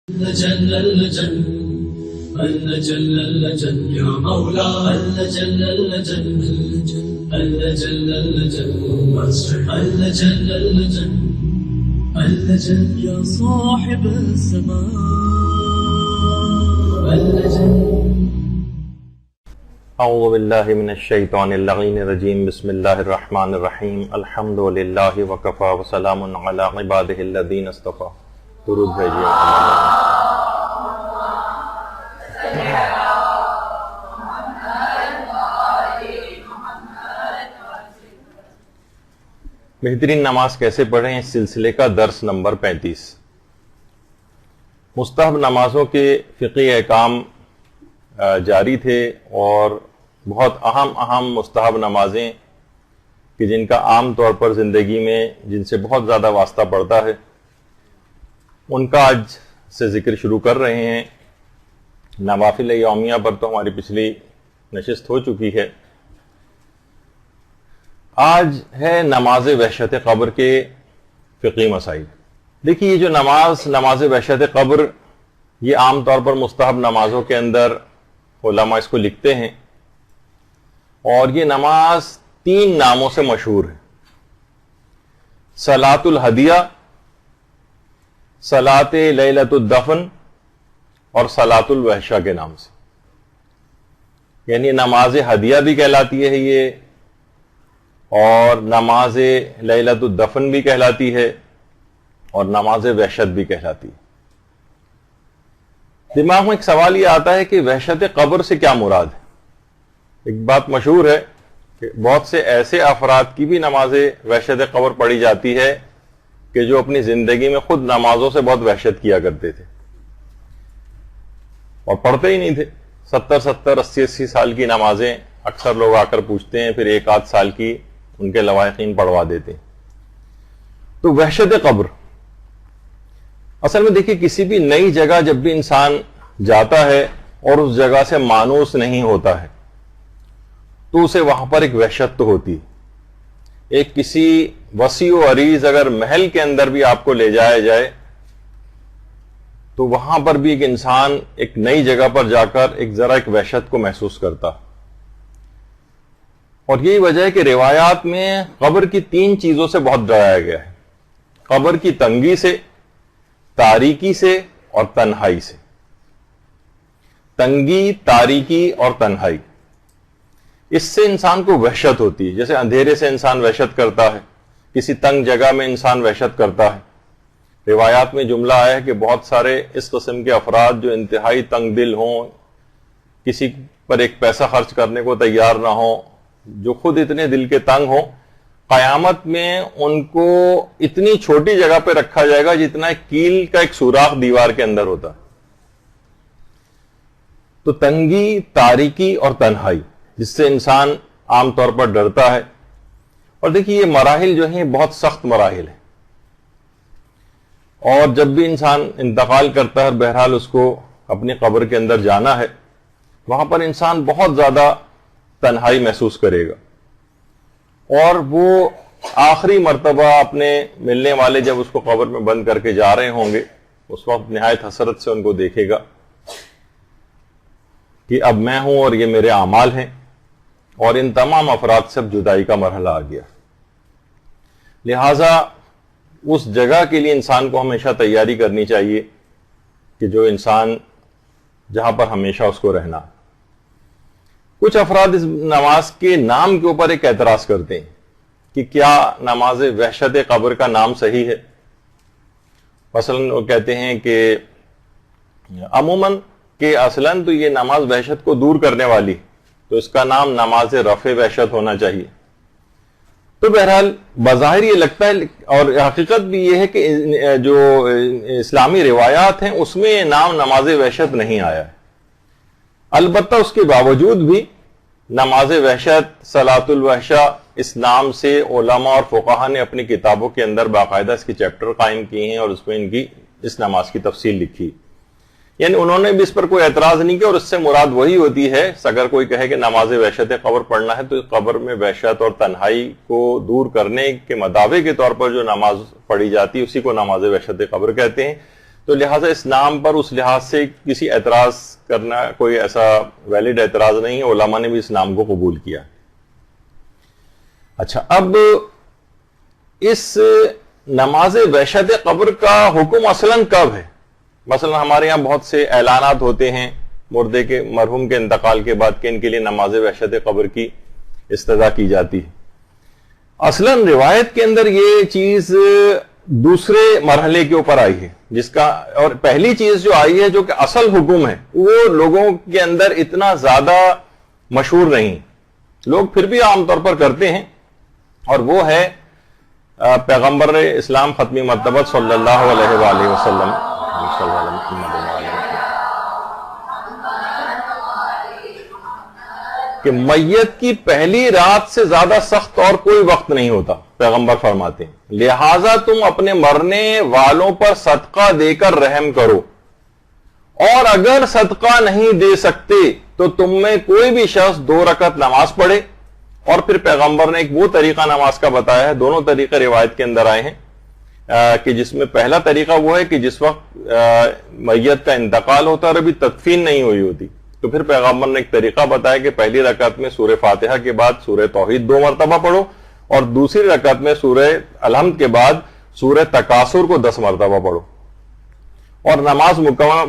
جل اللجن اللجن اللجن يا مولا اللجن اللجن اللجن اللجن اللجن اللجن اللجن يا صاحب الزمان اللجن. اعوذ باللہ من الشیطان اللعین الرجیم. بسم اللہ الرحمن الرحیم. الحمد للہ وکفا وسلام علی عبادہ الذین اصطفیٰ. درود بھیجیے. بہترین نماز کیسے پڑھیں، اس سلسلے کا درس نمبر 35. مستحب نمازوں کے فقہی احکام جاری تھے اور بہت اہم مستحب نمازیں کہ جن کا عام طور پر زندگی میں جن سے بہت زیادہ واسطہ پڑتا ہے ان کا آج سے ذکر شروع کر رہے ہیں. نوافل یومیہ پر تو ہماری پچھلی نشست ہو چکی ہے. آج ہے نماز وحشت قبر کے فقہی مسائل. دیکھیے، یہ جو نماز وحشت قبر، یہ عام طور پر مستحب نمازوں کے اندر علماء اس کو لکھتے ہیں، اور یہ نماز 3 ناموں سے مشہور ہے: صلاۃ الہدیہ، صلاۃ لیلۃ الدفن اور صلاۃ الوحشہ کے نام سے. یعنی نماز ہدیہ بھی کہلاتی ہے یہ، اور نماز لیلۃ الدفن بھی کہلاتی ہے، اور نماز وحشت بھی کہلاتی ہے. دماغ میں ایک سوال یہ آتا ہے کہ وحشت قبر سے کیا مراد ہے؟ ایک بات مشہور ہے کہ بہت سے ایسے افراد کی بھی نماز وحشت قبر پڑھی جاتی ہے کہ جو اپنی زندگی میں خود نمازوں سے بہت وحشت کیا کرتے تھے اور پڑھتے ہی نہیں تھے. 70 80 سال کی نمازیں اکثر لوگ آ کر پوچھتے ہیں، پھر 1 آدھ سال کی ان کے لواحقین پڑھوا دیتے ہیں. تو وحشت قبر اصل میں دیکھیے، کسی بھی نئی جگہ جب بھی انسان جاتا ہے اور اس جگہ سے مانوس نہیں ہوتا ہے تو اسے وہاں پر ایک وحشت تو ہوتی ہے. ایک کسی وسیع و عریض اگر محل کے اندر بھی آپ کو لے جایا جائے تو وہاں پر بھی ایک انسان ایک نئی جگہ پر جا کر ایک وحشت کو محسوس کرتا. اور یہی وجہ ہے کہ روایات میں قبر کی 3 چیزوں سے بہت ڈرایا گیا ہے: قبر کی تنگی سے، تاریکی سے اور تنہائی سے. تنگی، تاریکی اور تنہائی، اس سے انسان کو وحشت ہوتی ہے. جیسے اندھیرے سے انسان وحشت کرتا ہے، کسی تنگ جگہ میں انسان وحشت کرتا ہے. روایات میں جملہ آیا ہے کہ بہت سارے اس قسم کے افراد جو انتہائی تنگ دل ہوں، کسی پر ایک پیسہ خرچ کرنے کو تیار نہ ہوں، جو خود اتنے دل کے تنگ ہوں، قیامت میں ان کو اتنی چھوٹی جگہ پہ رکھا جائے گا جتنا ایک کیل کا ایک سوراخ دیوار کے اندر ہوتا ہے. تو تنگی، تاریکی اور تنہائی، جس سے انسان عام طور پر ڈرتا ہے. اور دیکھیے، یہ مراحل جو ہیں بہت سخت مراحل ہیں، اور جب بھی انسان انتقال کرتا ہے، بہرحال اس کو اپنی قبر کے اندر جانا ہے، وہاں پر انسان بہت زیادہ تنہائی محسوس کرے گا. اور وہ آخری مرتبہ اپنے ملنے والے جب اس کو قبر میں بند کر کے جا رہے ہوں گے، اس وقت نہایت حسرت سے ان کو دیکھے گا کہ اب میں ہوں اور یہ میرے اعمال ہیں، اور ان تمام افراد سے اب جدائی کا مرحلہ آ گیا. لہذا اس جگہ کے لیے انسان کو ہمیشہ تیاری کرنی چاہیے کہ جو انسان جہاں پر ہمیشہ اس کو رہنا. کچھ افراد اس نماز کے نام کے اوپر ایک اعتراض کرتے ہیں کہ کیا نماز وحشت قبر کا نام صحیح ہے. مثلاً وہ کہتے ہیں کہ عموماً کہ اصلاً تو یہ نماز وحشت کو دور کرنے والی، تو اس کا نام نماز رفع وحشت ہونا چاہیے. تو بہرحال بظاہر یہ لگتا ہے، اور حقیقت بھی یہ ہے کہ جو اسلامی روایات ہیں اس میں یہ نام نماز وحشت نہیں آیا ہے. البتہ اس کے باوجود بھی نماز وحشت، صلاۃ الوحشہ، اس نام سے علماء اور فقہا نے اپنی کتابوں کے اندر باقاعدہ اس کی چیپٹر قائم کیے ہیں اور اس میں ان کی اس نماز کی تفصیل لکھی. یعنی انہوں نے بھی اس پر کوئی اعتراض نہیں کیا، اور اس سے مراد وہی ہوتی ہے. اگر کوئی کہے کہ نماز وحشت قبر پڑھنا ہے تو قبر میں وحشت اور تنہائی کو دور کرنے کے مداوع کے طور پر جو نماز پڑھی جاتی ہے اسی کو نماز وحشت قبر کہتے ہیں. تو لہٰذا اس نام پر اس لحاظ سے کسی اعتراض کرنا کوئی ایسا ویلڈ اعتراض نہیں ہے، علماء نے بھی اس نام کو قبول کیا۔ اچھا، اب اس نماز وحشت قبر کا حکم اصلاً کب ہے؟ مثلا ہمارے یہاں بہت سے اعلانات ہوتے ہیں مردے کے مرحوم کے انتقال کے بعد کہ ان کے لیے نماز وحشت قبر کی استدعا کی جاتی ہے۔ اصلاً روایت کے اندر یہ چیز دوسرے مرحلے کے اوپر آئی ہے، جس کا اور پہلی چیز جو آئی ہے جو کہ اصل حکم ہے وہ لوگوں کے اندر اتنا زیادہ مشہور نہیں، لوگ پھر بھی عام طور پر کرتے ہیں، اور وہ ہے پیغمبر اسلام ختمی مرتبہ صلی اللہ علیہ وآلہ وسلم کہ میت کی پہلی رات سے زیادہ سخت اور کوئی وقت نہیں ہوتا، پیغمبر فرماتے ہیں، لہذا تم اپنے مرنے والوں پر صدقہ دے کر رحم کرو، اور اگر صدقہ نہیں دے سکتے تو تم میں کوئی بھی شخص 2 رکعت نماز پڑھے۔ اور پھر پیغمبر نے ایک وہ طریقہ نماز کا بتایا ہے، دونوں طریقے روایت کے اندر آئے ہیں، کہ جس میں پہلا طریقہ وہ ہے کہ جس وقت میت کا انتقال ہوتا ہے اور ابھی تدفین نہیں ہوئی ہوتی، تو پھر پیغمبر نے ایک طریقہ بتایا کہ پہلی رکعت میں سورہ فاتحہ کے بعد سورہ توحید 2 مرتبہ پڑھو، اور دوسری رکعت میں سورہ الحمد کے بعد سورہ تکاثر کو 10 مرتبہ پڑھو، اور نماز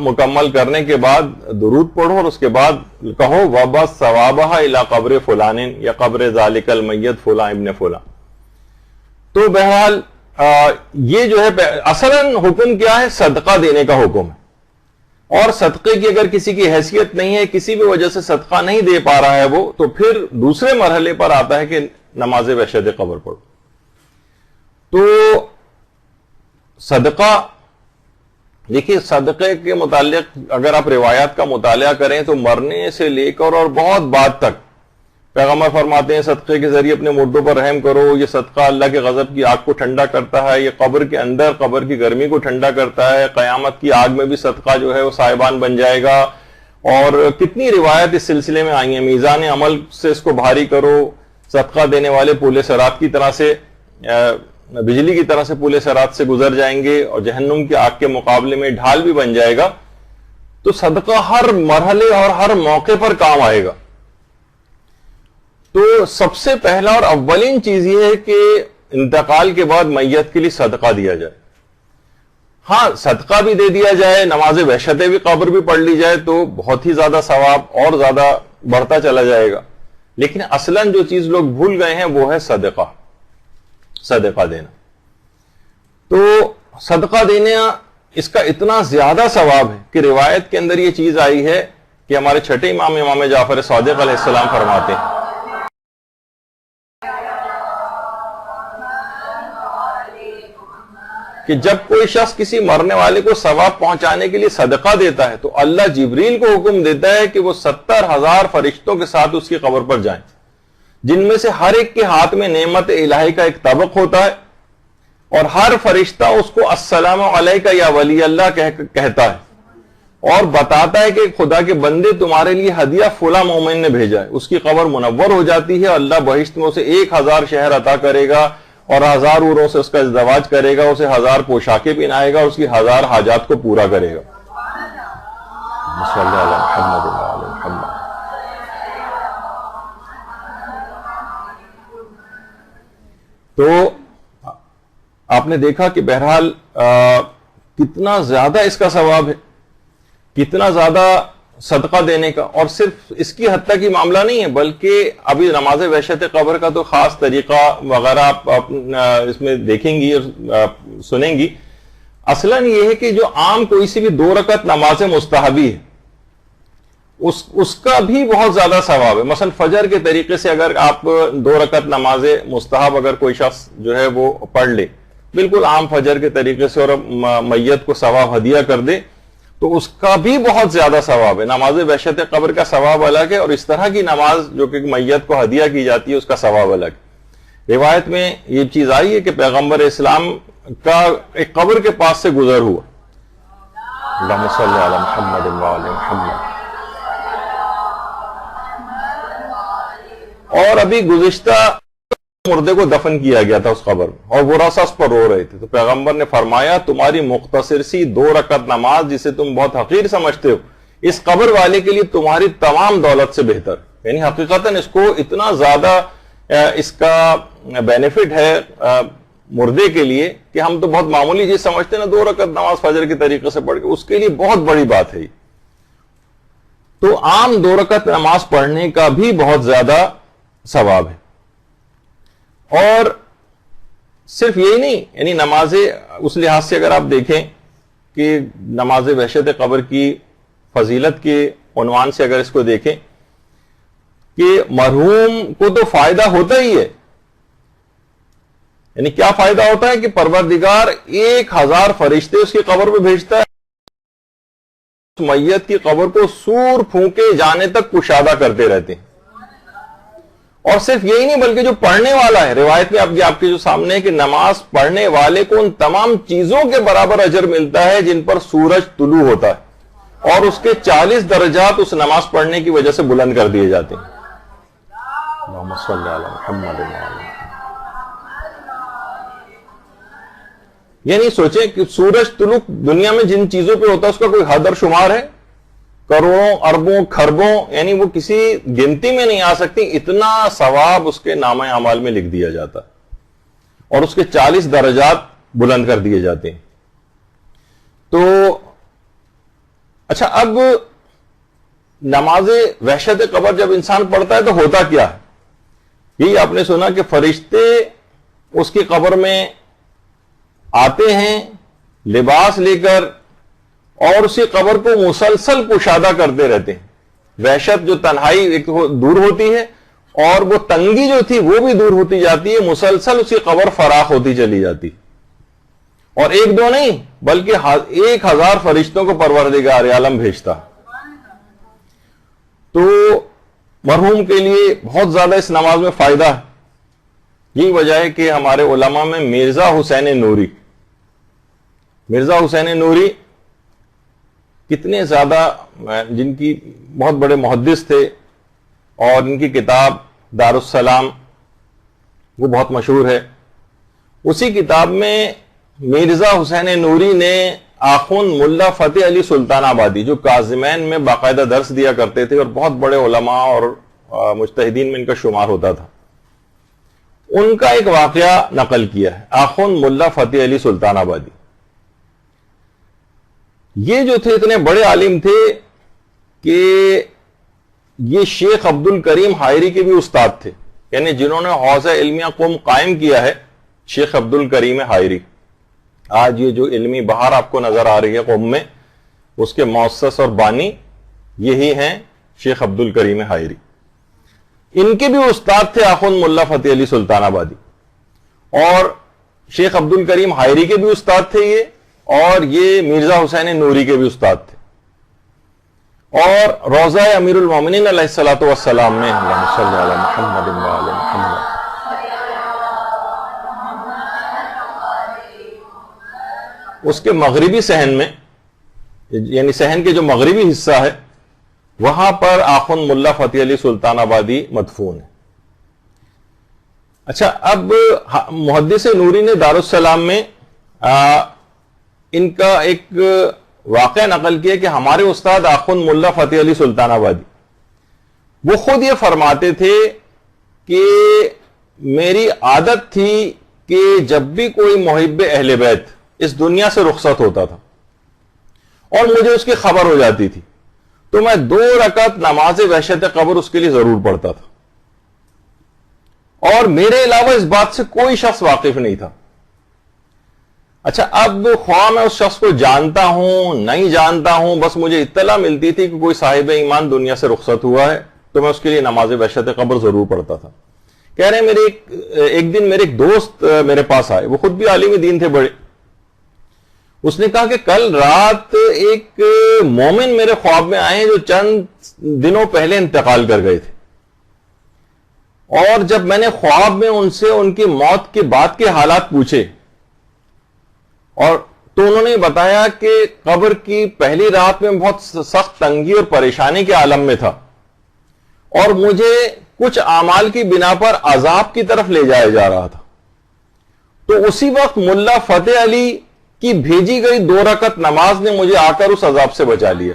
مکمل کرنے کے بعد درود پڑھو، اور اس کے بعد کہو وَبَسْ ثَوَابَهَا إِلَىٰ قَبْرِ فُلَانٍ یا قبر ذَلِكَ الْمَيِّتِ فُلان ابن فلان۔ تو بہرحال یہ جو ہے اصلاً حکم کیا ہے؟ صدقہ دینے کا حکم ہے، اور صدقے کی اگر کسی کی حیثیت نہیں ہے، کسی بھی وجہ سے صدقہ نہیں دے پا رہا ہے وہ، تو پھر دوسرے مرحلے پر آتا ہے کہ نماز وحشت قبر پڑھو۔ تو صدقہ، دیکھیے صدقے کے متعلق اگر آپ روایات کا مطالعہ کریں تو مرنے سے لے کر اور بہت بعد تک پیغمبر فرماتے ہیں صدقے کے ذریعے اپنے مردوں پر رحم کرو، یہ صدقہ اللہ کے غضب کی آگ کو ٹھنڈا کرتا ہے، یہ قبر کے اندر قبر کی گرمی کو ٹھنڈا کرتا ہے، قیامت کی آگ میں بھی صدقہ جو ہے وہ سائبان بن جائے گا، اور کتنی روایت اس سلسلے میں آئی ہیں، میزان عمل سے اس کو بھاری کرو، صدقہ دینے والے پولے صراط کی طرح سے بجلی کی طرح سے پولے صراط سے گزر جائیں گے، اور جہنم کی آگ کے مقابلے میں ڈھال بھی بن جائے گا۔ تو صدقہ ہر مرحلے اور ہر موقع پر کام آئے گا۔ تو سب سے پہلا اور اولین چیز یہ ہے کہ انتقال کے بعد میت کے لیے صدقہ دیا جائے۔ ہاں، صدقہ بھی دے دیا جائے، نماز وحشت بھی قبر بھی پڑھ لی جائے تو بہت ہی زیادہ ثواب اور زیادہ بڑھتا چلا جائے گا، لیکن اصلاً جو چیز لوگ بھول گئے ہیں وہ ہے صدقہ دینا۔ تو صدقہ دینا اس کا اتنا زیادہ ثواب ہے کہ روایت کے اندر یہ چیز آئی ہے کہ ہمارے چھٹے امام جعفر صادق علیہ السلام فرماتے ہیں کہ جب کوئی شخص کسی مرنے والے کو ثواب پہنچانے کے لیے صدقہ دیتا ہے تو اللہ جبریل کو حکم دیتا ہے کہ وہ 70,000 فرشتوں کے ساتھ اس کی قبر پر جائیں، جن میں سے ہر ایک کے ہاتھ میں نعمت الہی کا ایک طبق ہوتا ہے، اور ہر فرشتہ اس کو السلام علیکہ یا ولی اللہ کہتا ہے، اور بتاتا ہے کہ خدا کے بندے تمہارے لیے ہدیہ فلاں مومن نے بھیجا ہے۔ اس کی قبر منور ہو جاتی ہے، اللہ بہشت میں اسے 1000 شہر عطا کرے گا، اور 1000 عوروں سے اس کا ازدواج کرے گا، اسے 1000 پوشاکیں پہنائے گا، اس کی 1000 حاجات کو پورا کرے گا۔ صلی اللہ علیہ محمد۔ تو آپ نے دیکھا کہ بہرحال کتنا زیادہ اس کا ثواب ہے، کتنا زیادہ صدقہ دینے کا، اور صرف اس کی حد تک ہی معاملہ نہیں ہے بلکہ ابھی نماز وحشت قبر کا تو خاص طریقہ وغیرہ آپ اس میں دیکھیں گی اور سنیں گی۔ اصلاً یہ ہے کہ جو عام کوئی سی بھی 2 رکعت نماز مستحبی ہے اس کا بھی بہت زیادہ ثواب ہے۔ مثلا فجر کے طریقے سے اگر آپ 2 رکعت نماز مستحب اگر کوئی شخص جو ہے وہ پڑھ لے بالکل عام فجر کے طریقے سے، اور میت کو ثواب ہدیہ کر دے تو اس کا بھی بہت زیادہ ثواب ہے۔ نماز وحشت قبر کا ثواب الگ ہے، اور اس طرح کی نماز جو کہ میت کو ہدیہ کی جاتی ہے اس کا ثواب الگ ہے۔ روایت میں یہ چیز آئی ہے کہ پیغمبر اسلام کا ایک قبر کے پاس سے گزر ہوا، اللہم صلی علی محمد وعلی محمد، اور ابھی گزشتہ مردے کو دفن کیا گیا تھا اس قبر میں اور وہ رسس پر رو رہے تھے، تو پیغمبر نے فرمایا تمہاری مختصر سی 2 رکعت نماز جسے تم بہت حقیر سمجھتے ہو اس قبر والے کے لیے تمہاری تمام دولت سے بہتر. یعنی حقیقتاً اس کو اتنا زیادہ اس کا بینیفٹ ہے مردے کے لیے کہ ہم تو بہت معمولی چیز سمجھتے ہیں نا، 2 رکعت نماز فجر کے طریقے سے پڑھ کے، اس کے لیے بہت بڑی بات ہے. تو عام 2 رکعت نماز پڑھنے کا بھی بہت زیادہ ثواب ہے. اور صرف یہی نہیں، یعنی نمازیں اس لحاظ سے اگر آپ دیکھیں کہ نماز وحشت قبر کی فضیلت کے عنوان سے اگر اس کو دیکھیں کہ مرحوم کو تو فائدہ ہوتا ہی ہے. یعنی کیا فائدہ ہوتا ہے کہ پروردگار 1000 فرشتے اس کی قبر پہ بھیجتا ہے، اس میت کی قبر کو سور پھونکے جانے تک کشادہ کرتے رہتے ہیں. اور صرف یہی نہیں بلکہ جو پڑھنے والا ہے، روایت میں آپ کے جو سامنے ہے کہ نماز پڑھنے والے کو ان تمام چیزوں کے برابر اجر ملتا ہے جن پر سورج طلوع ہوتا ہے، اور اس کے 40 درجات اس نماز پڑھنے کی وجہ سے بلند کر دیے جاتے ہیں. اللہم صلی علی محمد و علی. یعنی سوچیں کہ سورج طلوع دنیا میں جن چیزوں پہ ہوتا ہے اس کا کوئی حد اور شمار ہے؟ کروڑوں اربوں کھربوں، یعنی وہ کسی گنتی میں نہیں آ سکتی. اتنا ثواب اس کے نامہ اعمال میں لکھ دیا جاتا اور اس کے 40 درجات بلند کر دیے جاتے ہیں. تو اچھا، اب نماز وحشت قبر جب انسان پڑھتا ہے تو ہوتا کیا ہے؟ یہی آپ نے سنا کہ فرشتے اس کی قبر میں آتے ہیں لباس لے کر اور اسی قبر کو مسلسل کشادہ کرتے رہتے ہیں. وحشت جو تنہائی ایک دور ہوتی ہے اور وہ تنگی جو تھی وہ بھی دور ہوتی جاتی ہے، مسلسل اسی قبر فراخ ہوتی چلی جاتی. اور 1-2 نہیں بلکہ 1000 فرشتوں کو پروردگار عالم بھیجتا. تو مرحوم کے لیے بہت زیادہ اس نماز میں فائدہ ہے. یہی وجہ ہے کہ ہمارے علماء میں مرزا حسین نوری کتنے زیادہ، جن کی بہت بڑے محدث تھے اور ان کی کتاب دارالسلام وہ بہت مشہور ہے. اسی کتاب میں مرزا حسین نوری نے آخوند ملا فتح علی سلطان آبادی، جو کاظمین میں باقاعدہ درس دیا کرتے تھے اور بہت بڑے علماء اور مجتہدین میں ان کا شمار ہوتا تھا، ان کا ایک واقعہ نقل کیا ہے. آخوند ملا فتح علی سلطان آبادی یہ جو تھے اتنے بڑے عالم تھے کہ یہ شیخ عبد الکریم حائری کے بھی استاد تھے. یعنی جنہوں نے حوزہ علمیہ قم قائم کیا ہے، شیخ عبد الکریم حائری. آج یہ جو علمی بہار آپ کو نظر آ رہی ہے قم میں، اس کے مؤسس اور بانی یہی ہیں شیخ عبد الکریم حائری. ان کے بھی استاد تھے آخوند ملا فتح علی سلطان آبادی، اور شیخ عبد الکریم حائری کے بھی استاد تھے یہ، اور یہ مرزا حسین نوری کے بھی استاد تھے. اور روضہ امیر المومنین علیہ الصلوۃ والسلام میں، اللہم صلی علی محمد و علی محمد، اس کے مغربی صحن میں، یعنی صحن کے جو مغربی حصہ ہے وہاں پر آخوند ملا فتح علی سلطان آبادی مدفون ہے. اچھا، اب محدث نوری نے دارالسلام میں ان کا ایک واقعہ نقل کیا کہ ہمارے استاد آخوند ملا فتح علی سلطان آبادی وہ خود یہ فرماتے تھے کہ میری عادت تھی کہ جب بھی کوئی محب اہل بیت اس دنیا سے رخصت ہوتا تھا اور مجھے اس کی خبر ہو جاتی تھی تو میں 2 رکعت نماز وحشت قبر اس کے لیے ضرور پڑھتا تھا، اور میرے علاوہ اس بات سے کوئی شخص واقف نہیں تھا. اچھا، اب خواہ میں اس شخص کو جانتا ہوں نہیں جانتا ہوں، بس مجھے اطلاع ملتی تھی کہ کوئی صاحب ایمان دنیا سے رخصت ہوا ہے تو میں اس کے لیے نماز وحشت قبر ضرور پڑھتا تھا. کہہ رہے ہیں ایک دن میرے ایک دوست میرے پاس آئے، وہ خود بھی عالم دین تھے بڑے. اس نے کہا کہ کل رات ایک مومن میرے خواب میں آئے جو چند دنوں پہلے انتقال کر گئے تھے، اور جب میں نے خواب میں ان سے ان کی موت کے بعد کے حالات پوچھے اور تو انہوں نے بتایا کہ قبر کی پہلی رات میں بہت سخت تنگی اور پریشانی کے عالم میں تھا، اور مجھے کچھ اعمال کی بنا پر عذاب کی طرف لے جایا جا رہا تھا. تو اسی وقت ملا فتح علی کی بھیجی گئی 2 رکعت نماز نے مجھے آ کر اس عذاب سے بچا لیا.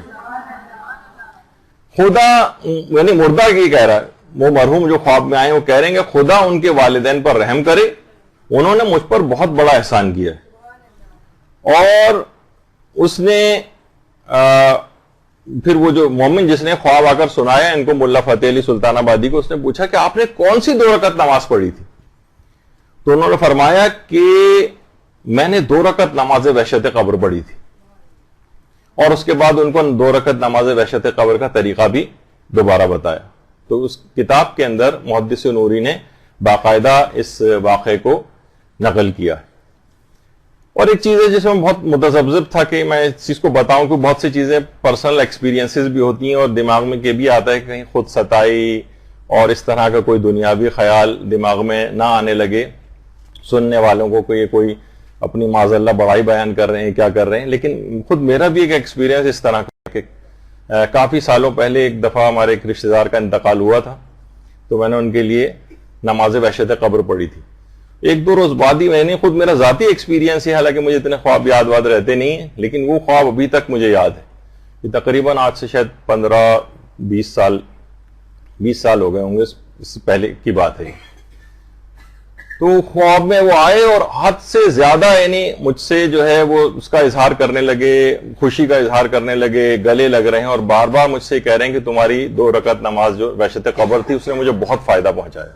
خدا یعنی مردہ کی کہہ رہا ہے, وہ مرحوم جو خواب میں آئے وہ کہہ رہے ہیں کہ خدا ان کے والدین پر رحم کرے, انہوں نے مجھ پر بہت بڑا احسان کیا ہے. اور اس نے پھر وہ جو مومن جس نے خواب آ کر سنایا ان کو, ملا فتح علی سلطان آبادی کو, اس نے پوچھا کہ آپ نے کون سی 2 رکعت نماز پڑھی تھی؟ تو انہوں نے فرمایا کہ میں نے 2 رکعت نماز وحشت قبر پڑھی تھی. اور اس کے بعد ان کو 2 رکعت نماز وحشت قبر کا طریقہ بھی دوبارہ بتایا. تو اس کتاب کے اندر محدث نوری نے باقاعدہ اس واقعے کو نقل کیا ہے. اور ایک چیز ہے جس میں بہت متذبذب تھا کہ میں اس چیز کو بتاؤں کہ بہت سی چیزیں پرسنل ایکسپیرینسز بھی ہوتی ہیں, اور دماغ میں یہ بھی آتا ہے کہ کہیں خود ستائی اور اس طرح کا کوئی دنیاوی خیال دماغ میں نہ آنے لگے سننے والوں کو, کوئی اپنی معاذ اللہ بڑائی بیان کر رہے ہیں, کیا کر رہے ہیں. لیکن خود میرا بھی ایک ایکسپیرینس اس طرح کا کہ کافی سالوں پہلے ایک دفعہ ہمارے ایک رشتہ دار کا انتقال ہوا تھا, تو میں نے ان کے لیے نماز وحشت قبر پڑھی تھی. 1-2 روز بعد ہی میں نے خود, میرا ذاتی ایکسپیرینس ہے, حالانکہ مجھے اتنے خواب یاد رہتے نہیں ہیں, لیکن وہ خواب ابھی تک مجھے یاد ہے. یہ تقریباً آج سے شاید 15-20 سال ہو گئے ہوں گے, اس سے پہلے کی بات ہے. تو خواب میں وہ آئے اور حد سے زیادہ یعنی مجھ سے جو ہے وہ اس کا اظہار کرنے لگے, خوشی کا اظہار کرنے لگے, گلے لگ رہے ہیں, اور بار بار مجھ سے کہہ رہے ہیں کہ تمہاری 2 رکعت نماز جو وحشت قبر تھی اس نے مجھے بہت فائدہ پہنچایا.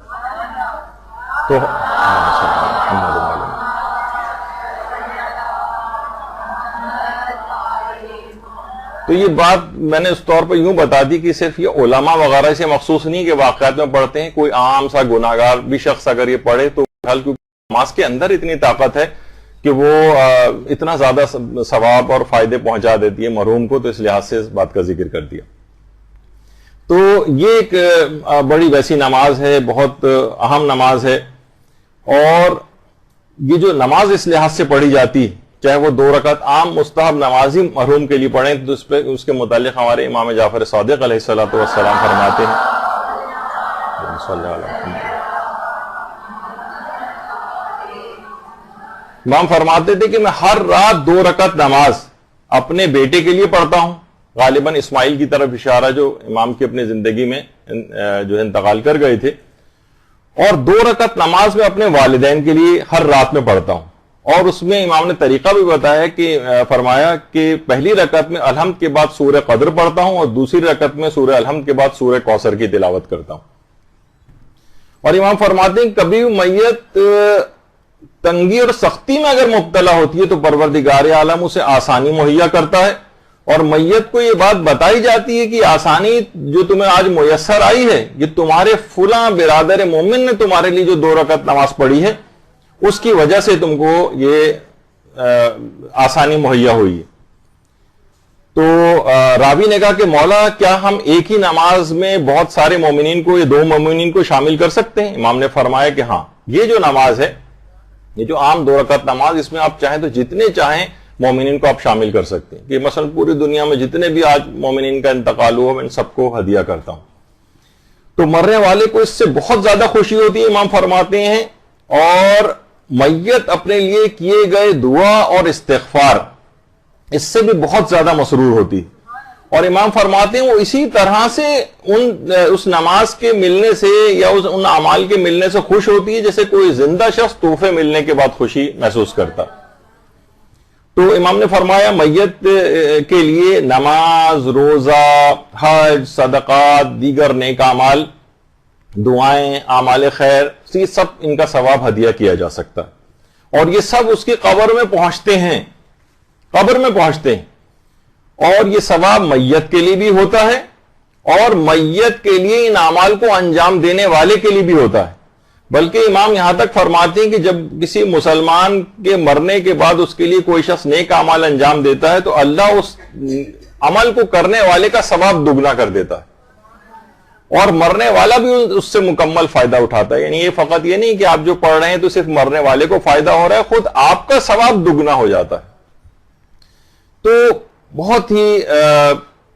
تو یہ بات میں نے اس طور پر یوں بتا دی کہ صرف یہ علماء وغیرہ سے مخصوص نہیں کہ واقعات میں پڑھتے ہیں, کوئی عام سا گناہگار بھی شخص اگر یہ پڑھے تو کیونکہ نماز کے اندر اتنی طاقت ہے کہ وہ اتنا زیادہ ثواب اور فائدے پہنچا دیتی ہے مرحوم کو, تو اس لحاظ سے اس بات کا ذکر کر دیا. تو یہ ایک بڑی ویسی نماز ہے, بہت اہم نماز ہے. اور یہ جو نماز اس لحاظ سے پڑھی جاتی, چاہے وہ 2 رکعت عام مستحب نماز ہی مرحوم کے لیے پڑھیں, تو اس کے متعلق ہمارے امام جعفر صادق علیہ الصلوۃ والسلام فرماتے ہیں, امام فرماتے تھے کہ میں ہر رات 2 رکعت نماز اپنے بیٹے کے لیے پڑھتا ہوں. غالباً اسماعیل کی طرف اشارہ, جو امام کی اپنی زندگی میں جو انتقال کر گئے تھے. اور 2 رکعت نماز میں اپنے والدین کے لیے ہر رات میں پڑھتا ہوں. اور اس میں امام نے طریقہ بھی بتایا کہ فرمایا کہ پہلی رکعت میں الحمد کے بعد سورہ قدر پڑھتا ہوں, اور دوسری رکعت میں سورہ الحمد کے بعد سورہ کوثر کی تلاوت کرتا ہوں. اور امام فرماتے ہیں کبھی میت تنگی اور سختی میں اگر مبتلا ہوتی ہے تو پروردگار عالم اسے آسانی مہیا کرتا ہے, اور میت کو یہ بات بتائی جاتی ہے کہ آسانی جو تمہیں آج میسر آئی ہے یہ تمہارے فلاں برادر مومن نے تمہارے لیے جو 2 رکعت نماز پڑھی ہے اس کی وجہ سے تم کو یہ آسانی مہیا ہوئی ہے. تو راوی نے کہا کہ مولا کیا ہم ایک ہی نماز میں بہت سارے مومنین کو, یہ 2 مومنین کو شامل کر سکتے ہیں؟ امام نے فرمایا کہ ہاں, یہ جو نماز ہے, یہ جو عام 2 رکعت نماز, اس میں آپ چاہیں تو جتنے چاہیں مومنین کو آپ شامل کر سکتے ہیں. کہ مثلا پوری دنیا میں جتنے بھی آج مومنین کا انتقال ہوا میں ان سب کو ہدیہ کرتا ہوں. تو مرنے والے کو اس سے بہت زیادہ خوشی ہوتی ہے, امام فرماتے ہیں, اور میت اپنے لیے کیے گئے دعا اور استغفار اس سے بھی بہت زیادہ مسرور ہوتی. اور امام فرماتے ہیں وہ اسی طرح سے اس نماز کے ملنے سے یا ان اعمال کے ملنے سے خوش ہوتی ہے جیسے کوئی زندہ شخص تحفے ملنے کے بعد خوشی محسوس کرتا. تو امام نے فرمایا میت کے لیے نماز, روزہ, حج, صدقات, دیگر نیک اعمال, دعائیں, اعمال خیر, یہ سب ان کا ثواب ہدیہ کیا جا سکتا ہے. اور یہ سب اس کی قبر میں پہنچتے ہیں, اور یہ ثواب میت کے لیے بھی ہوتا ہے اور میت کے لیے ان اعمال کو انجام دینے والے کے لیے بھی ہوتا ہے. بلکہ امام یہاں تک فرماتے ہیں کہ جب کسی مسلمان کے مرنے کے بعد اس کے لیے کوئی شخص نیک اعمال انجام دیتا ہے تو اللہ اس عمل کو کرنے والے کا ثواب دگنا کر دیتا ہے, اور مرنے والا بھی اس سے مکمل فائدہ اٹھاتا ہے. یعنی یہ فقط یہ نہیں کہ آپ جو پڑھ رہے ہیں تو صرف مرنے والے کو فائدہ ہو رہا ہے, خود آپ کا ثواب دگنا ہو جاتا ہے. تو بہت ہی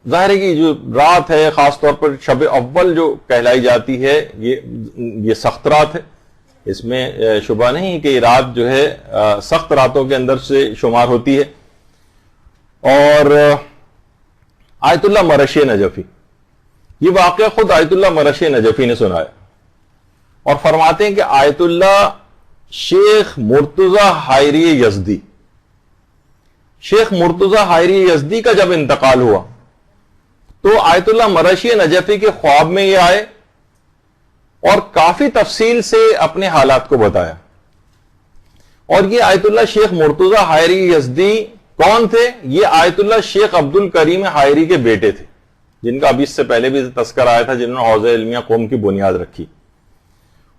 ظاہر ہے کہ جو رات ہے خاص طور پر شب اول جو کہلائی جاتی ہے یہ سخت رات ہے، اس میں شبہ نہیں کہ یہ رات جو ہے سخت راتوں کے اندر سے شمار ہوتی ہے۔ اور آیت اللہ مرشی نجفی، یہ واقعہ خود آیت اللہ مرشی نجفی نے سنایا اور فرماتے ہیں کہ آیت اللہ شیخ مرتضی حائری یزدی، شیخ مرتضی حائری یزدی کا جب انتقال ہوا تو آیت اللہ مرشی نجفی کے خواب میں یہ آئے اور کافی تفصیل سے اپنے حالات کو بتایا۔ اور یہ آیت اللہ شیخ مرتضی حائری یزدی کون تھے؟ یہ آیت اللہ شیخ عبد الکریم حائری کے بیٹے تھے، جن کا ابھی اس سے پہلے بھی تذکر آیا تھا، جنہوں نے حوزہ علمیہ قوم کی بنیاد رکھی۔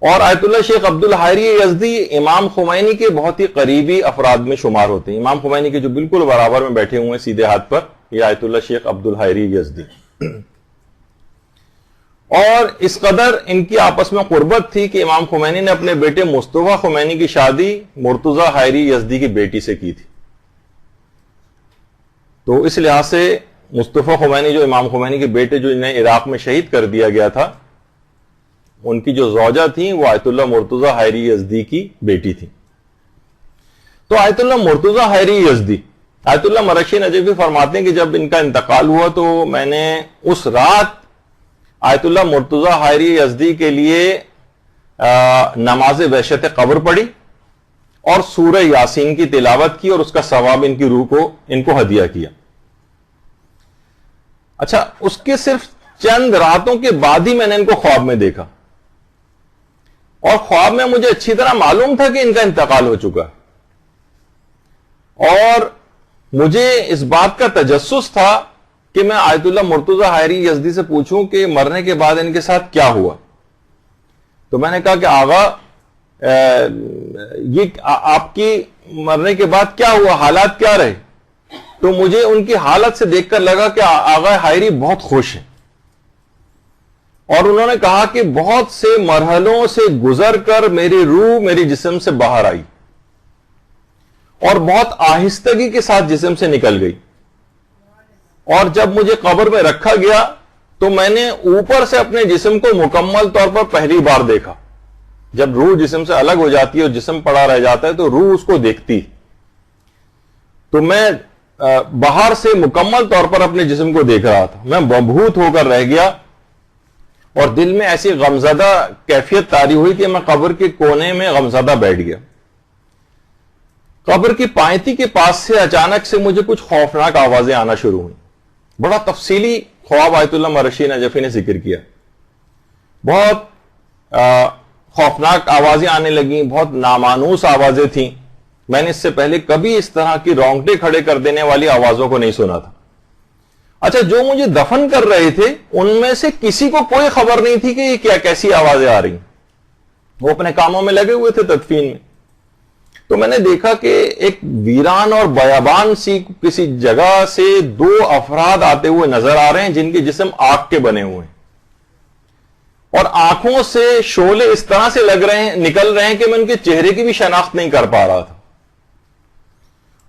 اور آیت اللہ شیخ عبد الحائری یزدی امام خمینی کے بہت ہی قریبی افراد میں شمار ہوتے ہیں، امام خمینی کے جو بالکل برابر میں بیٹھے ہوئے ہیں سیدھے ہاتھ پر، یہ آیت اللہ شیخ عبد الحائری یزدی۔ اور اس قدر ان کی آپس میں قربت تھی کہ امام خمینی نے اپنے بیٹے مصطفیٰ خمینی کی شادی مرتضی حائری یزدی کی بیٹی سے کی تھی۔ تو اس لحاظ سے مصطفیٰ خمینی جو امام خمینی کے بیٹے جو انہیں عراق میں شہید کر دیا گیا تھا، ان کی جو زوجہ تھیں وہ آیت اللہ مرتضی حائری یزدی کی بیٹی تھی۔ تو آیت اللہ مرتضی حائری یزدی، آیت اللہ مرشی نجفی فرماتے ہیں کہ جب ان کا انتقال ہوا تو میں نے اس رات آیت اللہ مرتضی حائری یزدی کے لیے نماز وحشت قبر پڑھی اور سورہ یاسین کی تلاوت کی اور اس کا ثواب ان کی روح کو ان کو ہدیہ کیا۔ اچھا، اس کے صرف چند راتوں کے بعد ہی میں نے ان کو خواب میں دیکھا اور خواب میں مجھے اچھی طرح معلوم تھا کہ ان کا انتقال ہو چکا ہے، اور مجھے اس بات کا تجسس تھا کہ میں آیت اللہ مرتضی حائری یزدی سے پوچھوں کہ مرنے کے بعد ان کے ساتھ کیا ہوا۔ تو میں نے کہا کہ آغا یہ آپ کی مرنے کے بعد کیا ہوا، حالات کیا رہے؟ تو مجھے ان کی حالت سے دیکھ کر لگا کہ آغا حائری بہت خوش ہیں، اور انہوں نے کہا کہ بہت سے مرحلوں سے گزر کر میری روح میری جسم سے باہر آئی اور بہت آہستگی کے ساتھ جسم سے نکل گئی، اور جب مجھے قبر میں رکھا گیا تو میں نے اوپر سے اپنے جسم کو مکمل طور پر پہلی بار دیکھا۔ جب روح جسم سے الگ ہو جاتی ہے اور جسم پڑا رہ جاتا ہے تو روح اس کو دیکھتی، تو میں باہر سے مکمل طور پر اپنے جسم کو دیکھ رہا تھا۔ میں مبہوت ہو کر رہ گیا اور دل میں ایسی غمزدہ کیفیت طاری ہوئی کہ میں قبر کے کونے میں غمزدہ بیٹھ گیا۔ قبر کی پائنتی کے پاس سے اچانک سے مجھے کچھ خوفناک آوازیں آنا شروع ہوئیں۔ بڑا تفصیلی خواب آیت اللہ مرشی نجفی نے ذکر کیا، بہت خوفناک آوازیں آنے لگیں، بہت نامانوس آوازیں تھیں۔ میں نے اس سے پہلے کبھی اس طرح کی رونگٹے کھڑے کر دینے والی آوازوں کو نہیں سنا تھا۔ اچھا، جو مجھے دفن کر رہے تھے ان میں سے کسی کو کوئی خبر نہیں تھی کہ یہ کیا کیسی آوازیں آ رہی، وہ اپنے کاموں میں لگے ہوئے تھے تدفین میں۔ تو میں نے دیکھا کہ ایک ویران اور بیابان سی کسی جگہ سے دو افراد آتے ہوئے نظر آ رہے ہیں جن کے جسم آگ کے بنے ہوئے ہیں، اور آنکھوں سے شعلے اس طرح سے نکل رہے ہیں کہ میں ان کے چہرے کی بھی شناخت نہیں کر پا رہا تھا۔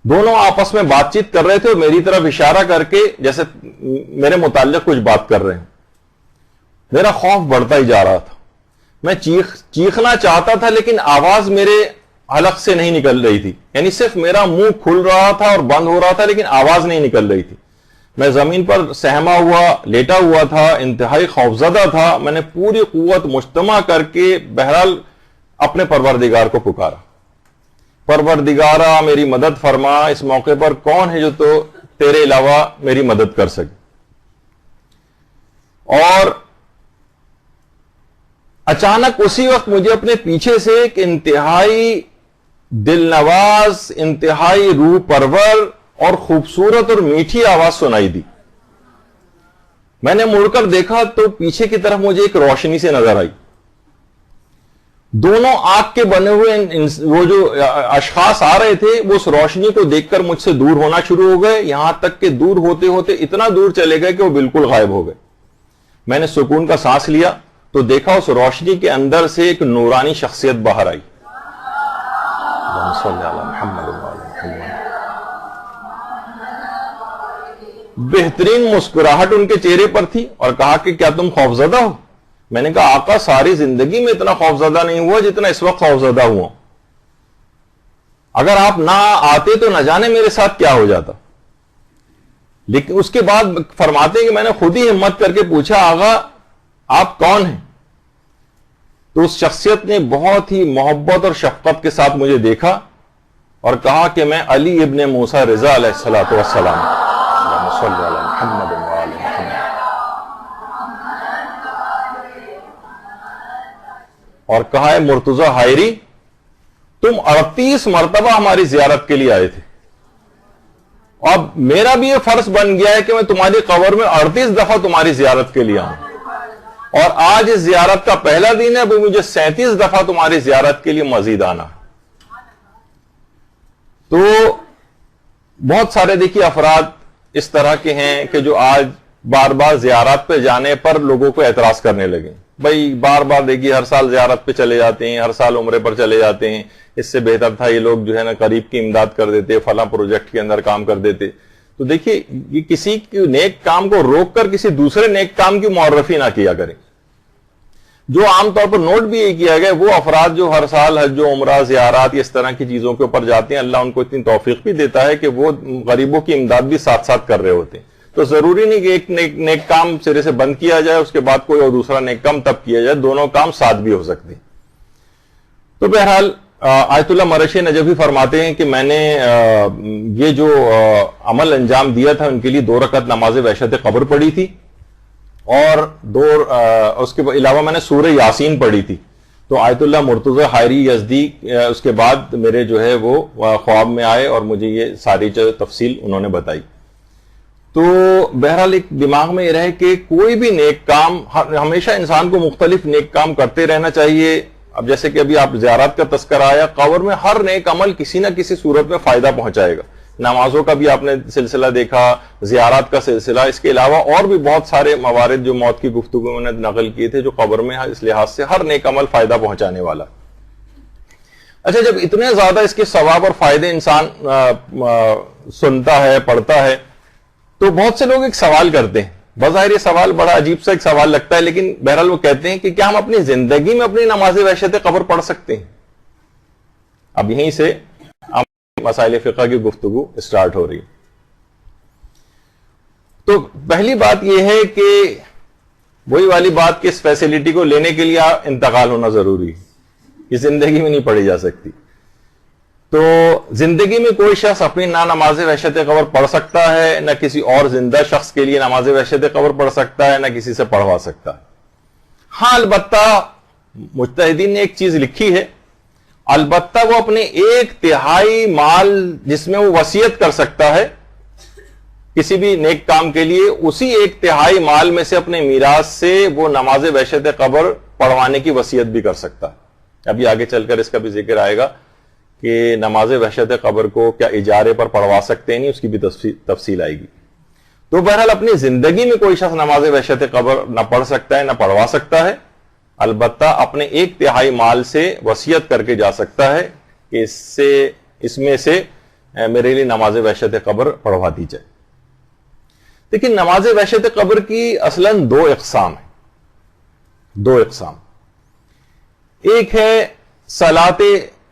دونوں آپس میں بات چیت کر رہے تھے اور میری طرف اشارہ کر کے جیسے میرے متعلق کچھ بات کر رہے ہیں۔ میرا خوف بڑھتا ہی جا رہا تھا، میں چیخنا چاہتا تھا لیکن آواز میرے حلق سے نہیں نکل رہی تھی، یعنی صرف میرا منہ کھل رہا تھا اور بند ہو رہا تھا لیکن آواز نہیں نکل رہی تھی۔ میں زمین پر سہما ہوا لیٹا ہوا تھا، انتہائی خوفزدہ تھا۔ میں نے پوری قوت مجتمع کر کے بہرحال اپنے پروردگار کو پکارا، پروردگارا میری مدد فرما، اس موقع پر کون ہے جو تو تیرے علاوہ میری مدد کر سکے۔ اور اچانک اسی وقت مجھے اپنے پیچھے سے ایک انتہائی دل نواز، انتہائی روح پرور اور خوبصورت اور میٹھی آواز سنائی دی۔ میں نے مڑ کر دیکھا تو پیچھے کی طرف مجھے ایک روشنی سے نظر آئی۔ دونوں آگ کے بنے ہوئے وہ جو اشخاص آ رہے تھے وہ اس روشنی کو دیکھ کر مجھ سے دور ہونا شروع ہو گئے، یہاں تک کہ دور ہوتے ہوتے اتنا دور چلے گئے کہ وہ بالکل غائب ہو گئے۔ میں نے سکون کا سانس لیا تو دیکھا اس روشنی کے اندر سے ایک نورانی شخصیت باہر آئی۔ بہترین مسکراہٹ ان کے چہرے پر تھی اور کہا کہ کیا تم خوفزدہ ہو؟ میں نے کہا آقا ساری زندگی میں اتنا خوفزدہ نہیں ہوا جتنا اس وقت خوفزدہ ہوا، اگر آپ نہ آتے تو نہ جانے میرے ساتھ کیا ہو جاتا۔ لیکن اس کے بعد فرماتے ہیں کہ میں نے خود ہی ہمت کر کے پوچھا آغا آپ کون ہیں؟ تو اس شخصیت نے بہت ہی محبت اور شفقت کے ساتھ مجھے دیکھا اور کہا کہ میں علی ابن موسیٰ رضا علیہ الصلوۃ والسلام، اللہم صلی علی محمد وآل محمد۔ اور کہا ہے مرتضی حائری تم 38 مرتبہ ہماری زیارت کے لیے آئے تھے، اب میرا بھی یہ فرض بن گیا ہے کہ میں تمہاری قبر میں 38 دفعہ تمہاری زیارت کے لیے آؤں، اور آج اس زیارت کا پہلا دن ہے، ابھی مجھے 37 دفعہ تمہاری زیارت کے لیے مزید آنا۔ تو بہت سارے دیکھیے افراد اس طرح کے ہیں کہ جو آج بار بار زیارت پہ جانے پر لوگوں کو اعتراض کرنے لگے، بھائی بار بار دیکھیے ہر سال زیارت پہ چلے جاتے ہیں، ہر سال عمرے پر چلے جاتے ہیں، اس سے بہتر تھا یہ لوگ جو ہے نا قریب کی امداد کر دیتے، فلاں پروجیکٹ کے اندر کام کر دیتے۔ تو دیکھیے یہ کسی کی نیک کام کو روک کر کسی دوسرے نیک کام کی معرفی نہ کیا کریں۔ جو عام طور پر نوٹ بھی یہ کیا گیا وہ افراد جو ہر سال حج و عمرہ زیارات اس طرح کی چیزوں کے اوپر جاتے ہیں، اللہ ان کو اتنی توفیق بھی دیتا ہے کہ وہ غریبوں کی امداد بھی ساتھ ساتھ کر رہے ہوتے ہیں۔ تو ضروری نہیں کہ ایک نیک کام سرے سے بند کیا جائے اس کے بعد کوئی اور دوسرا نیک کام تب کیا جائے، دونوں کام ساتھ بھی ہو سکتے ہیں۔ تو بہرحال آیت اللہ مرشی نجفی فرماتے ہیں کہ میں نے یہ جو عمل انجام دیا تھا ان کے لیے 2 رکعت نماز وحشت قبر پڑھی تھی، اور اس کے علاوہ میں نے سورہ یاسین پڑھی تھی۔ تو آیت اللہ مرتضی حائری یزدی اس کے بعد میرے جو ہے وہ خواب میں آئے اور مجھے یہ ساری جو تفصیل انہوں نے بتائی۔ تو بہرحال ایک دماغ میں یہ رہے کہ کوئی بھی نیک کام، ہمیشہ انسان کو مختلف نیک کام کرتے رہنا چاہیے۔ اب جیسے کہ ابھی آپ زیارت کا تذکرہ آیا، قبر میں ہر نیک عمل کسی نہ کسی صورت میں فائدہ پہنچائے گا۔ نمازوں کا بھی آپ نے سلسلہ دیکھا، زیارات کا سلسلہ، اس کے علاوہ اور بھی بہت سارے موارد جو موت کی گفتگو میں نے نقل کیے تھے جو قبر میں اس لحاظ سے ہر نیک عمل فائدہ پہنچانے والا۔ اچھا، جب اتنے زیادہ اس کے ثواب اور فائدے انسان سنتا ہے، پڑھتا ہے، تو بہت سے لوگ ایک سوال کرتے ہیں، بظاہر یہ سوال بڑا عجیب سا ایک سوال لگتا ہے، لیکن بہرحال وہ کہتے ہیں کہ کیا ہم اپنی زندگی میں اپنی نماز وحشت قبر پڑھ سکتے ہیں؟ اب یہیں سے مسائل فقہ کی گفتگو اسٹارٹ ہو رہی۔ تو پہلی بات یہ ہے کہ وہی والی بات کہ اس فیسلٹی کو لینے کے لیے انتقال ہونا ضروری ہے، یہ زندگی میں نہیں پڑھی جا سکتی۔ تو زندگی میں کوئی شخص اپنی نہ نماز وحشت قبر پڑھ سکتا ہے، نہ کسی اور زندہ شخص کے لیے نماز وحشت قبر پڑھ سکتا ہے، نہ کسی سے پڑھوا سکتا ہے۔ ہاں البتہ مجتہدین نے ایک چیز لکھی ہے، البتہ وہ اپنے 1/3 مال جس میں وہ وصیت کر سکتا ہے کسی بھی نیک کام کے لیے، اسی 1/3 مال میں سے اپنے میراث سے وہ نماز وحشت قبر پڑھوانے کی وصیت بھی کر سکتا ہے۔ ابھی آگے چل کر اس کا بھی ذکر آئے گا کہ نماز وحشت قبر کو کیا اجارے پر پڑھوا سکتے ہیں، نہیں، اس کی بھی تفصیل آئے گی۔ تو بہرحال اپنی زندگی میں کوئی شخص نماز وحشت قبر نہ پڑھ سکتا ہے نہ پڑھوا سکتا ہے، البتہ اپنے 1/3 مال سے وصیت کر کے جا سکتا ہے کہ اس میں سے میرے لیے نماز وحشت قبر پڑھوا دی جائے۔ لیکن نماز وحشت قبر کی اصلاً 2 اقسام ہیں، 2 اقسام۔ ایک ہے صلاۃ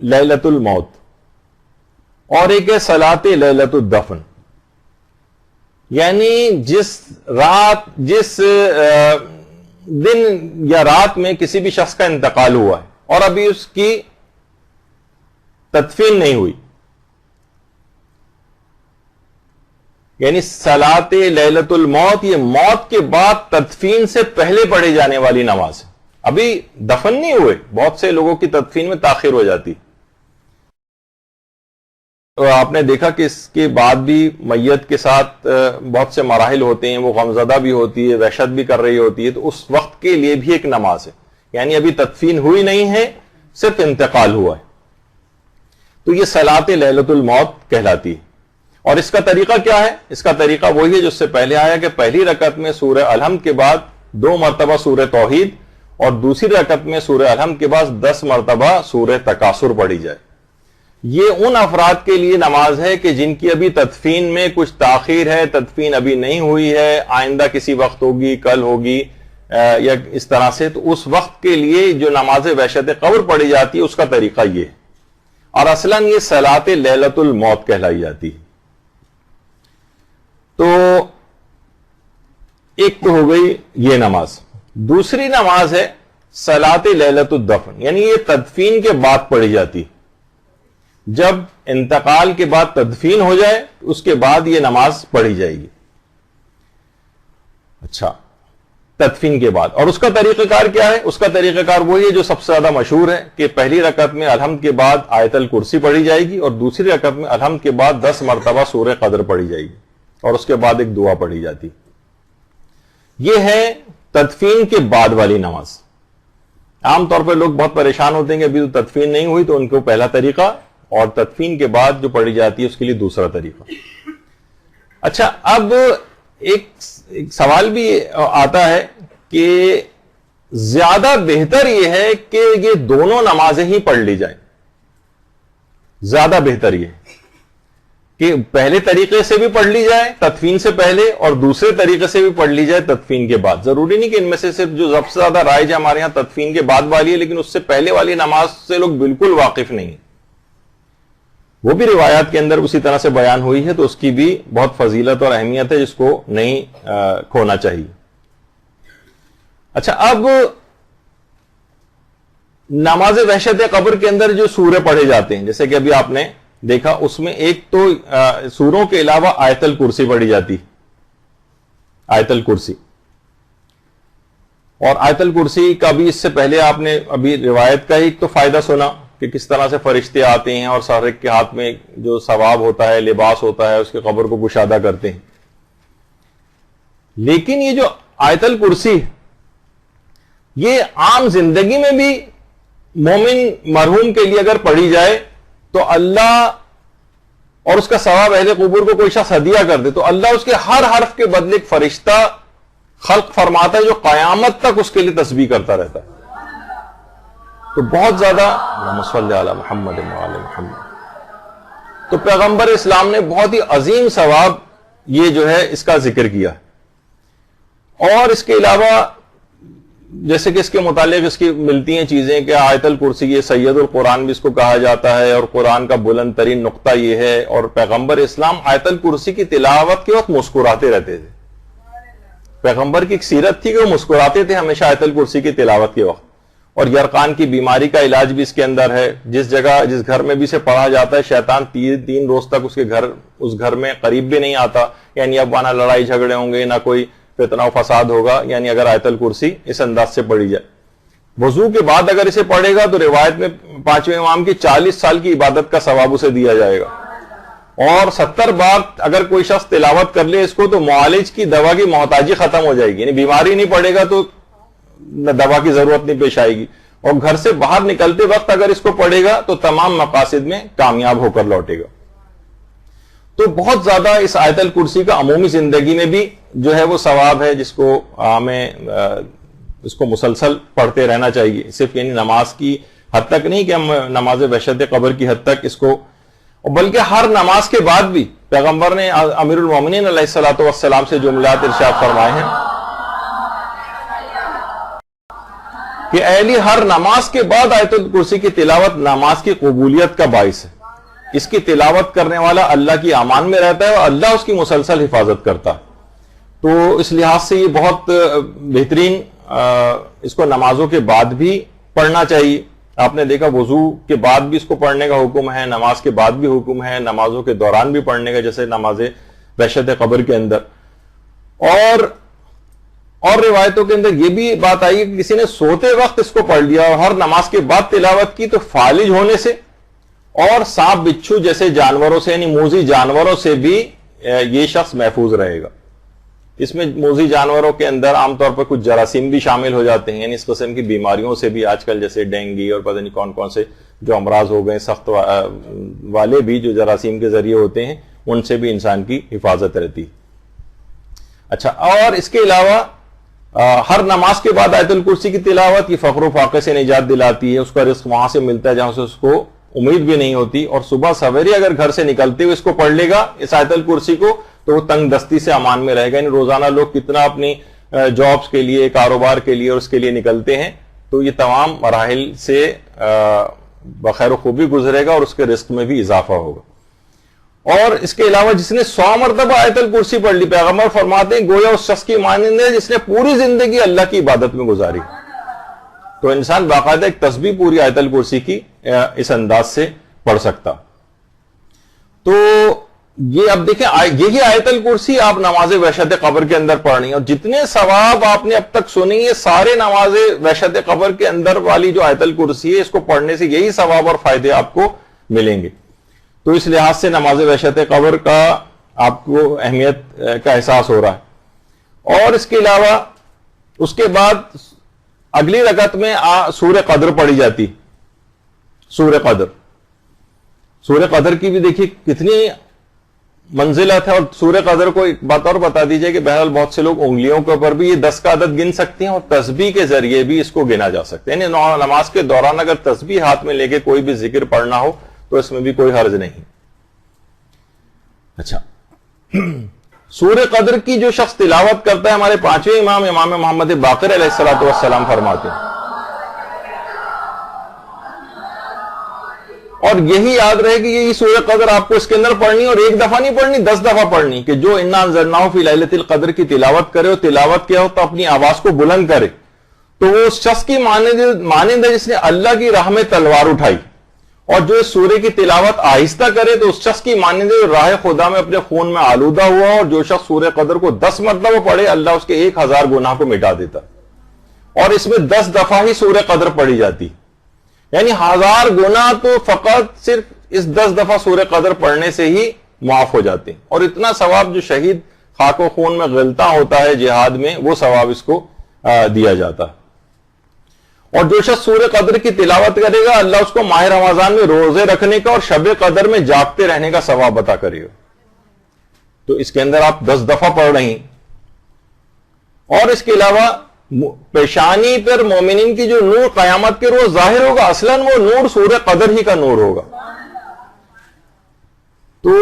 لیلۃ الموت اور ایک ہے صلاۃ لیلۃ الدفن، یعنی جس دن یا رات میں کسی بھی شخص کا انتقال ہوا ہے اور ابھی اس کی تدفین نہیں ہوئی، یعنی صلاۃ لیلۃ الموت یہ موت کے بعد تدفین سے پہلے پڑھی جانے والی نماز ہے۔ ابھی دفن نہیں ہوئے، بہت سے لوگوں کی تدفین میں تاخیر ہو جاتی، تو آپ نے دیکھا کہ اس کے بعد بھی میت کے ساتھ بہت سے مراحل ہوتے ہیں، وہ غمزدہ بھی ہوتی ہے، وحشت بھی کر رہی ہوتی ہے، تو اس وقت کے لیے بھی ایک نماز ہے، یعنی ابھی تدفین ہوئی نہیں ہے، صرف انتقال ہوا ہے، تو یہ صلاۃ لیلۃ الموت کہلاتی ہے۔ اور اس کا طریقہ کیا ہے؟ اس کا طریقہ وہی ہے جو اس سے پہلے آیا کہ پہلی رکعت میں سورہ الحمد کے بعد 2 مرتبہ سورہ توحید اور دوسری رکعت میں سورہ الحمد کے بعد 10 مرتبہ سورہ تکاثر پڑھی جائے۔ یہ ان افراد کے لیے نماز ہے کہ جن کی ابھی تدفین میں کچھ تاخیر ہے، تدفین ابھی نہیں ہوئی ہے، آئندہ کسی وقت ہوگی، کل ہوگی یا اس طرح سے، تو اس وقت کے لیے جو نماز وحشت قبر پڑھی جاتی ہے اس کا طریقہ یہ ہے، اور اصلاً یہ صلاۃ لیلۃ الموت کہلائی جاتی ہے۔ تو ایک تو ہو گئی یہ نماز، دوسری نماز ہے صلاۃ لیلۃ الدفن، یعنی یہ تدفین کے بعد پڑھی جاتی، جب انتقال کے بعد تدفین ہو جائے اس کے بعد یہ نماز پڑھی جائے گی۔ اچھا، تدفین کے بعد، اور اس کا طریقہ کار کیا ہے؟ اس کا طریقہ کار وہی ہے جو سب سے زیادہ مشہور ہے کہ پہلی رکعت میں الحمد کے بعد آیت الکرسی پڑھی جائے گی، اور دوسری رکعت میں الحمد کے بعد 10 مرتبہ سورہ قدر پڑھی جائے گی، اور اس کے بعد ایک دعا پڑھی جاتی۔ یہ ہے تدفین کے بعد والی نماز۔ عام طور پہ لوگ بہت پریشان ہوتے ہیں کہ ابھی تو تدفین نہیں ہوئی، تو ان کو پہلا طریقہ، اور تدفین کے بعد جو پڑھی جاتی ہے اس کے لیے دوسرا طریقہ۔ اچھا، اب ایک سوال بھی آتا ہے کہ زیادہ بہتر یہ ہے کہ یہ دونوں نمازیں ہی پڑھ لی جائیں۔ زیادہ بہتر یہ ہے کہ پہلے طریقے سے بھی پڑھ لی جائے تدفین سے پہلے، اور دوسرے طریقے سے بھی پڑھ لی جائے تدفین کے بعد۔ ضروری نہیں کہ ان میں سے صرف جو سب سے زیادہ رائج ہے ہمارے یہاں تدفین کے بعد والی ہے، لیکن اس سے پہلے والی نماز سے لوگ بالکل واقف نہیں ہیں، وہ بھی روایات کے اندر اسی طرح سے بیان ہوئی ہے، تو اس کی بھی بہت فضیلت اور اہمیت ہے جس کو نہیں کھونا چاہیے۔ اچھا، اب نماز وحشت قبر کے اندر جو سورے پڑھے جاتے ہیں، جیسے کہ ابھی آپ نے دیکھا، اس میں ایک تو سوروں کے علاوہ آیت الکرسی پڑھی جاتی، آیت الکرسی، اور آیت الکرسی کا بھی اس سے پہلے آپ نے ابھی روایت کا ہی تو فائدہ سنا کہ کس طرح سے فرشتے آتے ہیں اور سر ایک کے ہاتھ میں جو ثواب ہوتا ہے، لباس ہوتا ہے، اس کی قبر کو گشادہ کرتے ہیں۔ لیکن یہ جو آیت الکرسی، یہ عام زندگی میں بھی مومن مرحوم کے لیے اگر پڑھی جائے تو اللہ، اور اس کا ثواب اہل قبور کو کوئی شخص ہدیہ کر دے تو اللہ اس کے ہر حرف کے بدلے ایک فرشتہ خلق فرماتا ہے جو قیامت تک اس کے لیے تسبیح کرتا رہتا ہے۔ تو بہت زیادہ اللہم صلی علی محمد وعلی محمد، تو پیغمبر اسلام نے بہت ہی عظیم ثواب یہ جو ہے اس کا ذکر کیا۔ اور اس کے علاوہ جیسے کہ اس کے متعلق اس کی ملتی ہیں چیزیں کہ آیت الکرسی، یہ سید القرآن بھی اس کو کہا جاتا ہے، اور قرآن کا بلند ترین نقطہ یہ ہے، اور پیغمبر اسلام آیت الکرسی کی تلاوت کے وقت مسکراتے رہتے تھے۔ پیغمبر کی ایک سیرت تھی کہ وہ مسکراتے تھے ہمیشہ آیت الکرسی کی تلاوت کے وقت۔ اور یرقان کی بیماری کا علاج بھی اس کے اندر ہے، جس جگہ جس گھر میں بھی اسے پڑھا جاتا ہے شیطان 3 روز تک اس گھر میں قریب بھی نہیں آتا، یعنی اب وہاں نہ لڑائی جھگڑے ہوں گے، نہ کوئی فتنہ و فساد ہوگا، یعنی اگر آیت الکرسی اس انداز سے پڑھی جائے۔ وضو کے بعد اگر اسے پڑھے گا تو روایت میں 5ویں امام کی 40 سال کی عبادت کا ثواب اسے دیا جائے گا، اور 70 بار اگر کوئی شخص تلاوت کر لے اس کو تو معالج کی دوا کی محتاجی ختم ہو جائے گی، یعنی بیماری نہیں پڑے گا تو دوا کی ضرورت نہیں پیش آئے گی، اور گھر سے باہر نکلتے وقت اگر اس کو پڑھے گا تو تمام مقاصد میں کامیاب ہو کر لوٹے گا۔ تو بہت زیادہ اس آیت الکرسی کا عمومی زندگی میں بھی جو ہے وہ ثواب ہے، جس کو ہمیں اس کو مسلسل پڑھتے رہنا چاہیے، صرف یعنی نماز کی حد تک نہیں کہ ہم نماز وحشت قبر کی حد تک اس کو، بلکہ ہر نماز کے بعد بھی پیغمبر نے امیر المومنین علیہ الصلوۃ والسلام سے جملات ارشاد فرمائے ہیں کہ اہلی ہر نماز کے بعد آیت الکرسی کی تلاوت نماز کی قبولیت کا باعث ہے، اس کی تلاوت کرنے والا اللہ کی امان میں رہتا ہے اور اللہ اس کی مسلسل حفاظت کرتا ہے۔ تو اس لحاظ سے یہ بہت بہترین، اس کو نمازوں کے بعد بھی پڑھنا چاہیے۔ آپ نے دیکھا وضو کے بعد بھی اس کو پڑھنے کا حکم ہے، نماز کے بعد بھی حکم ہے، نمازوں کے دوران بھی پڑھنے کا، جیسے نماز وحشت قبر کے اندر۔ اور روایتوں کے اندر یہ بھی بات آئی کہ کسی نے سوتے وقت اس کو پڑھ لیا اور ہر نماز کے بعد تلاوت کی تو فالج ہونے سے اور سانپ بچھو جیسے جانوروں سے، یعنی موذی جانوروں سے بھی یہ شخص محفوظ رہے گا۔ اس میں موذی جانوروں کے اندر عام طور پر کچھ جراثیم بھی شامل ہو جاتے ہیں، یعنی اس قسم کی بیماریوں سے بھی آج کل، جیسے ڈینگی اور پتہ نہیں کون کون سے جو امراض ہو گئے سخت والے بھی جو جراثیم کے ذریعے ہوتے ہیں، ان سے بھی انسان کی حفاظت رہتی۔ اچھا، اور اس کے علاوہ ہر نماز کے بعد آیت الکرسی کی تلاوت یہ فقر و فاقے سے نجات دلاتی ہے، اس کا رزق وہاں سے ملتا ہے جہاں سے اس کو امید بھی نہیں ہوتی، اور صبح سویرے اگر گھر سے نکلتے ہوئے اس کو پڑھ لے گا اس آیت الکرسی کو تو وہ تنگ دستی سے امان میں رہے گا. یعنی روزانہ لوگ کتنا اپنی جابس کے لیے، کاروبار کے لیے اور اس کے لیے نکلتے ہیں، تو یہ تمام مراحل سے بخیر و خوبی گزرے گا اور اس کے رزق میں بھی اضافہ ہوگا. اور اس کے علاوہ جس نے 100 مرتبہ آیت الکرسی پڑھ لی، پیغمبر فرماتے ہیں گویا اس شخص کی مانند ہے جس نے پوری زندگی اللہ کی عبادت میں گزاری. تو انسان باقاعدہ ایک تسبیح پوری آیت الکرسی کی اس انداز سے پڑھ سکتا. تو یہ اب دیکھیں، یہی آیت الکرسی آپ نماز وحشت قبر کے اندر پڑھنی ہے، اور جتنے ثواب آپ نے اب تک سنی ہے سارے نماز وحشت قبر کے اندر والی جو آیت الکرسی ہے اس کو پڑھنے سے یہی ثواب اور فائدے آپ کو ملیں گے. تو اس لحاظ سے نماز وحشت قبر کا آپ کو اہمیت کا احساس ہو رہا ہے. اور اس کے علاوہ اس کے بعد اگلی رکعت میں سورہ قدر پڑھی جاتی. سورہ قدر کی بھی دیکھیے کتنی منزلت ہے. اور سورہ قدر کو ایک بات اور بتا دیجئے کہ بہرحال بہت سے لوگ انگلیوں کے اوپر بھی یہ 10 کا عدد گن سکتے ہیں اور تسبیح کے ذریعے بھی اس کو گنا جا سکتے ہیں. یعنی نماز کے دوران اگر تسبیح ہاتھ میں لے کے کوئی بھی ذکر پڑھنا ہو تو اس میں بھی کوئی حرج نہیں. اچھا، سورہ قدر کی جو شخص تلاوت کرتا ہے، ہمارے 5ویں امام محمد باقر علیہ الصلوۃ والسلام فرماتے ہیں، اور یہی یاد رہے کہ یہ سورہ قدر آپ کو اس کے اندر پڑھنی، اور ایک دفعہ نہیں پڑھنی، 10 دفعہ پڑھنی، کہ جو انا انزلناہ فی لیلۃ القدر کی تلاوت کرے اور تلاوت کیا ہو تو اپنی آواز کو بلند کرے تو وہ اس شخص کی مانند ہے جس نے اللہ کی راہ میں تلوار اٹھائی. اور جو اس سورے کی تلاوت آہستہ کرے تو اس شخص کی مانند ہے جو راہ خدا میں اپنے خون میں آلودہ ہوا. اور جو شخص سورہ قدر کو 10 مرتبہ پڑھے اللہ اس کے 1000 گناہ کو مٹا دیتا. اور اس میں 10 دفعہ ہی سورہ قدر پڑھی جاتی، یعنی 1000 گناہ تو فقط صرف اس 10 دفعہ سورہ قدر پڑھنے سے ہی معاف ہو جاتے ہیں. اور اتنا ثواب جو شہید خاک و خون میں غلطہ ہوتا ہے جہاد میں، وہ ثواب اس کو دیا جاتا ہے. اور جو شخص سورہ قدر کی تلاوت کرے گا اللہ اس کو ماہ رمضان میں روزے رکھنے کا اور شب قدر میں جاگتے رہنے کا ثواب عطا کرے گا. تو اس کے اندر آپ 10 دفعہ پڑھ رہی ہیں. اور اس کے علاوہ پیشانی پر مومنین کی جو نور قیامت کے روز ظاہر ہوگا، اصلاً وہ نور سورہ قدر ہی کا نور ہوگا. تو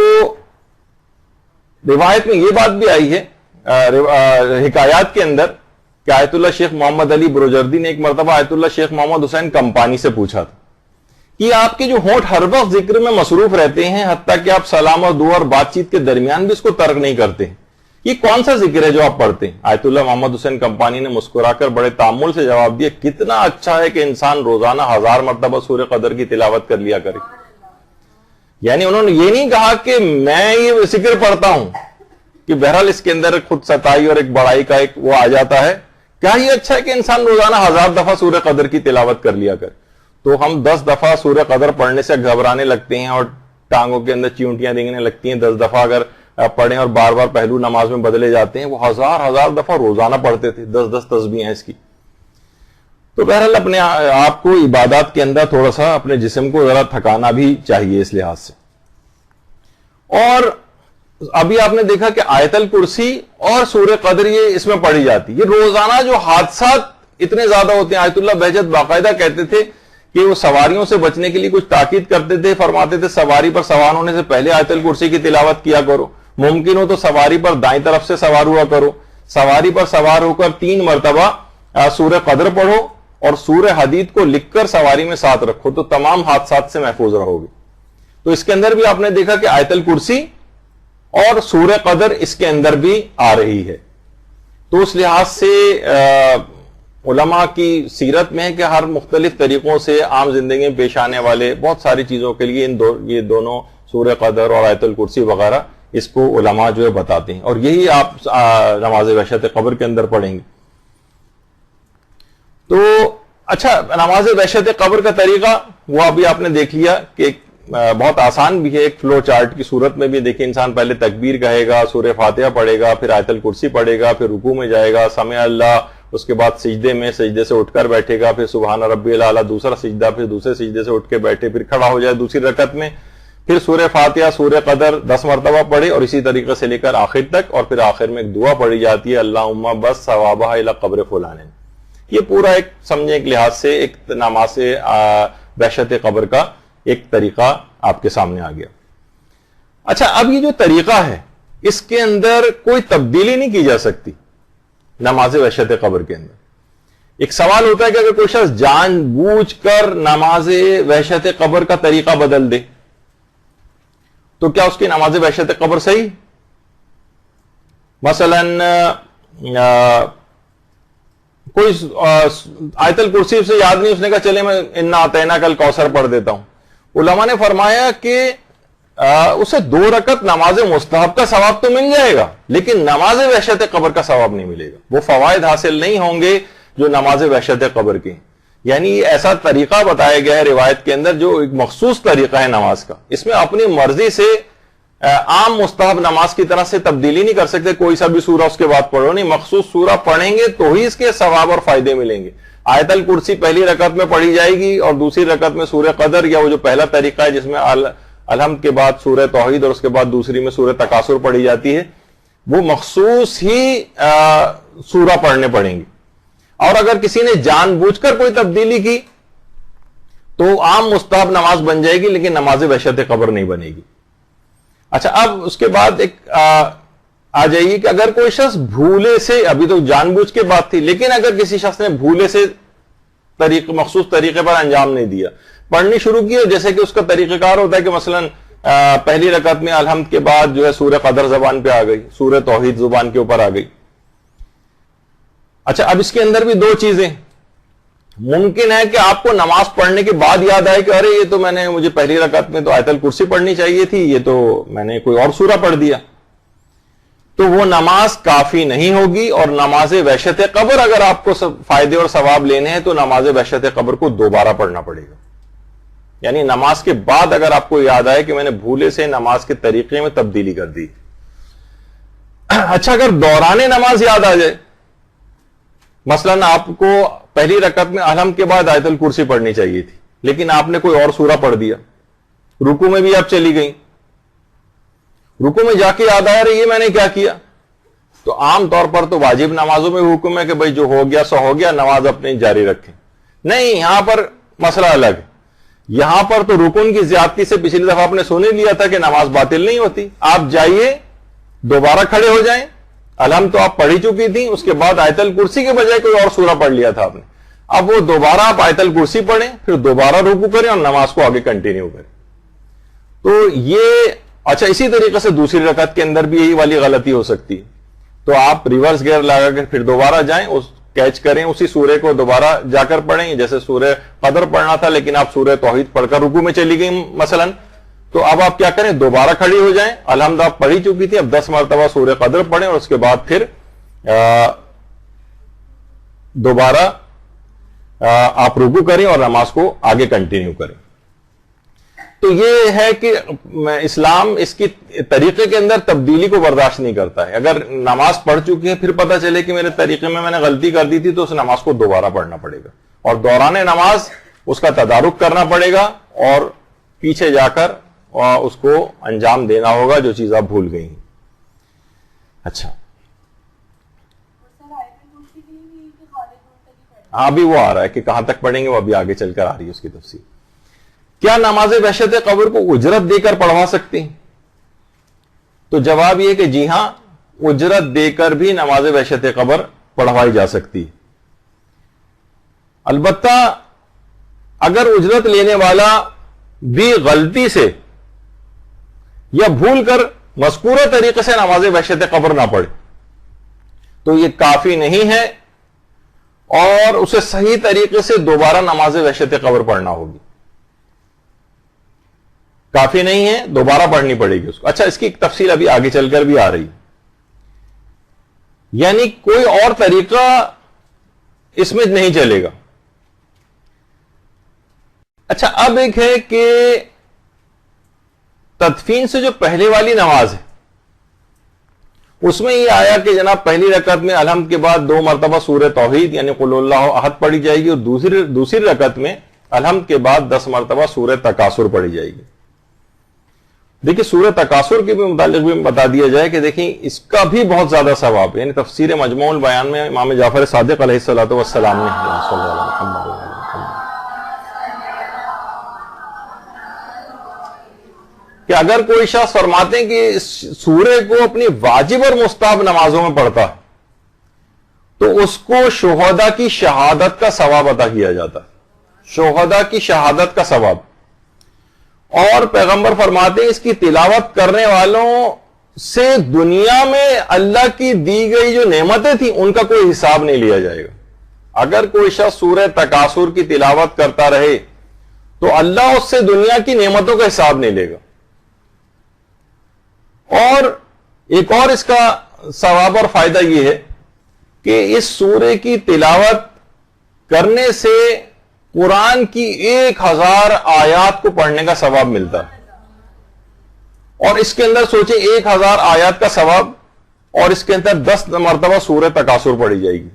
روایت میں یہ بات بھی آئی ہے حکایات کے اندر کہ آیت اللہ شیخ محمد علی بروجردی نے ایک مرتبہ آیت اللہ شیخ محمد حسین کمپانی سے پوچھا تھا کہ آپ کے جو ہونٹ ہر وقت ذکر میں مصروف رہتے ہیں، حتیٰ کہ آپ سلام اور دعا اور بات چیت کے درمیان بھی اس کو ترک نہیں کرتے، یہ کون سا ذکر ہے جو آپ پڑھتے ہیں؟ آیت اللہ محمد حسین کمپانی نے مسکرا کر بڑے تامل سے جواب دیا، کتنا اچھا ہے کہ انسان روزانہ 1000 مرتبہ سورہ قدر کی تلاوت کر لیا کرے. یعنی انہوں نے یہ نہیں کہا کہ میں یہ ذکر پڑھتا ہوں کہ بہرحال اس کے اندر خود ستائی اور ایک بڑائی کا ایک وہ آ جاتا ہے. کیا یہ اچھا ہے کہ انسان روزانہ 1000 دفعہ سورہ قدر کی تلاوت کر لیا کر؟ تو ہم 10 دفعہ سورہ قدر پڑھنے سے گھبرانے لگتے ہیں اور ٹانگوں کے اندر چیونٹیاں دینگنے لگتی ہیں. 10 دفعہ اگر پڑھیں اور بار بار پہلو نماز میں بدلے جاتے ہیں. وہ 1000 دفعہ روزانہ پڑھتے تھے، 10 تسبیح ہیں اس کی. تو بہرحال اپنے آپ کو عبادات کے اندر تھوڑا سا اپنے جسم کو ذرا تھکانا بھی چاہیے اس لحاظ سے. اور ابھی آپ نے دیکھا کہ آیت الکرسی اور سورہ قدر یہ اس میں پڑھی جاتی. یہ روزانہ جو حادثات اتنے زیادہ ہوتے ہیں، آیت اللہ بہجت باقاعدہ کہتے تھے کہ وہ سواریوں سے بچنے کے لیے کچھ تاکید کرتے تھے، فرماتے تھے سواری پر سوار ہونے سے پہلے آیت الکرسی کی تلاوت کیا کرو، ممکن ہو تو سواری پر دائیں طرف سے سوار ہوا کرو، سواری پر سوار ہو کر 3 مرتبہ سورہ قدر پڑھو اور سورہ حدید کو لکھ کر سواری میں ساتھ رکھو تو تمام حادثات سے محفوظ رہو گے. تو اس کے اندر بھی آپ نے دیکھا کہ آیت الکرسی اور سورہ قدر اس کے اندر بھی آ رہی ہے. تو اس لحاظ سے علماء کی سیرت میں ہے کہ ہر مختلف طریقوں سے عام زندگی میں پیش آنے والے بہت ساری چیزوں کے لیے یہ دونوں سورہ قدر اور آیت الکرسی وغیرہ اس کو علماء جو ہے بتاتے ہیں. اور یہی آپ نماز وحشت قبر کے اندر پڑھیں گے. تو اچھا، نماز وحشت قبر کا طریقہ وہ ابھی آپ نے دیکھ لیا کہ بہت آسان بھی ہے. ایک فلو چارٹ کی صورت میں بھی دیکھیں، انسان پہلے تکبیر کہے گا، سورہ فاتحہ پڑھے گا، پھر آیت الکرسی پڑھے گا، پھر رکوع میں جائے گا، سمع اللہ، اس کے بعد سجدے سے اٹھ کر بیٹھے گا، پھر سبحان ربی الاعلیٰ دوسرا سجدہ، پھر دوسرے سجدے سے اٹھ کے بیٹھے، پھر کھڑا ہو جائے دوسری رکعت میں، پھر سورہ فاتحہ سورہ قدر 10 مرتبہ پڑھے اور اسی طریقے سے لے کر آخر تک. اور پھر آخر میں ایک دعا پڑھی جاتی ہے، اللہم بس ثوابہ الی قبر فلان. یہ پورا ایک سمجھے ایک لحاظ سے ایک نماز وحشت قبر کا ایک طریقہ آپ کے سامنے آ گیا. اچھا اب یہ جو طریقہ ہے اس کے اندر کوئی تبدیلی نہیں کی جا سکتی نماز وحشت قبر کے اندر. ایک سوال ہوتا ہے کہ اگر کوئی شخص جان بوجھ کر نماز وحشت قبر کا طریقہ بدل دے تو کیا اس کی نماز وحشت قبر صحیح؟ مثلا کوئی آیت الکرسی سے یاد نہیں، اس نے کہا چلے میں انا اعطیناک الکوثر پڑھ دیتا ہوں. علماء نے فرمایا کہ اسے 2 رکعت نماز مستحب کا ثواب تو مل جائے گا لیکن نماز وحشت قبر کا ثواب نہیں ملے گا. وہ فوائد حاصل نہیں ہوں گے جو نماز وحشت قبر کے. یعنی ایسا طریقہ بتایا گیا ہے روایت کے اندر جو ایک مخصوص طریقہ ہے نماز کا، اس میں اپنی مرضی سے عام مستحب نماز کی طرح سے تبدیلی نہیں کر سکتے. کوئی سا بھی سورہ اس کے بعد پڑھو نہیں، مخصوص سورہ پڑھیں گے تو ہی اس کے ثواب اور فائدے ملیں گے. آیت الکرسی پہلی رکعت میں پڑھی جائے گی اور دوسری رکعت میں سورہ قدر، یا وہ جو پہلا طریقہ ہے جس میں الحمد کے بعد سورہ توحید اور اس کے بعد دوسری میں سورہ تکاثر پڑھی جاتی ہے، وہ مخصوص ہی سورہ پڑھنے پڑیں گے. اور اگر کسی نے جان بوجھ کر کوئی تبدیلی کی تو عام مستحب نماز بن جائے گی لیکن نماز وحشت قبر نہیں بنے گی. اچھا اب اس کے بعد ایک آ جائیے کہ اگر کوئی شخص بھولے سے، ابھی تو جان بوجھ کے بات تھی، لیکن اگر کسی شخص نے بھولے سے مخصوص طریقے پر انجام نہیں دیا، پڑھنی شروع کی، جیسے کہ اس کا طریقہ کار ہوتا ہے کہ مثلا پہلی رکعت میں الحمد کے بعد جو ہے سورہ قدر زبان پہ آ گئی، سورہ توحید زبان کے اوپر آ گئی. اچھا اب اس کے اندر بھی 2 چیزیں ممکن ہے کہ آپ کو نماز پڑھنے کے بعد یاد آئے کہ ارے یہ تو مجھے پہلی رکعت میں تو آیت الکرسی پڑھنی چاہیے تھی، یہ تو میں نے کوئی اور سورہ پڑھ دیا. تو وہ نماز کافی نہیں ہوگی، اور نماز وحشت قبر اگر آپ کو فائدے اور ثواب لینے ہیں تو نماز وحشت قبر کو دوبارہ پڑھنا پڑے گا. یعنی نماز کے بعد اگر آپ کو یاد آئے کہ میں نے بھولے سے نماز کے طریقے میں تبدیلی کر دی. اچھا اگر دوران نماز یاد آ جائے، مثلا آپ کو پہلی رکعت میں الحمد کے بعد آیت الکرسی پڑھنی چاہیے تھی لیکن آپ نے کوئی اور سورہ پڑھ دیا، رکوع میں بھی آپ چلی گئیں، رکوع میں جا کے یاد آیا رہی ہے میں نے کیا کیا، تو عام طور پر تو واجب نمازوں میں حکم ہے کہ بھئی جو ہو گیا سو ہو گیا، نماز اپنی جاری رکھیں. نہیں، یہاں پر مسئلہ الگ ہے. یہاں پر تو رکن کی زیادتی سے پچھلی دفعہ آپ نے سن لیا تھا کہ نماز باطل نہیں ہوتی. آپ جائیے دوبارہ کھڑے ہو جائیں، الحمد تو آپ پڑھی چکی تھی، اس کے بعد آیت الکرسی کے بجائے کوئی اور سورہ پڑھ لیا تھا آپ نے، اب وہ دوبارہ آپ آیت الکرسی پڑھیں، پھر دوبارہ رکوع کریں اور نماز کو آگے کنٹینیو کریں. تو یہ اچھا اسی طریقے سے دوسری رکعت کے اندر بھی یہی والی غلطی ہو سکتی ہے. تو آپ ریورس گیئر لگا کر پھر دوبارہ جائیں، کیچ کریں اسی سورے کو دوبارہ جا کر پڑھیں. جیسے سورہ قدر پڑھنا تھا لیکن آپ سورہ توحید پڑھ کر رکوع میں چلی گئی مثلا، تو اب آپ کیا کریں، دوبارہ کھڑی ہو جائیں، الحمد آپ پڑھی چکی تھی، اب 10 مرتبہ سورہ قدر پڑھیں اور اس کے بعد پھر دوبارہ آپ رکوع کریں اور نماز کو آگے کنٹینیو کریں. تو یہ ہے کہ اسلام اس کی طریقے کے اندر تبدیلی کو برداشت نہیں کرتا ہے. اگر نماز پڑھ چکی ہے پھر پتہ چلے کہ میرے طریقے میں نے غلطی کر دی تھی تو اس نماز کو دوبارہ پڑھنا پڑے گا، اور دوران نماز اس کا تدارک کرنا پڑے گا اور پیچھے جا کر اس کو انجام دینا ہوگا جو چیز آپ بھول گئی ہیں. اچھا ہاں ابھی وہ آ رہا ہے کہ کہاں تک پڑھیں گے، وہ ابھی آگے چل کر آ رہی ہے اس کی تفصیل. کیا نماز وحشت قبر کو اجرت دے کر پڑھوا سکتے ہیں؟ تو جواب یہ کہ جی ہاں، اجرت دے کر بھی نماز وحشت قبر پڑھوائی جا سکتی ہے. البتہ اگر اجرت لینے والا بھی غلطی سے یا بھول کر مذکورہ طریقے سے نماز وحشت قبر نہ پڑھے تو یہ کافی نہیں ہے، اور اسے صحیح طریقے سے دوبارہ نماز وحشت قبر پڑھنا ہوگی. کافی نہیں ہے، دوبارہ پڑھنی پڑے گی اس کو. اچھا اس کی ایک تفصیل ابھی آگے چل کر بھی آ رہی، یعنی کوئی اور طریقہ اس میں نہیں چلے گا. اچھا اب ایک ہے کہ تدفین سے جو پہلے والی نماز ہے اس میں یہ آیا کہ جناب پہلی رکعت میں الحمد کے بعد 2 مرتبہ سورہ توحید یعنی قل اللہ احد پڑھی جائے گی، اور دوسری رکعت میں الحمد کے بعد 10 مرتبہ سورہ تکاثر پڑھی جائے گی. دیکھیں سورہ تکاثر کے بھی متعلق بھی بتا دیا جائے کہ دیکھیں اس کا بھی بہت زیادہ ثواب، یعنی تفسیر مجموع البیان میں امام جعفر صادق علیہ الصلوۃ والسلام نے کہ اگر کوئی شخص فرماتے ہیں کہ اس سورے کو اپنی واجب اور مستحب نمازوں میں پڑھتا ہے تو اس کو شہداء کی شہادت کا ثواب عطا کیا جاتا ہے، شہداء کی شہادت کا ثواب۔ اور پیغمبر فرماتے ہیں اس کی تلاوت کرنے والوں سے دنیا میں اللہ کی دی گئی جو نعمتیں تھیں ان کا کوئی حساب نہیں لیا جائے گا۔ اگر کوئی شخص سورہ تکاثر کی تلاوت کرتا رہے تو اللہ اس سے دنیا کی نعمتوں کا حساب نہیں لے گا۔ اور ایک اور اس کا ثواب اور فائدہ یہ ہے کہ اس سورے کی تلاوت کرنے سے قرآن کی 1000 آیات کو پڑھنے کا ثواب ملتا ہے۔ اور اس کے اندر سوچیں 1000 آیات کا ثواب، اور اس کے اندر 10 مرتبہ سورہ تکاثر پڑھی جائے گی۔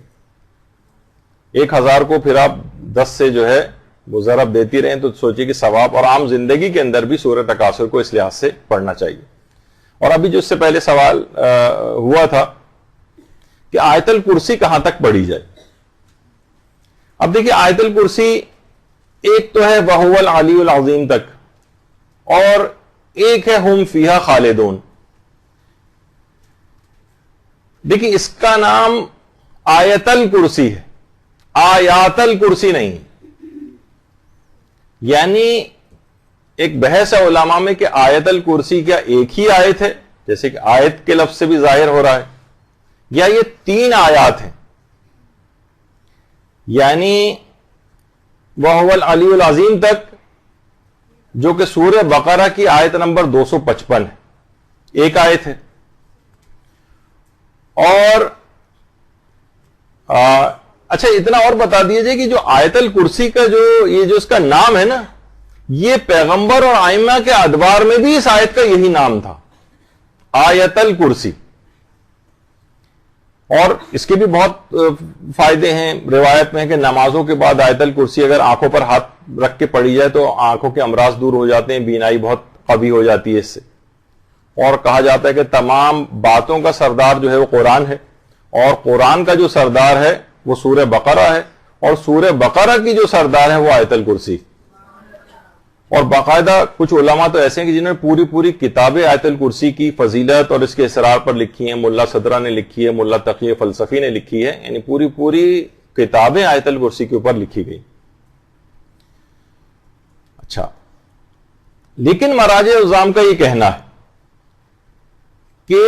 1000 کو پھر آپ 10 سے جو ہے وہ ضرب دیتی رہیں تو سوچیں کہ ثواب، اور عام زندگی کے اندر بھی سورہ تکاثر کو اس لحاظ سے پڑھنا چاہیے۔ اور ابھی جو اس سے پہلے سوال ہوا تھا کہ آیت الکرسی کہاں تک پڑھی جائے۔ اب دیکھیے آیت الکرسی ایک تو ہے وَهُوَ الْعَلِيُّ الْعَظِيمُ تک، اور ایک ہے ہم فیہا خالدون۔ دیکھیے اس کا نام آیت الکرسی ہے، آیات الکرسی نہیں۔ یعنی ایک بحث ہے علماء میں کہ آیت الکرسی کیا ایک ہی آیت ہے، جیسے کہ آیت کے لفظ سے بھی ظاہر ہو رہا ہے، یا یہ 3 آیات ہیں۔ یعنی وَهُوَ الْعَلِيُّ الْعَظِيمُ تک جو کہ سورہ بقرہ کی آیت نمبر 255 ہے، ایک آیت ہے۔ اور اچھا اتنا اور بتا دیجئے کہ جو آیت الکرسی کا جو اس کا نام ہے نا، یہ پیغمبر اور ائمہ کے ادوار میں بھی اس آیت کا یہی نام تھا، آیت الکرسی۔ اور اس کے بھی بہت فائدے ہیں، روایت میں ہے کہ نمازوں کے بعد آیت الکرسی اگر آنکھوں پر ہاتھ رکھ کے پڑھی جائے تو آنکھوں کے امراض دور ہو جاتے ہیں، بینائی بہت قوی ہو جاتی ہے اس سے۔ اور کہا جاتا ہے کہ تمام باتوں کا سردار جو ہے وہ قرآن ہے، اور قرآن کا جو سردار ہے وہ سورہ بقرہ ہے، اور سورہ بقرہ کی جو سردار ہے وہ آیت الکرسی۔ اور باقاعدہ کچھ علماء تو ایسے ہیں کہ جنہوں نے پوری کتابیں آیت الکرسی کی فضیلت اور اس کے اسرار پر لکھی ہیں۔ ملا صدرہ نے لکھی ہے، ملا تقی فلسفی نے لکھی ہے، یعنی پوری کتابیں آیت الکرسی کے اوپر لکھی گئی۔ اچھا، لیکن مراجع عظام کا یہ کہنا ہے کہ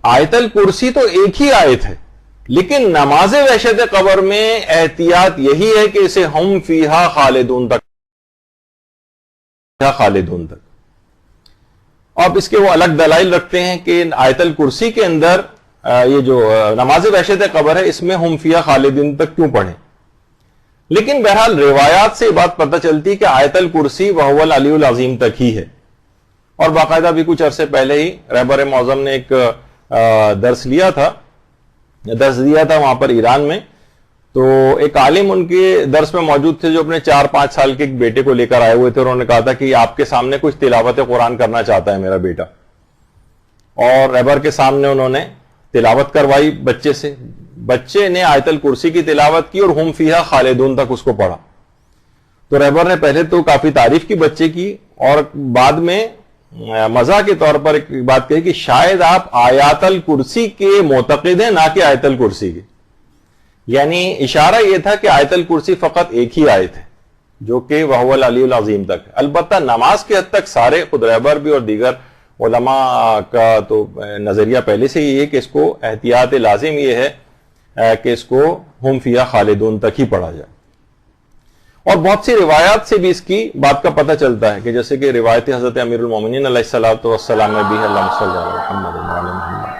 آیت الکرسی تو ایک ہی آیت ہے، لیکن نماز وحشت قبر میں احتیاط یہی ہے کہ اسے ہم فیہا خالدون تک اب اس کے وہ الگ دلائل رکھتے ہیں کہ آیت الکرسی کے اندر یہ جو نماز وحشت قبر ہے اس میں ہم فیہا خالدون تک کیوں پڑھیں۔ لیکن بہرحال روایات سے یہ بات پتہ چلتی ہے کہ آیت الکرسی وَهُوَ الْعَلِيُّ الْعَظِيمُ تک ہی ہے۔ اور باقاعدہ بھی کچھ عرصے پہلے ہی رہبر معظم نے ایک درس دیا تھا وہاں پر ایران میں، تو ایک عالم ان کے درس میں موجود تھے جو اپنے 4-5 سال کے ایک بیٹے کو لے کر آئے ہوئے تھے، اور انہوں نے کہا تھا کہ آپ کے سامنے کچھ تلاوت قرآن کرنا چاہتا ہے میرا بیٹا۔ اور رہبر کے سامنے انہوں نے تلاوت کروائی بچے سے، بچے نے آیت الکرسی کی تلاوت کی اور ہم فیہا خالدون تک اس کو پڑھا۔ تو رہبر نے پہلے تو کافی تعریف کی بچے کی، اور بعد میں مزاح کے طور پر ایک بات کہی کہ شاید آپ آیات الکرسی کے معتقد ہیں نہ کہ آیت الکرسی کے۔ یعنی اشارہ یہ تھا کہ آیت الکرسی فقط ایک ہی آیت ہے جو کہ وَهُوَ الْعَلِيُّ الْعَظِيمُ تک ہے۔ البتہ نماز کے حد تک سارے، خود رہبر بھی اور دیگر علماء کا تو نظریہ پہلے سے یہ ہے کہ اس کو احتیاط لازم یہ ہے کہ اس کو ہم فیہا خالدون تک ہی پڑھا جائے۔ اور بہت سی روایات سے بھی اس کی بات کا پتہ چلتا ہے، کہ جیسے کہ روایت حضرت امیر المومنین علیہ الصلوۃ والسلام میں بھی اللہم صلی علی محمد وعلی محمد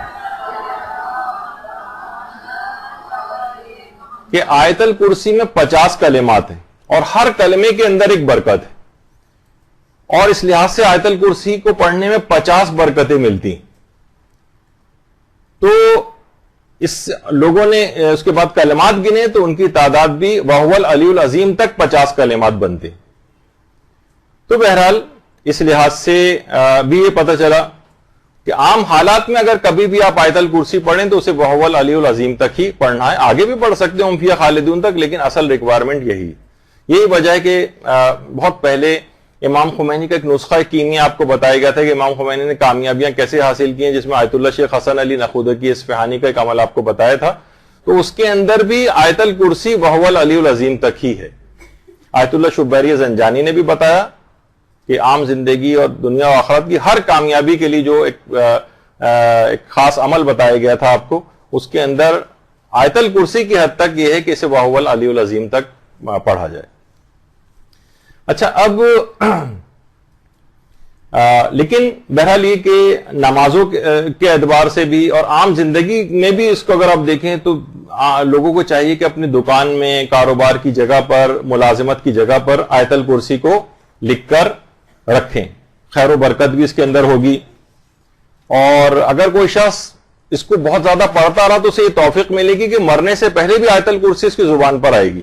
کہ آیت الکرسی میں 50 کلمات ہیں، اور ہر کلمے کے اندر ایک برکت ہے، اور اس لحاظ سے آیت الکرسی کو پڑھنے میں 50 برکتیں ملتی ہیں۔ تو اس لوگوں نے اس کے بعد کلمات گنے تو ان کی تعداد بھی وَهُوَ الْعَلِيُّ الْعَظِيمُ تک 50 کلمات بنتے۔ تو بہرحال اس لحاظ سے بھی یہ پتہ چلا کہ عام حالات میں اگر کبھی بھی آپ آیت الکرسی پڑھیں تو اسے وَهُوَ الْعَلِيُّ الْعَظِيمُ تک ہی پڑھنا ہے۔ آگے بھی پڑھ سکتے ہیں ہم فیہا خالدون تک، لیکن اصل ریکوائرمنٹ یہی وجہ ہے کہ بہت پہلے امام خمینی کا ایک نسخہ کیمیا آپ کو بتایا گیا تھا کہ امام خمینی نے کامیابیاں کیسے حاصل کی ہیں، جس میں آیت اللہ شیخ حسن علی نخودکی اصفہانی کا ایک عمل آپ کو بتایا تھا، تو اس کے اندر بھی آیت الکرسی وہو العلی العظیم تک ہی ہے۔ آیت اللہ شبیری زنجانی نے بھی بتایا کہ عام زندگی اور دنیا و آخرت کی ہر کامیابی کے لیے جو ایک خاص عمل بتایا گیا تھا آپ کو، اس کے اندر آیت الکرسی کی حد تک یہ ہے کہ اسے وہو العلی العظیم تک پڑھا جائے۔ اچھا، اب لیکن بہرحال یہ کہ نمازوں کے اعتبار سے بھی اور عام زندگی میں بھی اس کو اگر آپ دیکھیں تو لوگوں کو چاہیے کہ اپنی دکان میں، کاروبار کی جگہ پر، ملازمت کی جگہ پر آیت الکرسی کو لکھ کر رکھیں، خیر و برکت بھی اس کے اندر ہوگی۔ اور اگر کوئی شخص اس کو بہت زیادہ پڑھتا رہا تو اسے یہ توفیق ملے گی کہ مرنے سے پہلے بھی آیت الکرسی اس کی زبان پر آئے گی،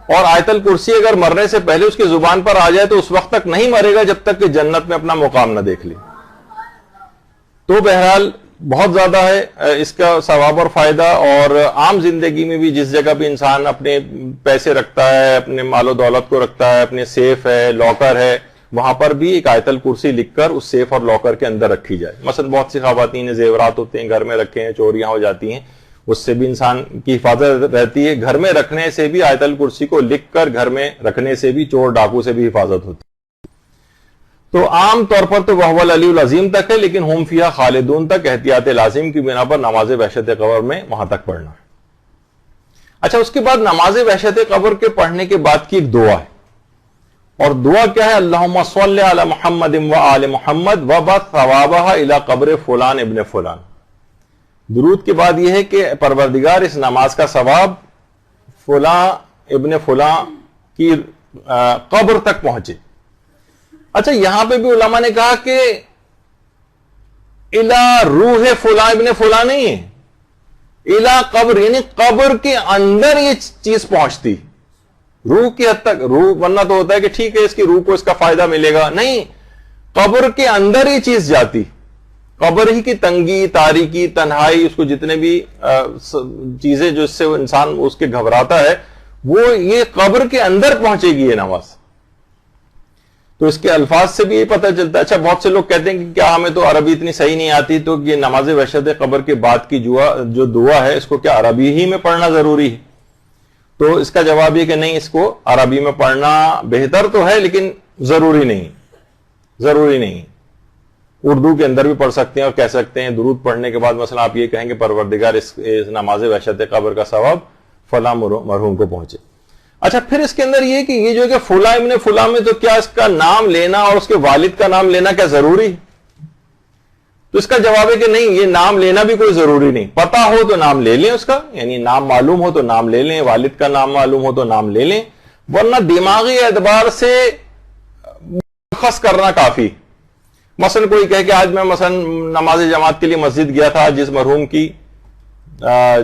اور آیت الکرسی اگر مرنے سے پہلے اس کی زبان پر آ جائے تو اس وقت تک نہیں مرے گا جب تک کہ جنت میں اپنا مقام نہ دیکھ لے۔ تو بہرحال بہت زیادہ ہے اس کا ثواب اور فائدہ، اور عام زندگی میں بھی جس جگہ بھی انسان اپنے پیسے رکھتا ہے، اپنے مال و دولت کو رکھتا ہے، اپنے سیف ہے، لاکر ہے، وہاں پر بھی ایک آیت الکرسی لکھ کر اس سیف اور لاکر کے اندر رکھی جائے۔ مثلا بہت سی خواتین زیورات ہوتے ہیں گھر میں رکھے ہیں، چوریاں ہو جاتی ہیں، اس سے بھی انسان کی حفاظت رہتی ہے۔ گھر میں رکھنے سے بھی آیت الکرسی کو لکھ کر گھر میں رکھنے سے بھی چور ڈاکو سے بھی حفاظت ہوتی ہے۔ تو عام طور پر تو وہو العلی العظیم تک ہے، لیکن ہم فیہا خالدون تک احتیاط لازم کی بنا پر نماز وحشت قبر میں وہاں تک پڑھنا ہے۔ اچھا، اس کے بعد نماز وحشت قبر کے پڑھنے کے بعد کی ایک دعا ہے، اور دعا کیا ہے؟ اللہم صلی علی محمد و آل محمد وبعث ثوابہا الی قبر فلان ابن فلان۔ درود کے بعد یہ ہے کہ پروردگار اس نماز کا ثواب فلاں ابن فلاں کی قبر تک پہنچے۔ اچھا، یہاں پہ بھی علماء نے کہا کہ الی روح فلاں ابن فلاں نہیں ہے، الی قبر، یعنی قبر کے اندر یہ چیز پہنچتی، روح کی حد تک۔ روح ورنہ تو ہوتا ہے کہ ٹھیک ہے اس کی روح کو اس کا فائدہ ملے گا، نہیں، قبر کے اندر یہ چیز جاتی، قبر ہی کی تنگی، تاریکی، تنہائی، اس کو جتنے بھی چیزیں جو اس سے انسان اس کے گھبراتا ہے، وہ یہ قبر کے اندر پہنچے گی یہ نماز۔ تو اس کے الفاظ سے بھی یہ پتہ چلتا ہے۔ اچھا، بہت سے لوگ کہتے ہیں کہ کیا ہمیں تو عربی اتنی صحیح نہیں آتی، تو یہ نماز وحشت قبر کے بعد کی جو دعا ہے اس کو کیا عربی ہی میں پڑھنا ضروری ہے؟ تو اس کا جواب یہ کہ نہیں، اس کو عربی میں پڑھنا بہتر تو ہے لیکن ضروری نہیں۔ اردو کے اندر بھی پڑھ سکتے ہیں اور کہہ سکتے ہیں درود پڑھنے کے بعد مثلا آپ یہ کہیں کہ پروردگار اس نماز وحشت قبر کا ثواب فلاں مرحوم کو پہنچے۔ اچھا، پھر اس کے اندر یہ کہ یہ جو کہ فلاں ابن فلاں میں تو کیا اس کا نام لینا اور اس کے والد کا نام لینا کیا ضروری ہے؟ تو اس کا جواب ہے کہ نہیں، یہ نام لینا بھی کوئی ضروری نہیں، پتا ہو تو نام لے لیں اس کا، یعنی نام معلوم ہو تو نام لے لیں، والد کا نام معلوم ہو تو نام لے لیں، ورنہ دماغی اعتبار سے مشخص کرنا کافی۔ مثلا کوئی کہے کہ آج میں مثلا نماز جماعت کے لیے مسجد گیا تھا، جس مرحوم کی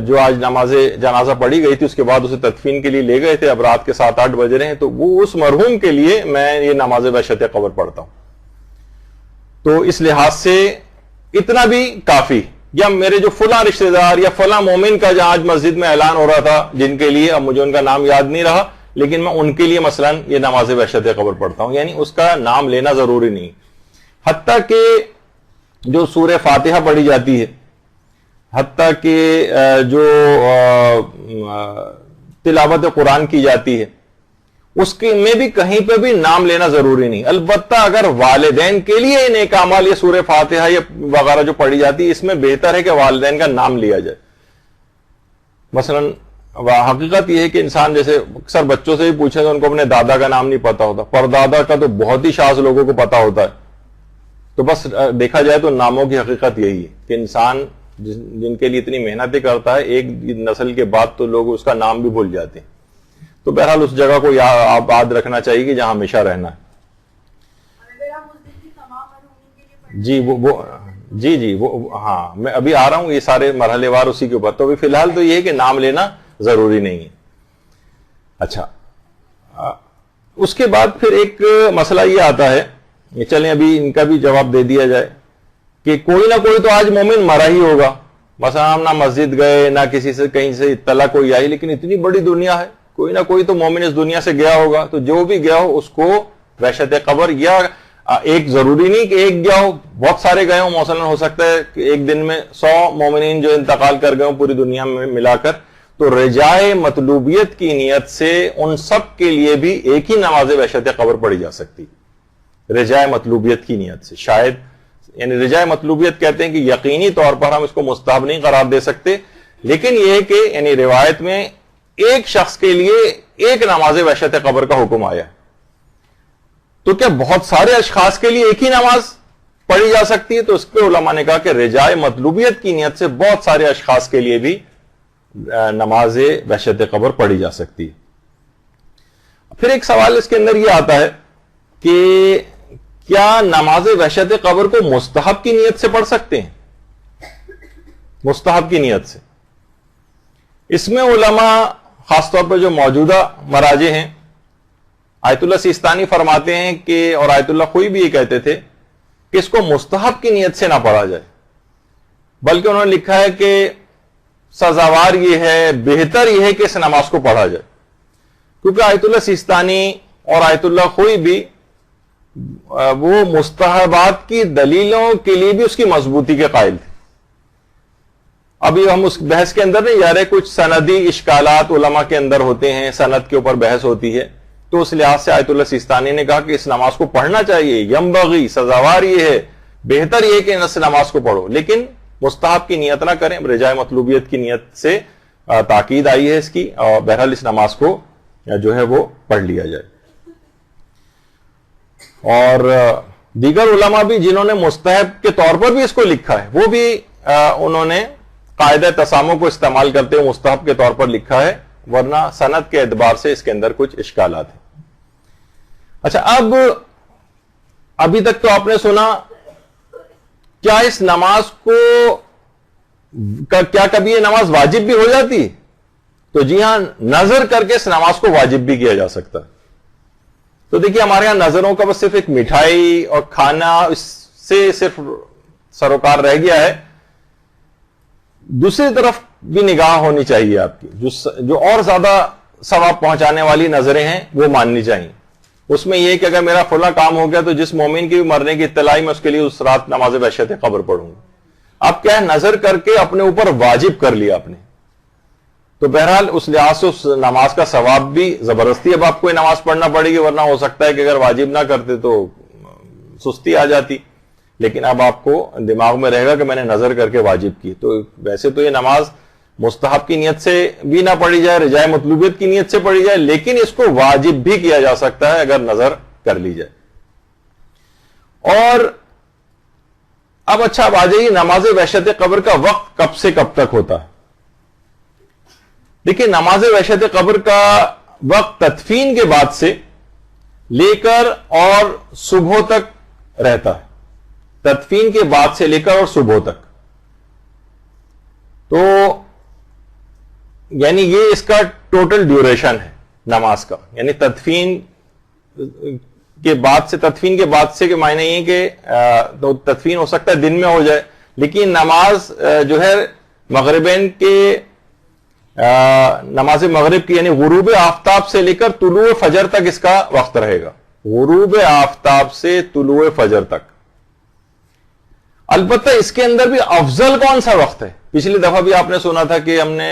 جو آج نماز جنازہ پڑھی گئی تھی اس کے بعد اسے تدفین کے لیے لے گئے تھے، اب رات کے 7-8 بج رہے ہیں، تو وہ اس مرحوم کے لیے میں یہ نماز وحشت قبر پڑھتا ہوں، تو اس لحاظ سے اتنا بھی کافی۔ یا میرے جو فلاں رشتہ دار یا فلاں مومن کا جہاں آج مسجد میں اعلان ہو رہا تھا، جن کے لیے اب مجھے ان کا نام یاد نہیں رہا، لیکن میں ان کے لیے مثلا یہ نماز وحشت قبر پڑھتا ہوں، یعنی اس کا نام لینا ضروری نہیں۔ حتیٰ کہ جو سورہ فاتحہ پڑھی جاتی ہے، حتیٰ کہ جو تلاوت قرآن کی جاتی ہے، اس کے میں بھی کہیں پہ بھی نام لینا ضروری نہیں۔ البتہ اگر والدین کے لیے نیک اعمال یہ سورہ فاتحہ یا وغیرہ جو پڑھی جاتی ہے، اس میں بہتر ہے کہ والدین کا نام لیا جائے۔ مثلا حقیقت یہ ہے کہ انسان جیسے اکثر بچوں سے بھی پوچھیں تو ان کو اپنے دادا کا نام نہیں پتا ہوتا، پردادا کا تو بہت ہی شاذ لوگوں کو پتا ہوتا ہے۔ تو بس دیکھا جائے تو ناموں کی حقیقت یہی ہے کہ انسان جن کے لیے اتنی محنتیں کرتا ہے، ایک نسل کے بعد تو لوگ اس کا نام بھی بھول جاتے ہیں۔ تو بہرحال اس جگہ کو یاد رکھنا چاہیے کہ جہاں ہمیشہ رہنا ہے۔ جی وہ ہاں، میں ابھی آ رہا ہوں، یہ سارے مرحلے وار اسی کے اوپر۔ تو ابھی فی الحال تو یہ ہے کہ نام لینا ضروری نہیں ہے۔ اچھا، اس کے بعد پھر ایک مسئلہ یہ آتا ہے، یہ چلیں ابھی ان کا بھی جواب دے دیا جائے کہ کوئی نہ کوئی تو آج مومن مرا ہی ہوگا۔ مثلا ہم نہ مسجد گئے، نہ کسی سے کہیں سے اطلاع کوئی آئی، لیکن اتنی بڑی دنیا ہے، کوئی نہ کوئی تو مومن اس دنیا سے گیا ہوگا، تو جو بھی گیا ہو اس کو وحشت قبر، یا ایک ضروری نہیں کہ ایک گیا ہو، بہت سارے گئے ہوں، مثلا ہو سکتا ہے کہ ایک دن میں 100 مومنین جو انتقال کر گئے ہوں پوری دنیا میں ملا کر، تو رجائے مطلوبیت کی نیت سے ان سب کے لیے بھی ایک ہی نماز وحشت قبر پڑھی جا سکتی، رجائے مطلوبیت کی نیت سے. شاید یعنی رجائے مطلوبیت کہتے ہیں کہ یقینی طور پر ہم اس کو مستحب نہیں قرار دے سکتے، لیکن یہ کہ یعنی روایت میں ایک شخص کے لیے ایک نماز وحشت قبر کا حکم آیا ہے، تو کیا بہت سارے اشخاص کے لیے ایک ہی نماز پڑھی جا سکتی ہے؟ تو اس پہ علماء نے کہا کہ رجائے مطلوبیت کی نیت سے بہت سارے اشخاص کے لیے بھی نماز وحشت قبر پڑھی جا سکتی ہے. پھر ایک سوال اس کے اندر یہ آتا ہے کہ کیا نماز وحشت قبر کو مستحب کی نیت سے پڑھ سکتے ہیں؟ مستحب کی نیت سے اس میں علماء خاص طور پر جو موجودہ مراجع ہیں، آیت اللہ سیستانی فرماتے ہیں کہ، اور آیت اللہ خوئی بھی یہ کہتے تھے کہ اس کو مستحب کی نیت سے نہ پڑھا جائے، بلکہ انہوں نے لکھا ہے کہ سزاوار یہ ہے، بہتر یہ ہے کہ اس نماز کو پڑھا جائے، کیونکہ آیت اللہ سیستانی اور آیت اللہ خوئی بھی وہ مستحبات کی دلیلوں کے لیے بھی اس کی مضبوطی کے قائل تھے. ابھی ہم اس بحث کے اندر نہیں جا رہے، کچھ سندی اشکالات علماء کے اندر ہوتے ہیں، سند کے اوپر بحث ہوتی ہے، تو اس لحاظ سے آیت اللہ سیستانی نے کہا کہ اس نماز کو پڑھنا چاہیے، ینبغی، سزاوار یہ ہے، بہتر یہ کہ اس نماز کو پڑھو، لیکن مستحب کی نیت نہ کریں، رجائے مطلوبیت کی نیت سے تاکید آئی ہے اس کی، اور بہرحال اس نماز کو جو ہے وہ پڑھ لیا جائے. اور دیگر علماء بھی جنہوں نے مستحب کے طور پر بھی اس کو لکھا ہے، وہ بھی انہوں نے قاعدہ تسامح کو استعمال کرتے ہوئے مستحب کے طور پر لکھا ہے، ورنہ سند کے اعتبار سے اس کے اندر کچھ اشکالات ہیں. اچھا، ابھی تک تو آپ نے سنا، کیا اس نماز کو کیا کبھی یہ نماز واجب بھی ہو جاتی ہے؟ تو جی ہاں، نظر کر کے اس نماز کو واجب بھی کیا جا سکتا ہے. تو دیکھیے ہمارے یہاں نظروں کا بس صرف ایک مٹھائی اور کھانا اس سے صرف سروکار رہ گیا ہے، دوسری طرف بھی نگاہ ہونی چاہیے آپ کی، جو اور زیادہ ثواب پہنچانے والی نظریں ہیں وہ ماننی چاہیے. اس میں یہ کہ اگر میرا فلاں کام ہو گیا تو جس مومن کی بھی مرنے کی اطلاع میں اس کے لیے اس رات نماز وحشت قبر پڑھوں گا. اب کیا ہے، نظر کر کے اپنے اوپر واجب کر لیا آپ نے، تو بہرحال اس لحاظ سے اس نماز کا ثواب بھی زبردستی اب آپ کو یہ نماز پڑھنا پڑے گی، ورنہ ہو سکتا ہے کہ اگر واجب نہ کرتے تو سستی آ جاتی، لیکن اب آپ کو دماغ میں رہے گا کہ میں نے نظر کر کے واجب کی. تو ویسے تو یہ نماز مستحب کی نیت سے بھی نہ پڑھی جائے، رجائے مطلوبیت کی نیت سے پڑھی جائے، لیکن اس کو واجب بھی کیا جا سکتا ہے اگر نظر کر لی جائے. اور اب اچھا اب آ جائیے نماز وحشت قبر کا وقت کب سے کب تک ہوتا ہے. دیکھیے نماز وحشت قبر کا وقت تدفین کے بعد سے لے کر اور صبح تک رہتا ہے، تدفین کے بعد سے لے کر اور صبح تک. تو یعنی یہ اس کا ٹوٹل ڈیوریشن ہے نماز کا، یعنی تدفین کے بعد سے کہ معنی یہ کہ تو تدفین ہو سکتا ہے دن میں ہو جائے، لیکن نماز جو ہے مغربین کے نماز مغرب کی یعنی غروب آفتاب سے لے کر طلوع فجر تک اس کا وقت رہے گا، غروب آفتاب سے طلوع فجر تک. البتہ اس کے اندر بھی افضل کون سا وقت ہے؟ پچھلی دفعہ بھی آپ نے سنا تھا کہ ہم نے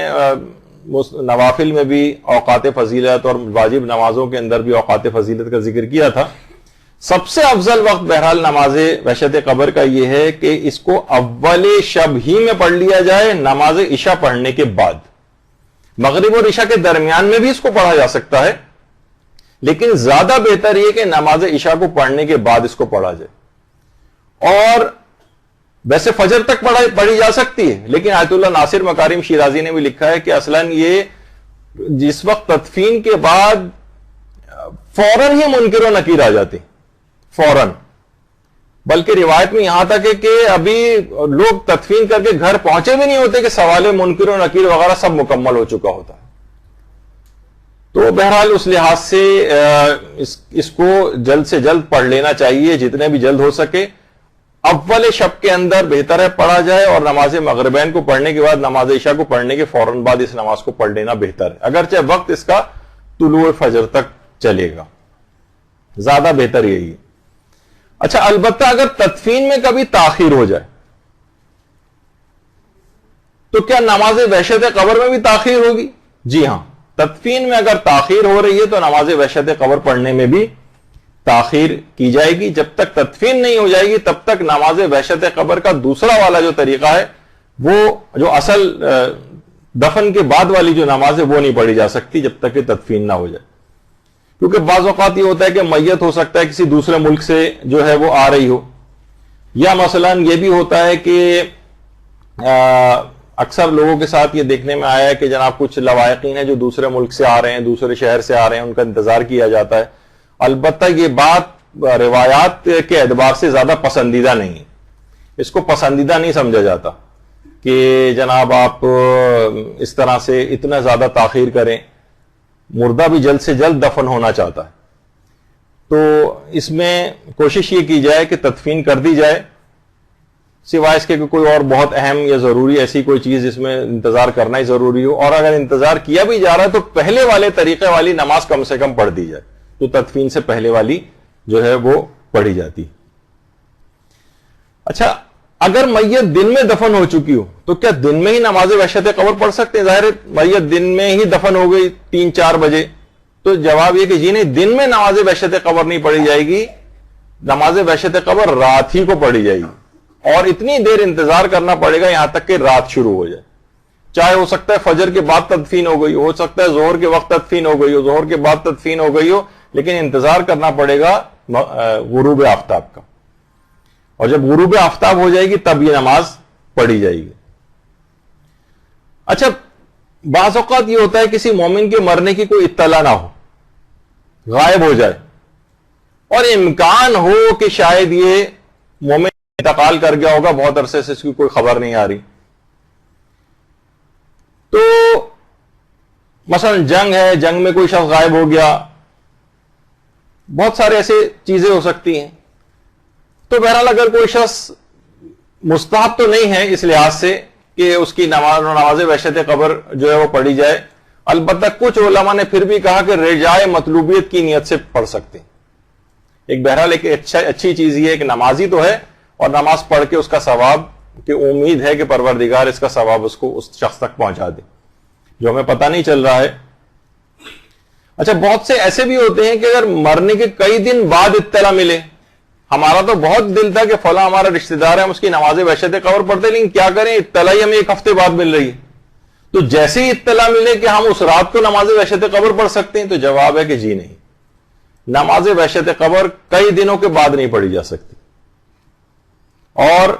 نوافل میں بھی اوقات فضیلت اور واجب نمازوں کے اندر بھی اوقات فضیلت کا ذکر کیا تھا. سب سے افضل وقت بہرحال نماز وحشت قبر کا یہ ہے کہ اس کو اول شب ہی میں پڑھ لیا جائے، نماز عشاء پڑھنے کے بعد. مغرب اور عشاء کے درمیان میں بھی اس کو پڑھا جا سکتا ہے، لیکن زیادہ بہتر یہ کہ نماز عشاء کو پڑھنے کے بعد اس کو پڑھا جائے. اور ویسے فجر تک پڑھی جا سکتی ہے، لیکن آیت اللہ ناصر مکارم شیرازی نے بھی لکھا ہے کہ اصلاً یہ جس وقت تدفین کے بعد فوراً ہی منکر و نکیر آ جاتے، فوراً. بلکہ روایت میں یہاں تک ہے کہ ابھی لوگ تدفین کر کے گھر پہنچے بھی نہیں ہوتے کہ سوال منکر و نکیر وغیرہ سب مکمل ہو چکا ہوتا ہے. تو بہرحال اس لحاظ سے اس کو جلد سے جلد پڑھ لینا چاہیے، جتنے بھی جلد ہو سکے. اول شب کے اندر بہتر ہے پڑھا جائے، اور نماز مغربین کو پڑھنے کے بعد نماز عشاء کو پڑھنے کے فوراً بعد اس نماز کو پڑھ لینا بہتر ہے، اگرچہ وقت اس کا طلوع فجر تک چلے گا. زیادہ بہتر یہی ہے. اچھا البتہ اگر تدفین میں کبھی تاخیر ہو جائے تو کیا نماز وحشت قبر میں بھی تاخیر ہوگی؟ جی ہاں، تدفین میں اگر تاخیر ہو رہی ہے تو نماز وحشت قبر پڑھنے میں بھی تاخیر کی جائے گی. جب تک تدفین نہیں ہو جائے گی تب تک نماز وحشت قبر کا دوسرا والا جو طریقہ ہے وہ جو اصل دفن کے بعد والی جو نماز ہے وہ نہیں پڑھی جا سکتی جب تک کہ تدفین نہ ہو جائے. کیونکہ بعض اوقات یہ ہوتا ہے کہ میت ہو سکتا ہے کسی دوسرے ملک سے جو ہے وہ آ رہی ہو، یا مثلا یہ بھی ہوتا ہے کہ اکثر لوگوں کے ساتھ یہ دیکھنے میں آیا ہے کہ جناب کچھ لوائقین ہیں جو دوسرے ملک سے آ رہے ہیں، دوسرے شہر سے آ رہے ہیں، ان کا انتظار کیا جاتا ہے. البتہ یہ بات روایات کے اعتبار سے زیادہ پسندیدہ نہیں ہے، اس کو پسندیدہ نہیں سمجھا جاتا کہ جناب آپ اس طرح سے اتنا زیادہ تاخیر کریں. مردہ بھی جلد سے جلد دفن ہونا چاہتا ہے، تو اس میں کوشش یہ کی جائے کہ تدفین کر دی جائے، سوائے اس کے کہ کوئی اور بہت اہم یا ضروری ایسی کوئی چیز جس میں انتظار کرنا ہی ضروری ہو. اور اگر انتظار کیا بھی جا رہا ہے تو پہلے والے طریقے والی نماز کم سے کم پڑھ دی جائے، تو تدفین سے پہلے والی جو ہے وہ پڑھی جاتی. اچھا اگر میت دن میں دفن ہو چکی ہو تو کیا دن میں ہی نماز وحشت قبر پڑھ سکتے ہیں؟ ظاہر ہے میت دن میں ہی دفن ہو گئی 3-4 بجے، تو جواب یہ کہ جی نہیں، دن میں نماز وحشت قبر نہیں پڑھی جائے گی، نماز وحشت قبر رات ہی کو پڑھی جائے گی، اور اتنی دیر انتظار کرنا پڑے گا یہاں تک کہ رات شروع ہو جائے. چاہے ہو سکتا ہے فجر کے بعد تدفین ہو گئی ہو سکتا ہے ظہر کے وقت تدفین ہو گئی ہو، ظہر کے بعد تدفین ہو گئی ہو، لیکن انتظار کرنا پڑے گا غروب آفتاب کا، اور جب غروب آفتاب ہو جائے گی تب یہ نماز پڑھی جائے گی. اچھا بعض اوقات یہ ہوتا ہے کسی مومن کے مرنے کی کوئی اطلاع نہ ہو، غائب ہو جائے، اور امکان ہو کہ شاید یہ مومن انتقال کر گیا ہوگا، بہت عرصے سے اس کی کوئی خبر نہیں آ رہی. تو مثلا جنگ ہے، جنگ میں کوئی شخص غائب ہو گیا، بہت سارے ایسے چیزیں ہو سکتی ہیں. تو بہرحال اگر کوئی شخص مستحب تو نہیں ہے اس لحاظ سے کہ اس کی نماز وحشت قبر جو ہے وہ پڑھی جائے، البتہ کچھ علماء نے پھر بھی کہا کہ رجائے مطلوبیت کی نیت سے پڑھ سکتے ہیں. ایک بہرحال ایک اچھی چیز یہ ہے کہ نمازی تو ہے، اور نماز پڑھ کے اس کا ثواب کہ امید ہے کہ پروردگار اس کا ثواب اس کو اس شخص تک پہنچا دے جو ہمیں پتہ نہیں چل رہا ہے. اچھا بہت سے ایسے بھی ہوتے ہیں کہ اگر مرنے کے کئی دن بعد اطلاع ملے، ہمارا تو بہت دل تھا کہ فلاں ہمارا رشتہ دار ہے، ہم اس کی نماز وحشت قبر پڑھتے، لیکن کیا کریں اطلاع ہی ہمیں 1 ہفتے بعد مل رہی ہے. تو جیسے ہی اطلاع ملے کہ ہم اس رات کو نماز وحشت قبر پڑھ سکتے ہیں، تو جواب ہے کہ جی نہیں، نماز وحشت قبر کئی دنوں کے بعد نہیں پڑھی جا سکتی، اور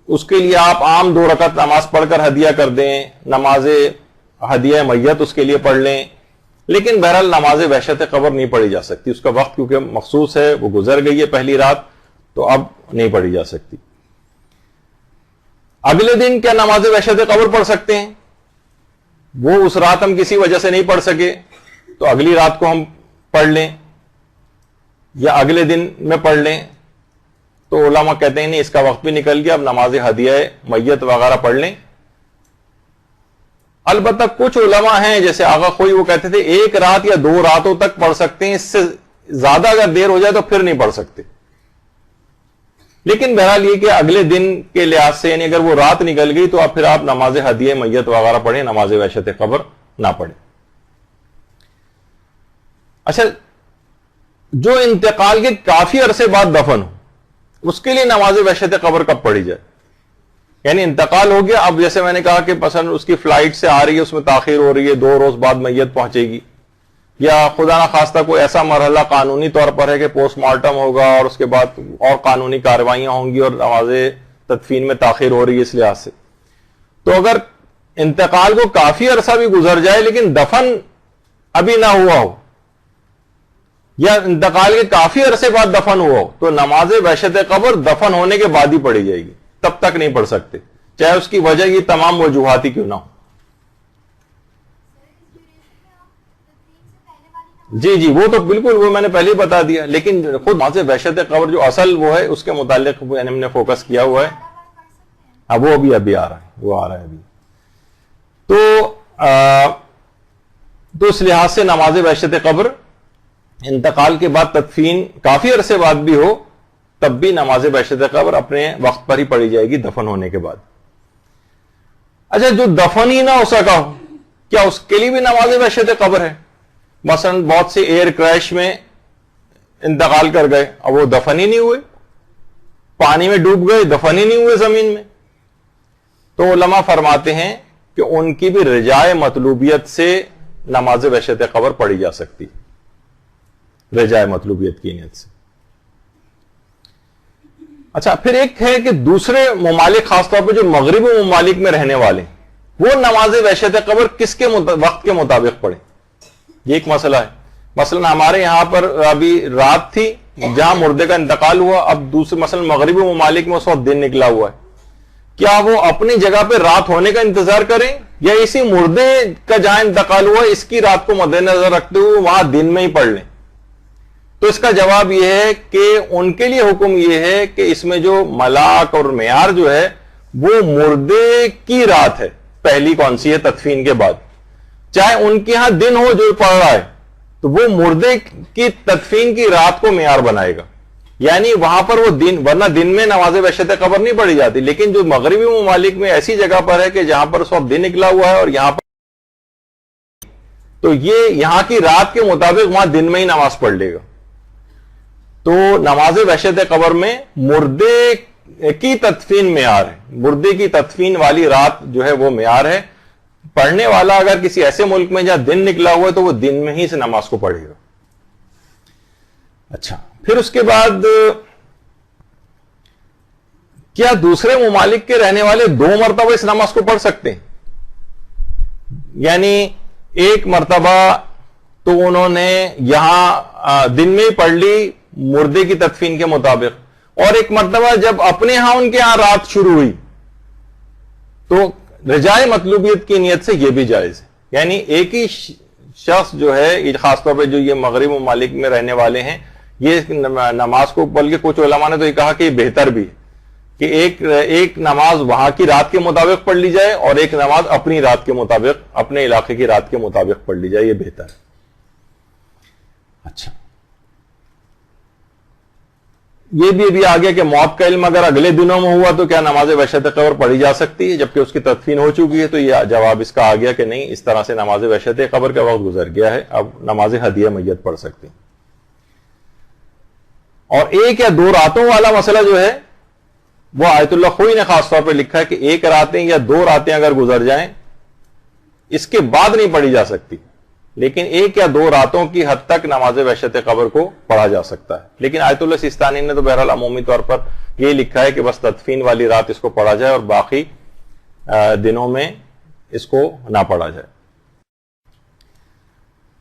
اس کے لیے آپ عام 2 رکعت نماز پڑھ کر ہدیہ کر دیں، نماز ہدیہ میت اس کے لیے پڑھ لیں، لیکن بہرحال نماز وحشت قبر نہیں پڑھی جا سکتی. اس کا وقت کیونکہ مخصوص ہے، وہ گزر گئی ہے پہلی رات، تو اب نہیں پڑھی جا سکتی. اگلے دن کیا نماز وحشت قبر پڑھ سکتے ہیں؟ وہ اس رات ہم کسی وجہ سے نہیں پڑھ سکے تو اگلی رات کو ہم پڑھ لیں یا اگلے دن میں پڑھ لیں. تو علماء کہتے ہیں نہیں، اس کا وقت بھی نکل گیا، اب نماز ہدیہ میت وغیرہ پڑھ لیں. البتہ کچھ علماء ہیں جیسے آغا خوئی، وہ کہتے تھے 1 رات یا 2 راتوں تک پڑھ سکتے ہیں، اس سے زیادہ اگر دیر ہو جائے تو پھر نہیں پڑھ سکتے. لیکن بہرحال یہ کہ اگلے دن کے لحاظ سے یعنی اگر وہ رات نکل گئی تو پھر آپ نماز ہدیہ میت وغیرہ پڑھیں، نماز وحشت قبر نہ پڑھیں. اچھا جو انتقال کے کافی عرصے بعد دفن ہو، اس کے لیے نماز وحشت قبر کب پڑھی جائے؟ یعنی انتقال ہو گیا، اب جیسے میں نے کہا کہ مثلا اس کی فلائٹ سے آ رہی ہے، اس میں تاخیر ہو رہی ہے، 2 روز بعد میت پہنچے گی، یا خدا نخواستہ کوئی ایسا مرحلہ قانونی طور پر ہے کہ پوسٹ مارٹم ہوگا اور اس کے بعد اور قانونی کارروائیاں ہوں گی اور نماز تدفین میں تاخیر ہو رہی ہے اس لحاظ سے. تو اگر انتقال کو کافی عرصہ بھی گزر جائے لیکن دفن ابھی نہ ہوا ہو، یا انتقال کے کافی عرصے بعد دفن ہوا ہو، تو نماز وحشت قبر دفن ہونے کے بعد ہی پڑھی جائے گی، تب تک نہیں پڑھ سکتے، چاہے اس کی وجہ یہ تمام وجوہات ہی کیوں نہ ہو. جی جی وہ تو بالکل، وہ میں نے پہلے ہی بتا دیا، لیکن خود نماز وحشت قبر جو اصل وہ ہے اس کے متعلق ہم نے فوکس کیا ہوا ہے. اب وہ ابھی آ رہا ہے، وہ آ رہا ہے ابھی. تو اس لحاظ سے نماز وحشت قبر انتقال کے بعد تدفین کافی عرصے بعد بھی ہو تب بھی نماز بحشت قبر اپنے وقت پر ہی پڑھی جائے گی دفن ہونے کے بعد. اچھا جو دفن ہی نہ ہو سکا ہو کیا اس کے لیے بھی نماز بحشت قبر ہے؟ مثلا بہت سے ایئر کریش میں انتقال کر گئے, اب وہ دفن ہی نہیں ہوئے, پانی میں ڈوب گئے, دفن ہی نہیں ہوئے زمین میں. تو علماء فرماتے ہیں کہ ان کی بھی رجائے مطلوبیت سے نماز بحشت قبر پڑھی جا سکتی, رجائے مطلوبیت کی نیت سے. اچھا پھر ایک ہے کہ دوسرے ممالک خاص طور پہ جو مغربی ممالک میں رہنے والے وہ نماز بحشت قبر کس کے وقت کے مطابق پڑھیں, یہ ایک مسئلہ ہے. مثلا ہمارے یہاں پر ابھی رات تھی جہاں مردے کا انتقال ہوا, اب دوسرے مثلا مغربی ممالک میں اس وقت دن نکلا ہوا ہے, کیا وہ اپنی جگہ پہ رات ہونے کا انتظار کریں یا اسی مردے کا جہاں انتقال ہوا اس کی رات کو مد نظر رکھتے ہوئے وہاں دن میں ہی پڑھ لیں؟ تو اس کا جواب یہ ہے کہ ان کے لیے حکم یہ ہے کہ اس میں جو ملاک اور معیار جو ہے وہ مردے کی رات ہے, پہلی کون سی ہے تدفین کے بعد, چاہے ان کے ہاں دن ہو جو پڑھ رہا ہے تو وہ مردے کی تدفین کی رات کو معیار بنائے گا. یعنی وہاں پر وہ دن, ورنہ دن میں نماز بحشت قبر نہیں پڑھی جاتی, لیکن جو مغربی ممالک میں ایسی جگہ پر ہے کہ جہاں پر اس وقت دن نکلا ہوا ہے اور یہاں پر تو یہ یہاں کی رات کے مطابق وہاں دن میں ہی نماز پڑھ لے گا. تو نماز بحشت قبر میں مردے کی تدفین معیار ہے, مردے کی تدفین والی رات جو ہے وہ معیار ہے. پڑھنے والا اگر کسی ایسے ملک میں جہاں دن نکلا ہوا ہے تو وہ دن میں ہی سے نماز کو پڑھے گا. اچھا پھر اس کے بعد کیا دوسرے ممالک کے رہنے والے 2 مرتبہ اس نماز کو پڑھ سکتے ہیں؟ یعنی ایک مرتبہ تو انہوں نے یہاں دن میں ہی پڑھ لی مردے کی تدفین کے مطابق, اور ایک مرتبہ جب اپنے ہاں ان کے ہاں رات شروع ہوئی تو رجائے مطلوبیت کی نیت سے یہ بھی جائز ہے. یعنی ایک ہی شخص جو ہے خاص طور پہ جو یہ مغربی ممالک میں رہنے والے ہیں یہ نماز کو, بلکہ کچھ علماء نے تو یہ کہا کہ یہ بہتر بھی ہے کہ ایک نماز وہاں کی رات کے مطابق پڑھ لی جائے اور ایک نماز اپنی رات کے مطابق, اپنے علاقے کی رات کے مطابق پڑھ لی جائے, یہ بہتر ہے. اچھا یہ بھی ابھی آگے کہ موت کا علم اگر اگلے دنوں میں ہوا تو کیا نماز بحشت قبر پڑھی جا سکتی ہے جبکہ اس کی تدفین ہو چکی ہے؟ تو یہ جواب اس کا آ گیا کہ نہیں, اس طرح سے نماز بحشت قبر کا وقت گزر گیا ہے, اب نماز ہدیہ میت پڑھ سکتے ہیں. اور 1 یا 2 راتوں والا مسئلہ جو ہے وہ آیت اللہ خوئی نے خاص طور پہ لکھا ہے کہ 1 راتیں یا 2 راتیں اگر گزر جائیں اس کے بعد نہیں پڑھی جا سکتی, لیکن 1 یا 2 راتوں کی حد تک نماز بحشت قبر کو پڑھا جا سکتا ہے. لیکن آیت اللہ سیستانی نے تو بہرحال عمومی طور پر یہ لکھا ہے کہ بس تدفین والی رات اس کو پڑھا جائے اور باقی دنوں میں اس کو نہ پڑھا جائے.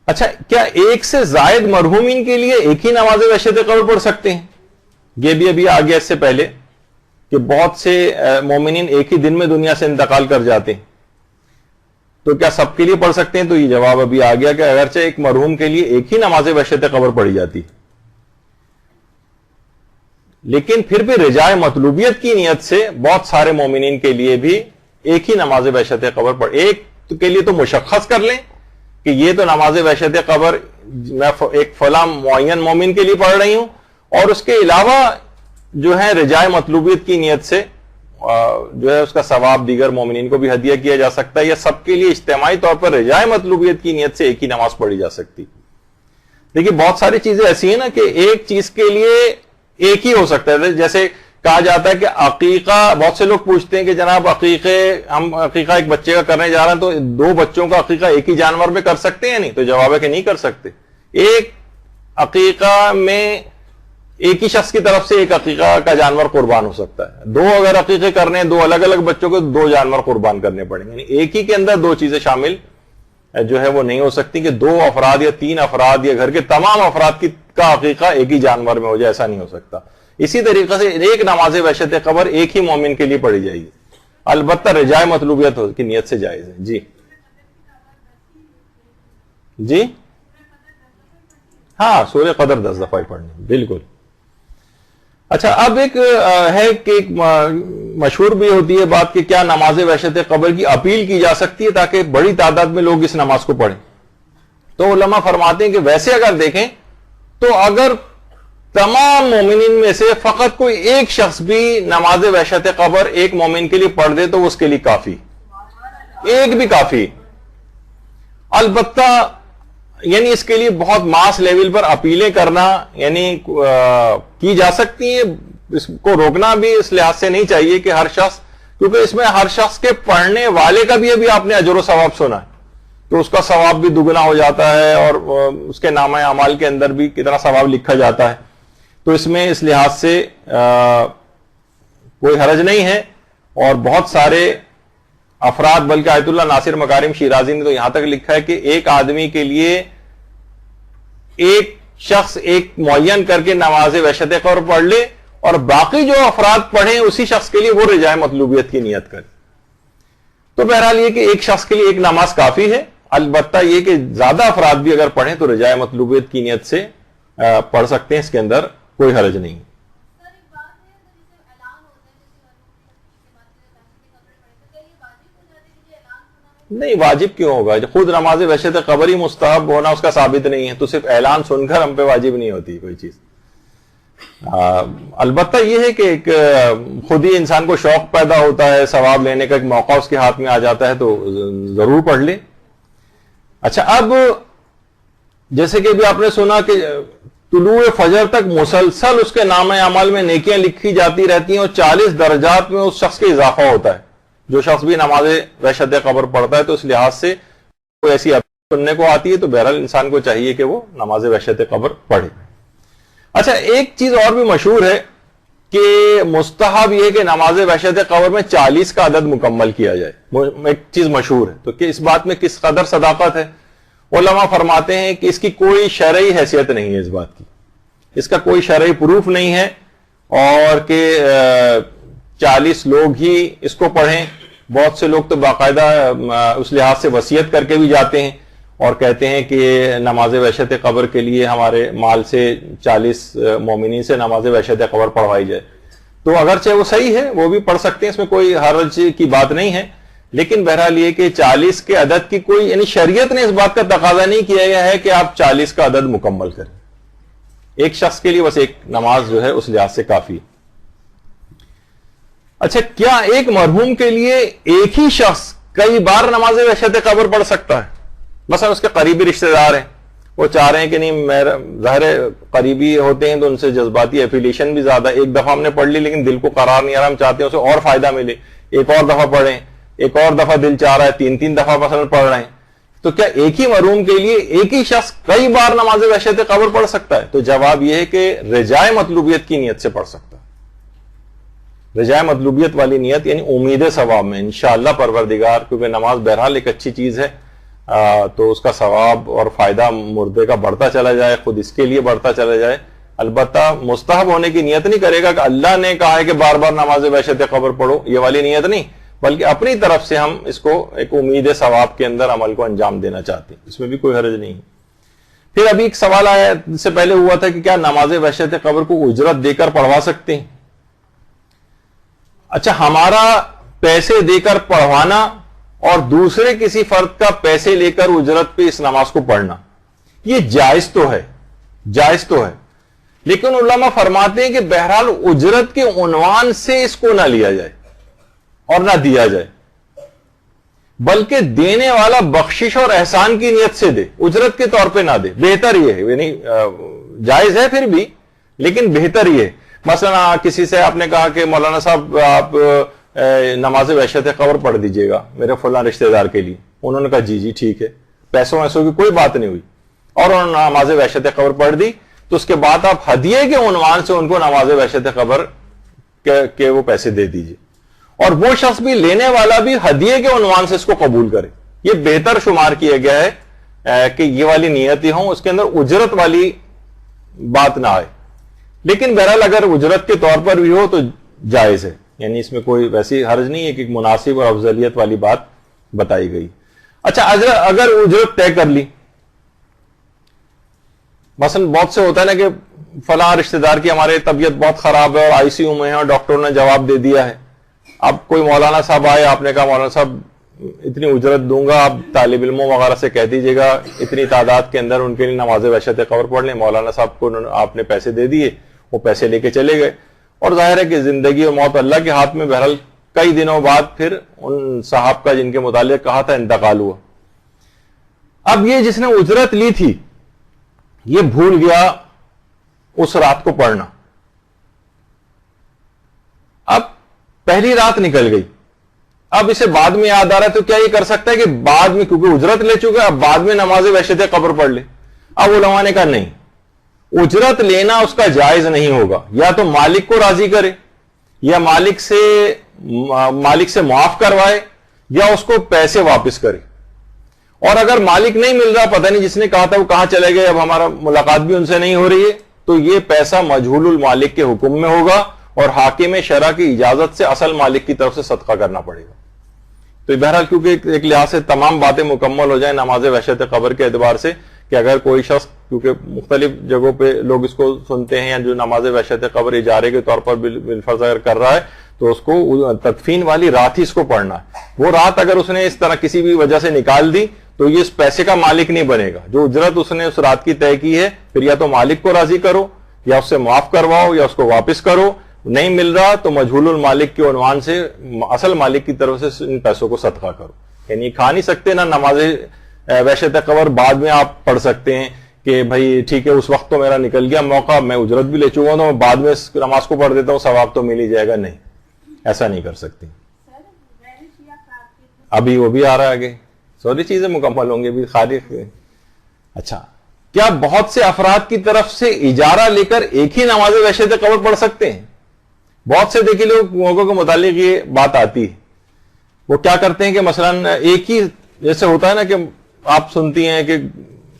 اچھا کیا 1 سے زائد مرحومین کے لیے ایک ہی نماز بحشت قبر پڑھ سکتے ہیں؟ یہ بھی ابھی آ گیا اس سے پہلے کہ بہت سے مومنین ایک ہی دن میں دنیا سے انتقال کر جاتے ہیں, تو کیا سب کے لیے پڑھ سکتے ہیں؟ تو یہ جواب ابھی آ گیا کہ اگرچہ ایک مرحوم کے لیے ایک ہی نماز بحشت قبر پڑھی جاتی لیکن پھر بھی رجائے مطلوبیت کی نیت سے بہت سارے مومنین کے لیے بھی ایک ہی نماز بحشت قبر پڑھ, ایک کے لیے تو مشخص کر لیں کہ یہ تو نماز بحشت قبر میں ایک فلاں معین مومن کے لیے پڑھ رہی ہوں, اور اس کے علاوہ جو ہے رجائے مطلوبیت کی نیت سے جو ہے اس کا ثواب دیگر مومنین کو بھی ہدیہ کیا جا سکتا ہے, یا سب کے لیے اجتماعی طور پر رجائے مطلوبیت کی نیت سے ایک ہی نماز پڑھی جا سکتی. دیکھیے بہت ساری چیزیں ایسی ہیں نا کہ ایک چیز کے لیے ایک ہی ہو سکتا ہے. جیسے کہا جاتا ہے کہ عقیقہ, بہت سے لوگ پوچھتے ہیں کہ جناب ہم عقیقہ ایک بچے کا کرنے جا رہے ہیں تو 2 بچوں کا عقیقہ ایک ہی جانور میں کر سکتے ہیں؟ نہیں, تو جواب ہے کہ نہیں کر سکتے. ایک عقیقہ میں ایک ہی شخص کی طرف سے ایک عقیقہ کا جانور قربان ہو سکتا ہے. 2 اگر عقیقے کرنے ہیں 2 الگ الگ بچوں کو 2 جانور قربان کرنے پڑیں گے. یعنی ایک ہی کے اندر 2 چیزیں شامل جو ہے وہ نہیں ہو سکتی کہ 2 افراد یا 3 افراد یا گھر کے تمام افراد کا عقیقہ ایک ہی جانور میں ہو جائے, ایسا نہیں ہو سکتا. اسی طریقے سے ایک نماز بحشت قبر ایک ہی مومن کے لیے پڑھی جائے گی, البتہ رجائے مطلوبیت کی نیت سے جائز ہے. جی ہاں سورہ قدر 10 دفعہ پڑھنی, بالکل. اچھا اب ایک ہے کہ ایک مشہور بھی ہوتی ہے بات کہ کیا نماز بحشت قبر کی اپیل کی جا سکتی ہے تاکہ بڑی تعداد میں لوگ اس نماز کو پڑھیں؟ تو علماء فرماتے ہیں کہ ویسے اگر دیکھیں تو اگر تمام مومنین میں سے فقط کوئی ایک شخص بھی نماز وحشت قبر ایک مومن کے لیے پڑھ دے تو اس کے لیے کافی، ایک بھی کافی. البتہ یعنی اس کے لیے بہت ماس لیول پر اپیلیں کرنا یعنی کی جا سکتی ہیں، اس کو روکنا بھی اس لحاظ سے نہیں چاہیے کہ ہر شخص، کیونکہ اس میں ہر شخص کے پڑھنے والے کا بھی ابھی آپ نے اجر و ثواب سنا ہے تو اس کا ثواب بھی دگنا ہو جاتا ہے اور اس کے نامہ اعمال کے اندر بھی کتنا ثواب لکھا جاتا ہے. تو اس میں اس لحاظ سے کوئی حرج نہیں ہے. اور بہت سارے افراد، بلکہ آیت اللہ ناصر مکارم شیرازی نے تو یہاں تک لکھا ہے کہ ایک آدمی کے لیے ایک شخص ایک معین کر کے نماز وحشت قبر پڑھ لے اور باقی جو افراد پڑھیں اسی شخص کے لیے وہ رجاء مطلوبیت کی نیت کرے. تو بہرحال یہ کہ ایک شخص کے لیے ایک نماز کافی ہے. البتہ یہ کہ زیادہ افراد بھی اگر پڑھیں تو رجاء مطلوبیت کی نیت سے پڑھ سکتے ہیں، اس کے اندر کوئی حرج نہیں. نہیں، واجب کیوں ہوگا؟ خود نماز وحشت قبر ہی مستحب ہونا اس کا ثابت نہیں ہے تو صرف اعلان سن کر ہم پہ واجب نہیں ہوتی کوئی چیز. البتہ یہ ہے کہ ایک خود ہی انسان کو شوق پیدا ہوتا ہے، ثواب لینے کا ایک موقع اس کے ہاتھ میں آ جاتا ہے تو ضرور پڑھ لے. اچھا، اب جیسے کہ بھی آپ نے سنا کہ طلوع فجر تک مسلسل اس کے نامہ اعمال میں نیکیاں لکھی جاتی رہتی ہیں اور 40 درجات میں اس شخص کا اضافہ ہوتا ہے. جو شخص بھی نماز وحشت قبر پڑھتا ہے تو اس لحاظ سے کوئی ایسی سننے کو آتی ہے تو بہرحال انسان کو چاہیے کہ وہ نماز وحشت قبر پڑھے. اچھا، ایک چیز اور بھی مشہور ہے کہ مستحب یہ کہ نماز وحشت قبر میں 40 کا عدد مکمل کیا جائے. ایک چیز مشہور ہے تو کہ اس بات میں کس قدر صداقت ہے؟ علماء فرماتے ہیں کہ اس کی کوئی شرعی حیثیت نہیں ہے، اس بات کی اس کا کوئی شرعی پروف نہیں ہے، اور کہ 40 لوگ ہی اس کو پڑھیں. بہت سے لوگ تو باقاعدہ اس لحاظ سے وصیت کر کے بھی جاتے ہیں اور کہتے ہیں کہ نماز وحشت قبر کے لیے ہمارے مال سے 40 مومنین سے نماز وحشت قبر پڑھوائی جائے. تو اگرچہ وہ صحیح ہے، وہ بھی پڑھ سکتے ہیں، اس میں کوئی حرج کی بات نہیں ہے. لیکن بہرحال یہ کہ 40 کے عدد کی کوئی یعنی شریعت نے اس بات کا تقاضا نہیں کیا گیا ہے کہ آپ 40 کا عدد مکمل کریں. ایک شخص کے لیے بس ایک نماز جو ہے اس لحاظ سے کافی ہے. اچھا، کیا ایک مرحوم کے لیے ایک ہی شخص کئی بار نماز وحشت قبر پڑھ سکتا ہے؟ مثلا اس کے قریبی رشتہ دار ہیں، وہ چاہ رہے ہیں کہ نہیں، میرا ظاہر قریبی ہوتے ہیں تو ان سے جذباتی ایفیلیشن بھی زیادہ، ایک دفعہ ہم نے پڑھ لی لیکن دل کو قرار نہیں آ رہا، ہم چاہتے ہیں اسے اور فائدہ ملے، ایک اور دفعہ پڑھیں، ایک اور دفعہ دل چاہ رہا ہے، 3 دفعہ مثلا پڑھ رہے ہیں. تو کیا ایک ہی مرحوم کے لیے ایک ہی شخص کئی بار نماز وحشت قبر پڑھ سکتا ہے؟ تو جواب یہ ہے کہ رجاء مطلوبیت کی نیت سے پڑھ سکتا ہے. رجاء مطلوبیت والی نیت یعنی امید ثواب میں انشاءاللہ پروردگار، کیونکہ نماز بہرحال ایک اچھی چیز ہے تو اس کا ثواب اور فائدہ مردے کا بڑھتا چلا جائے، خود اس کے لیے بڑھتا چلا جائے. البتہ مستحب ہونے کی نیت نہیں کرے گا کہ اللہ نے کہا ہے کہ بار بار نماز وحشت قبر پڑھو، یہ والی نیت نہیں، بلکہ اپنی طرف سے ہم اس کو ایک امید ثواب کے اندر عمل کو انجام دینا چاہتے ہیں. اس میں بھی کوئی حرج نہیں. پھر ابھی ایک سوال آیا، اس سے پہلے ہوا تھا کہ کیا نماز وحشت قبر کو اجرت دے کر پڑھوا سکتے ہیں؟ اچھا، ہمارا پیسے دے کر پڑھوانا اور دوسرے کسی فرد کا پیسے لے کر اجرت پہ اس نماز کو پڑھنا، یہ جائز تو ہے، جائز تو ہے، لیکن علماء فرماتے ہیں کہ بہرحال اجرت کے عنوان سے اس کو نہ لیا جائے اور نہ دیا جائے، بلکہ دینے والا بخشش اور احسان کی نیت سے دے، اجرت کے طور پہ نہ دے. بہتر یہ ہے، یعنی جائز ہے پھر بھی، لیکن بہتر یہ ہے. مثلا کسی سے آپ نے کہا کہ مولانا صاحب آپ نماز وحشت قبر پڑھ دیجئے گا میرے فلاں رشتہ دار کے لیے. انہوں نے کہا جی جی ٹھیک ہے، پیسوں ویسوں کی کوئی بات نہیں ہوئی اور انہوں نے نماز وحشت قبر پڑھ دی. تو اس کے بعد آپ ہدیے کے عنوان سے ان کو نماز وحشت قبر کے وہ پیسے دے دیجئے، اور وہ شخص بھی لینے والا بھی ہدیے کے عنوان سے اس کو قبول کرے. یہ بہتر شمار کیا گیا ہے کہ یہ والی نیتیں ہوں، اس کے اندر اجرت والی بات نہ آئے. لیکن بہرحال اگر اجرت کے طور پر بھی ہو تو جائز ہے، یعنی اس میں کوئی ویسی حرج نہیں ہے کہ ایک مناسب اور افضلیت والی بات بتائی گئی. اچھا، اگر اجرت طے کر لی، مثلا بہت سے ہوتا ہے نا کہ فلاں رشتہ دار کی ہمارے طبیعت بہت خراب ہے اور آئی سی یو میں ہے اور ڈاکٹر نے جواب دے دیا ہے. اب کوئی مولانا صاحب آئے، آپ نے کہا مولانا صاحب اتنی اجرت دوں گا, آپ طالب علموں وغیرہ سے کہہ دیجیے گا اتنی تعداد کے اندر ان کے لیے نماز وحشت قبر پڑھ لیں. مولانا صاحب کو آپ نے پیسے دے دیے, وہ پیسے لے کے چلے گئے, اور ظاہر ہے کہ زندگی اور موت اللہ کے ہاتھ میں. بہرحال کئی دنوں بعد پھر ان صاحب کا جن کے متعلق کہا تھا انتقال ہوا. اب یہ جس نے اجرت لی تھی یہ بھول گیا اس رات کو پڑھنا. اب پہلی رات نکل گئی, اب اسے بعد میں یاد آ رہا ہے, تو کیا یہ کر سکتا ہے کہ بعد میں, کیونکہ اجرت لے چکے, اب بعد میں نماز وحشت قبر پڑھ لے؟ اب علماء نے کہا نہیں, اجرت لینا اس کا جائز نہیں ہوگا. یا تو مالک کو راضی کرے, یا مالک سے معاف کروائے, یا اس کو پیسے واپس کرے. اور اگر مالک نہیں مل رہا, پتہ نہیں جس نے کہا تھا وہ کہاں چلے گئے, اب ہمارا ملاقات بھی ان سے نہیں ہو رہی ہے, تو یہ پیسہ مجہول المالک کے حکم میں ہوگا, اور حاکم شرع کی اجازت سے اصل مالک کی طرف سے صدقہ کرنا پڑے گا. تو بہرحال کیونکہ ایک لحاظ سے تمام باتیں مکمل ہو جائیں نماز وحشت قبر کے اعتبار سے, کہ اگر کوئی شخص, کیونکہ مختلف جگہوں پہ لوگ اس کو سنتے ہیں, یا جو نماز وحشت قبر اجارے کے طور پر بالفرض اگر کر رہا ہے, تو اس کو تدفین والی رات ہی اس کو پڑھنا ہے. وہ رات اگر اس نے اس طرح کسی بھی وجہ سے نکال دی تو یہ اس پیسے کا مالک نہیں بنے گا. جو اجرت اس نے اس رات کی طے کی ہے, پھر یا تو مالک کو راضی کرو, یا اس سے معاف کرواؤ, یا اس کو واپس کرو. نہیں مل رہا تو مجہول المالک کے عنوان سے اصل مالک کی طرف سے ان پیسوں کو صدقہ کرو. یعنی کھا نہیں سکتے نا نماز وحشت قبر, بعد میں آپ پڑھ سکتے ہیں کہ بھائی ٹھیک ہے اس وقت تو میرا نکل گیا موقع, میں اجرت بھی لے چکا ہوں, تو میں بعد میں نماز کو پڑھ دیتا ہوں, ثواب تو مل ہی جائے گا. نہیں, ایسا نہیں کر سکتی. ابھی وہ بھی آ رہا ہے آگے, ساری چیزیں مکمل ہوں گی بھی خارج. اچھا, کیا بہت سے افراد کی طرف سے اجارہ لے کر ایک ہی نماز وحشت قبر پڑھ سکتے ہیں؟ بہت سے دیکھیے لوگوں کے متعلق یہ بات آتی ہے, وہ کیا کرتے ہیں کہ مثلا ایک ہی, جیسے ہوتا ہے نا کہ آپ سنتی ہیں کہ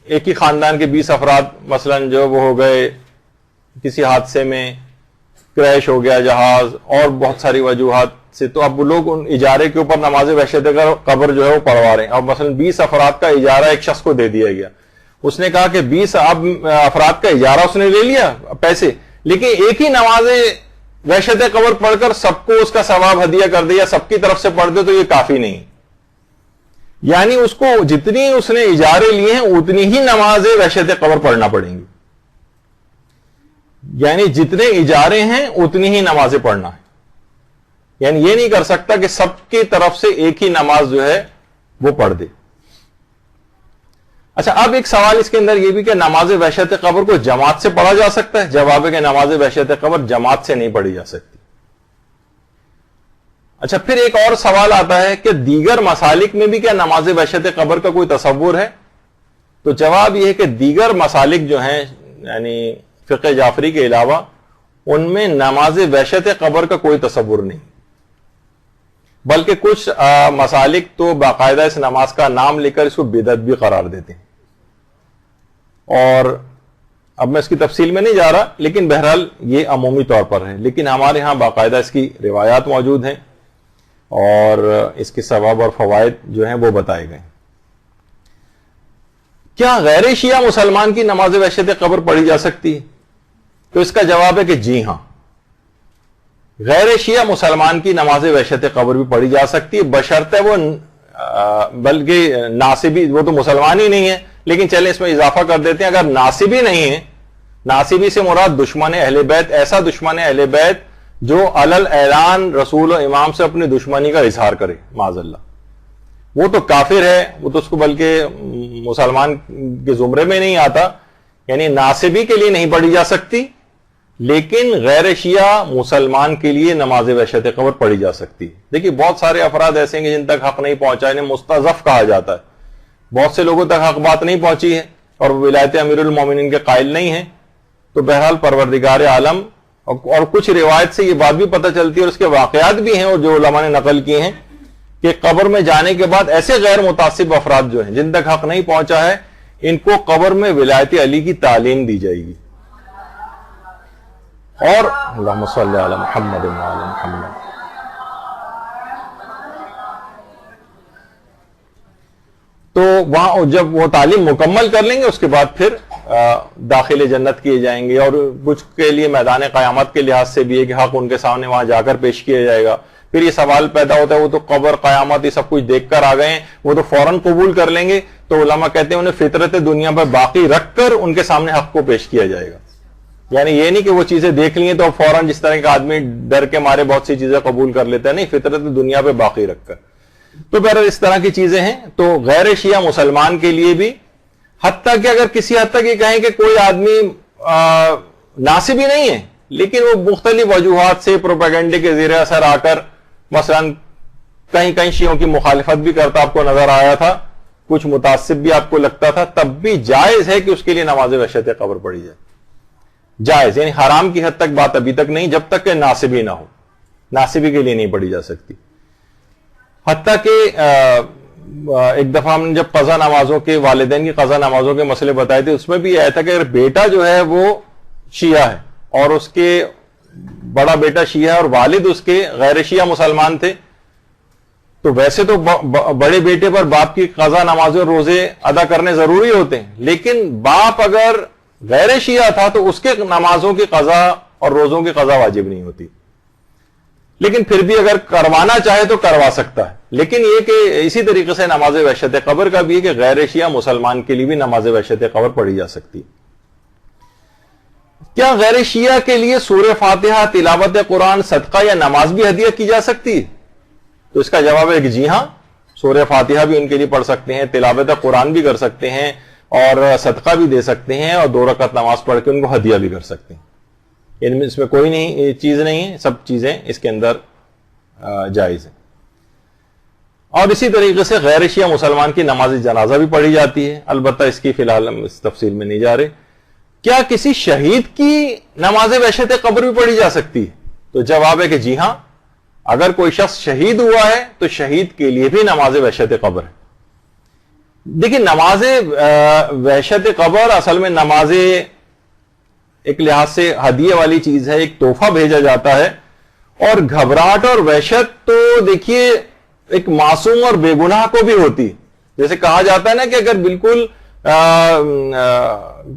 ایک ہی خاندان کے 20 افراد مثلا جو وہ ہو گئے کسی حادثے میں, کریش ہو گیا جہاز, اور بہت ساری وجوہات سے, تو اب لوگ ان اجارے کے اوپر نماز وحشت قبر جو ہے وہ پڑھوا رہے ہیں. اور مثلا 20 افراد کا اجارہ ایک شخص کو دے دیا گیا, اس نے کہا کہ 20 افراد کا اجارہ اس نے لے لیا پیسے, لیکن ایک ہی نماز وحشت قبر پڑھ کر سب کو اس کا ثواب ہدیہ کر دیا, سب کی طرف سے پڑھ دے, تو یہ کافی نہیں. یعنی اس کو جتنی اس نے اجارے لیے ہیں اتنی ہی نماز وحشت قبر پڑھنا پڑیں گی. یعنی جتنے اجارے ہیں اتنی ہی نمازیں پڑھنا ہے. یعنی یہ نہیں کر سکتا کہ سب کی طرف سے ایک ہی نماز جو ہے وہ پڑھ دے. اچھا, اب ایک سوال اس کے اندر یہ بھی کہ نماز وحشت قبر کو جماعت سے پڑھا جا سکتا ہے؟ جواب ہے کہ نماز وحشت قبر جماعت سے نہیں پڑھی جا سکتی. اچھا, پھر ایک اور سوال آتا ہے کہ دیگر مسالک میں بھی کیا نماز وحشت قبر کا کوئی تصور ہے؟ تو جواب یہ ہے کہ دیگر مسالک جو ہیں, یعنی فقہ جعفری کے علاوہ, ان میں نماز وحشت قبر کا کوئی تصور نہیں, بلکہ کچھ مسالک تو باقاعدہ اس نماز کا نام لے کر اس کو بدعت بھی قرار دیتے ہیں. اور اب میں اس کی تفصیل میں نہیں جا رہا, لیکن بہرحال یہ عمومی طور پر ہے, لیکن ہمارے ہاں باقاعدہ اس کی روایات موجود ہیں, اور اس کے ثواب اور فوائد جو ہیں وہ بتائے گئے. کیا غیر شیعہ مسلمان کی نماز وحشت قبر پڑھی جا سکتی ہے؟ تو اس کا جواب ہے کہ جی ہاں, غیر شیعہ مسلمان کی نماز وحشت قبر بھی پڑھی جا سکتی ہے, بشرطے وہ بلکہ ناصبی, وہ تو مسلمان ہی نہیں ہے, لیکن چلیں اس میں اضافہ کر دیتے ہیں, اگر ناصبی نہیں ہے, ناصبی سے مراد دشمن اہل بیت, ایسا دشمن اہل بیت جو علل اعلان رسول و امام سے اپنی دشمنی کا اظہار کرے, معاذ اللہ, وہ تو کافر ہے, وہ تو اس کو بلکہ مسلمان کے زمرے میں نہیں آتا. یعنی ناصبی کے لیے نہیں پڑھی جا سکتی, لیکن غیر شیعہ مسلمان کے لیے نماز وحشت قبر پڑھی جا سکتی ہے. دیکھیے بہت سارے افراد ایسے ہیں جن تک حق نہیں پہنچا, انہیں مستضعف کہا جاتا ہے, بہت سے لوگوں تک حق بات نہیں پہنچی ہے, اور ولایت امیر المومنین کے قائل نہیں ہیں. تو بہرحال پروردگار عالم, اور کچھ روایت سے یہ بات بھی پتہ چلتی ہے, اور اس کے واقعات بھی ہیں اور جو علماء نے نقل کیے ہیں, کہ قبر میں جانے کے بعد ایسے غیر متعصب افراد جو ہیں جن تک حق نہیں پہنچا ہے, ان کو قبر میں ولایت علی کی تعلیم دی جائے گی. اور اللہم صلی علی محمد و علی محمد. تو وہاں جب وہ تعلیم مکمل کر لیں گے, اس کے بعد پھر داخل جنت کیے جائیں گے. اور کچھ کے لیے میدان قیامت کے لحاظ سے بھی ہے کہ حق ان کے سامنے وہاں جا کر پیش کیا جائے گا, پھر یہ سوال پیدا ہوتا ہے وہ تو قبر قیامت یہ سب کچھ دیکھ کر آ گئے ہیں، وہ تو فوراً قبول کر لیں گے، تو علماء کہتے ہیں انہیں فطرت دنیا پر باقی رکھ کر ان کے سامنے حق کو پیش کیا جائے گا. یعنی یہ نہیں کہ وہ چیزیں دیکھ لی تو فوراً جس طرح کا آدمی ڈر کے مارے بہت سی چیزیں قبول کر لیتا ہے، نہیں، فطرت دنیا پہ باقی رکھ کر. تو بہرحال اس طرح کی چیزیں ہیں. تو غیر شیعہ مسلمان کے لیے بھی، حتیٰ کہ اگر کسی حد تک یہ کہیں کہ کوئی آدمی ناصبی نہیں ہے لیکن وہ مختلف وجوہات سے پروپیگنڈے کے زیر اثر آ کر مثلا کہیں کہیں شیعوں کی مخالفت بھی کرتا آپ کو نظر آیا تھا، کچھ متعصب بھی آپ کو لگتا تھا، تب بھی جائز ہے کہ اس کے لیے نماز وحشت قبر پڑھی جائے. جائز، یعنی حرام کی حد تک بات ابھی تک نہیں، جب تک کہ ناصبی نہ ہو، ناصبی کے لیے نہیں پڑھی جا سکتی. حتیٰ کہ ایک دفعہ ہم نے جب قضا نمازوں کے، والدین کی قضا نمازوں کے مسئلے بتائے تھے، اس میں بھی یہ آیا تھا کہ اگر بیٹا جو ہے وہ شیعہ ہے اور اس کے بڑا بیٹا شیعہ ہے اور والد اس کے غیر شیعہ مسلمان تھے، تو ویسے تو بڑے بیٹے پر باپ کی قضا نمازوں روزے ادا کرنے ضروری ہوتے ہیں، لیکن باپ اگر غیر شیعہ تھا تو اس کے نمازوں کی قضا اور روزوں کی قضا واجب نہیں ہوتی. لیکن پھر بھی اگر کروانا چاہے تو کروا سکتا ہے. لیکن یہ کہ اسی طریقے سے نماز وحشت قبر کا بھی ہے کہ غیر شیعہ مسلمان کے لیے بھی نماز وحشت قبر پڑھی جا سکتی. کیا غیر شیعہ کے لیے سورہ فاتحہ، تلاوت قرآن، صدقہ یا نماز بھی ہدیہ کی جا سکتی ہے؟ تو اس کا جواب ہے کہ جی ہاں، سورہ فاتحہ بھی ان کے لیے پڑھ سکتے ہیں، تلاوت قرآن بھی کر سکتے ہیں اور صدقہ بھی دے سکتے ہیں اور 2 رکعت نماز پڑھ کے ان کو ہدیہ بھی کر سکتے ہیں. ان میں اس میں کوئی نہیں چیز نہیں ہے، سب چیزیں اس کے اندر جائز ہیں. اور اسی طریقے سے غیر شیعہ مسلمان کی نماز جنازہ بھی پڑھی جاتی ہے، البتہ اس کی فی الحال ہم اس تفصیل میں نہیں جا رہے. کیا کسی شہید کی نماز وحشت قبر بھی پڑھی جا سکتی ہے؟ تو جواب ہے کہ جی ہاں، اگر کوئی شخص شہید ہوا ہے تو شہید کے لیے بھی نماز وحشت قبر ہے. دیکھیں، نماز وحشت قبر اصل میں نماز ایک لحاظ سے ہدیے والی چیز ہے، ایک تحفہ بھیجا جاتا ہے. اور گھبراہٹ اور وحشت تو دیکھیے ایک معصوم اور بے گناہ کو بھی ہوتی. جیسے کہا جاتا ہے نا کہ اگر بالکل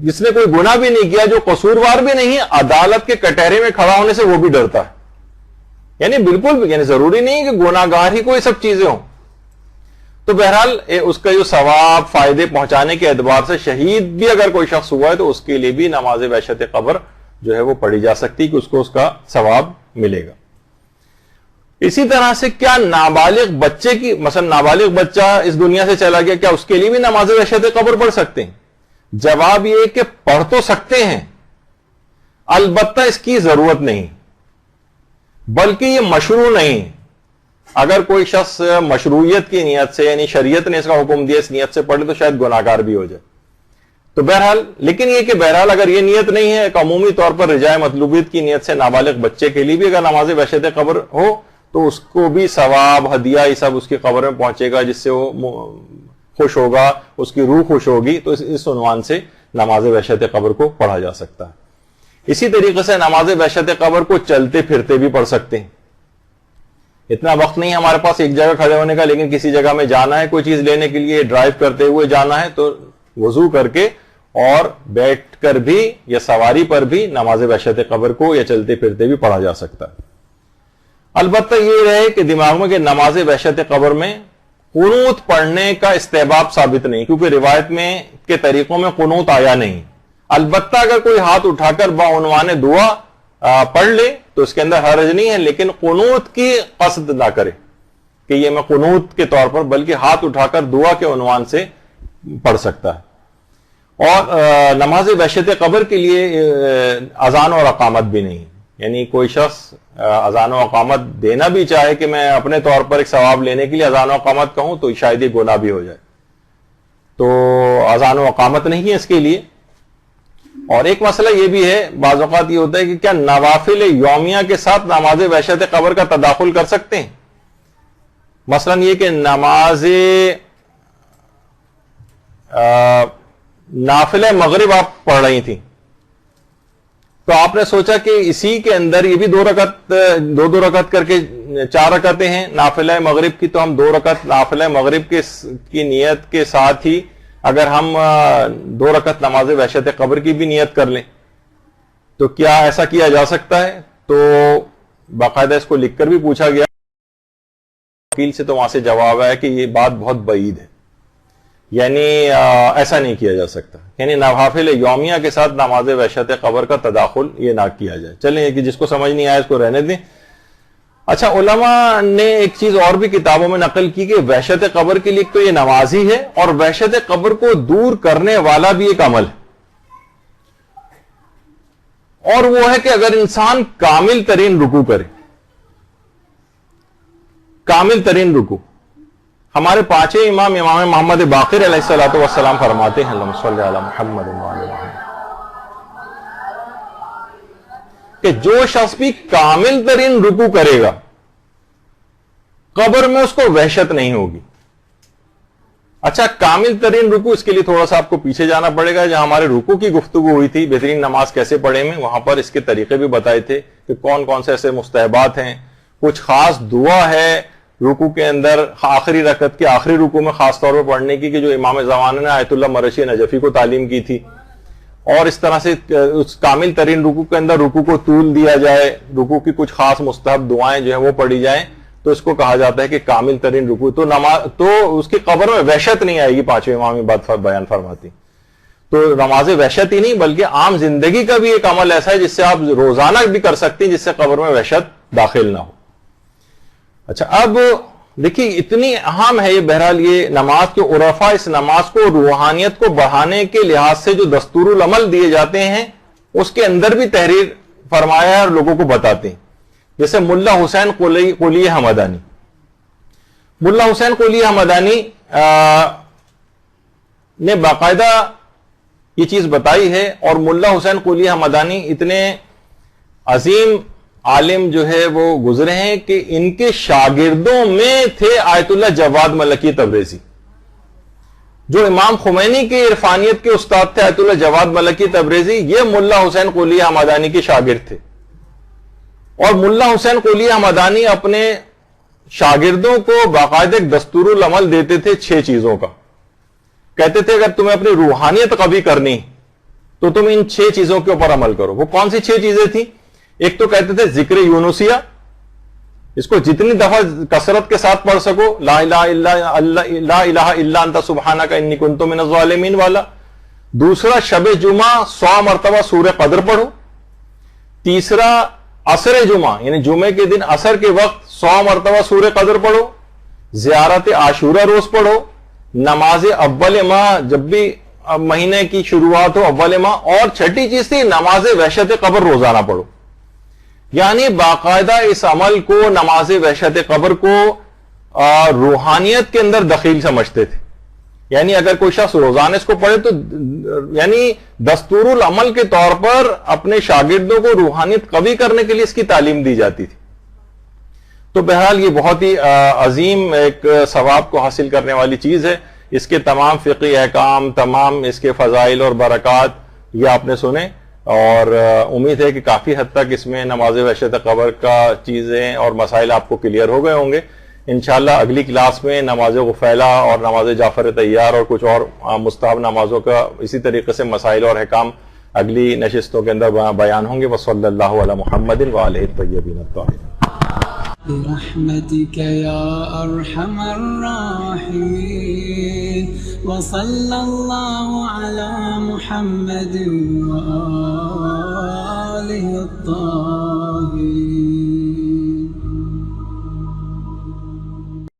جس نے کوئی گناہ بھی نہیں کیا، جو قصوروار بھی نہیں، عدالت کے کٹہرے میں کھڑا ہونے سے وہ بھی ڈرتا ہے. یعنی بالکل، یعنی ضروری نہیں کہ گناہ گار ہی کوئی سب چیزیں ہوں. تو بہرحال اس کا جو ثواب فائدے پہنچانے کے اعتبار سے شہید بھی اگر کوئی شخص ہوا ہے تو اس کے لیے بھی نماز وحشت قبر جو ہے وہ پڑھی جا سکتی کہ اس کو اس کا ثواب ملے گا. اسی طرح سے کیا نابالغ بچے کی، مثلا نابالغ بچہ اس دنیا سے چلا گیا، کیا اس کے لیے بھی نماز وحشت قبر پڑھ سکتے ہیں؟ جواب یہ کہ پڑھ تو سکتے ہیں، البتہ اس کی ضرورت نہیں، بلکہ یہ مشروع نہیں. اگر کوئی شخص مشروعیت کی نیت سے، یعنی شریعت نے اس کا حکم دیا، اس نیت سے پڑھے تو شاید گناہگار بھی ہو جائے. تو بہرحال، لیکن یہ کہ بہرحال اگر یہ نیت نہیں ہے، ایک عمومی طور پر رجاء مطلوبیت کی نیت سے نابالغ بچے کے لیے بھی اگر نماز وحشت قبر ہو تو اس کو بھی ثواب، ہدیہ، یہ سب اس کی قبر میں پہنچے گا، جس سے وہ خوش ہوگا، اس کی روح خوش ہوگی. تو اس عنوان سے نماز وحشت قبر کو پڑھا جا سکتا ہے. اسی طریقے سے نماز وحشت قبر کو چلتے پھرتے بھی پڑھ سکتے ہیں. اتنا وقت نہیں ہمارے پاس ایک جگہ کھڑے ہونے کا، لیکن کسی جگہ میں جانا ہے، کوئی چیز لینے کے لیے ڈرائیو کرتے ہوئے جانا ہے، تو وضو کر کے اور بیٹھ کر بھی یا سواری پر بھی نماز وحشت قبر کو یا چلتے پھرتے بھی پڑھا جا سکتا ہے. البتہ یہ رہے کہ دماغ میں کہ نماز وحشت قبر میں قنوت پڑھنے کا استحباب ثابت نہیں، کیونکہ روایت میں کے طریقوں میں قنوت آیا نہیں. البتہ اگر کوئی ہاتھ اٹھا کر بعنوان دعا پڑھ لے تو اس کے اندر حرج نہیں ہے، لیکن قنوت کی قصد نہ کرے کہ یہ میں قنوت کے طور پر، بلکہ ہاتھ اٹھا کر دعا کے عنوان سے پڑھ سکتا ہے. اور نماز وحشت قبر کے لیے اذان اور اقامت بھی نہیں، یعنی کوئی شخص اذان و اقامت دینا بھی چاہے کہ میں اپنے طور پر ایک ثواب لینے کے لیے اذان و اقامت کہوں تو شاید یہ گناہ بھی ہو جائے. تو اذان و اقامت نہیں ہے اس کے لیے. اور ایک مسئلہ یہ بھی ہے، بعض اوقات یہ ہوتا ہے کہ کیا نوافل یومیہ کے ساتھ نماز وحشت قبر کا تداخل کر سکتے ہیں؟ مثلا یہ کہ نماز نافلہ مغرب آپ پڑھ رہی تھیں تو آپ نے سوچا کہ اسی کے اندر یہ بھی دو رکعت کر کے 4 رکعتیں ہیں نافلہ مغرب کی، تو ہم 2 رکعت نافلہ مغرب کی نیت کے ساتھ ہی اگر ہم 2 رکعت نماز وحشت قبر کی بھی نیت کر لیں تو کیا ایسا کیا جا سکتا ہے؟ تو باقاعدہ اس کو لکھ کر بھی پوچھا گیا. وکیل سے تو وہاں سے جواب ہے کہ یہ بات بہت بعید ہے، یعنی ایسا نہیں کیا جا سکتا، یعنی نوافل یومیہ کے ساتھ نماز وحشت قبر کا تداخل یہ نہ کیا جائے۔ چلیں کہ جس کو سمجھ نہیں آیا اس کو رہنے دیں۔ اچھا، علماء نے ایک چیز اور بھی کتابوں میں نقل کی کہ وحشت قبر کے لیے تو یہ نماز ہی ہے، اور وحشت قبر کو دور کرنے والا بھی ایک عمل ہے، اور وہ ہے کہ اگر انسان کامل ترین رکوع کرے، کامل ترین رکوع۔ ہمارے پانچویں امام محمد باقر علیہ الصلوۃ والسلام فرماتے ہیں اللہم صلی علی محمد وعلی محمد، کہ جو شخص بھی کامل ترین رکوع کرے گا قبر میں اس کو وحشت نہیں ہوگی۔ اچھا، کامل ترین رکوع، اس کے لیے تھوڑا سا آپ کو پیچھے جانا پڑے گا، جہاں ہمارے رکوع کی گفتگو ہوئی تھی بہترین نماز کیسے پڑھیں میں، وہاں پر اس کے طریقے بھی بتائے تھے کہ کون کون سے ایسے مستحبات ہیں، کچھ خاص دعا ہے رکوع کے اندر آخری رکعت کے آخری رکوع میں خاص طور پر پڑھنے کی، کہ جو امام زمانہ نے آیت اللہ مرشی نجفی کو تعلیم کی تھی، اور اس طرح سے اس کامل ترین رکوع کے اندر رکوع کو طول دیا جائے، رکوع کی کچھ خاص مستحب دعائیں جو ہیں وہ پڑھی جائیں، تو اس کو کہا جاتا ہے کہ کامل ترین رکوع۔ تو نماز تو اس کی قبر میں وحشت نہیں آئے گی، پانچویں امام بات بیان فرماتی۔ تو نماز وحشت ہی نہیں بلکہ عام زندگی کا بھی ایک عمل ایسا ہے جس سے آپ روزانہ بھی کر سکتے ہیں، جس سے قبر میں وحشت داخل نہ ہو۔ اچھا، اب دیکھیے اتنی اہم ہے یہ، بہرحال یہ نماز کے عرفا اس نماز کو روحانیت کو بڑھانے کے لحاظ سے جو دستور العمل دیے جاتے ہیں اس کے اندر بھی تحریر فرمایا ہے اور لوگوں کو بتاتے ہیں، جیسے ملا حسین قلی حمدانی۔ ملا حسین قلی حمدانی نے باقاعدہ یہ چیز بتائی ہے، اور ملا حسین قلی حمدانی اتنے عظیم عالم جو ہے وہ گزرے ہیں کہ ان کے شاگردوں میں تھے آیت اللہ جواد ملکی تبریزی، جو امام خمینی کے عرفانیت کے استاد تھے۔ آیت اللہ جواد ملکی تبریزی یہ ملا حسین قلی حمدانی کے شاگرد تھے، اور ملا حسین قلی حمدانی اپنے شاگردوں کو باقاعدہ ایک دستور العمل دیتے تھے 6 چیزوں کا۔ کہتے تھے اگر تمہیں اپنی روحانیت قوی کرنی تو تم ان 6 چیزوں کے اوپر عمل کرو۔ وہ کون سی 6 چیزیں تھیں؟ ایک تو کہتے تھے ذکر یونسیہ، اس کو جتنی دفعہ کثرت کے ساتھ پڑھ سکو، لا الہ الا انت سبحانک انی کنت من الظالمین والا۔ دوسرا، شب جمعہ 100 مرتبہ سورہ قدر پڑھو۔ تیسرا، عصر جمعہ یعنی جمعے کے دن عصر کے وقت 100 مرتبہ سورہ قدر پڑھو۔ زیارت عاشورہ روز پڑھو۔ نماز اول ماہ، جب بھی مہینے کی شروعات ہو اول ماہ۔ اور چھٹی چیز تھی نماز وحشت قبر روزانہ پڑھو۔ یعنی باقاعدہ اس عمل کو، نماز وحشت قبر کو روحانیت کے اندر دخیل سمجھتے تھے، یعنی اگر کوئی شخص روزانہ اس کو پڑھے تو یعنی دستور العمل کے طور پر اپنے شاگردوں کو روحانیت قوی کرنے کے لیے اس کی تعلیم دی جاتی تھی۔ تو بہرحال یہ بہت ہی عظیم ایک ثواب کو حاصل کرنے والی چیز ہے۔ اس کے تمام فقہی احکام، تمام اس کے فضائل اور برکات یہ آپ نے سنے، اور امید ہے کہ کافی حد تک اس میں نماز وحشت قبر کا چیزیں اور مسائل آپ کو کلیئر ہو گئے ہوں گے۔ انشاءاللہ اگلی کلاس میں نماز غفیلہ اور نماز جعفر طیار اور کچھ اور مستحب نمازوں کا اسی طریقے سے مسائل اور احکام اگلی نشستوں کے اندر بیان ہوں گے۔ وصلی اللہ علی محمد وآلہ الطیبین الطاہرین۔ برحمتك يا أرحم الراحمين وصلى الله على محمد وآله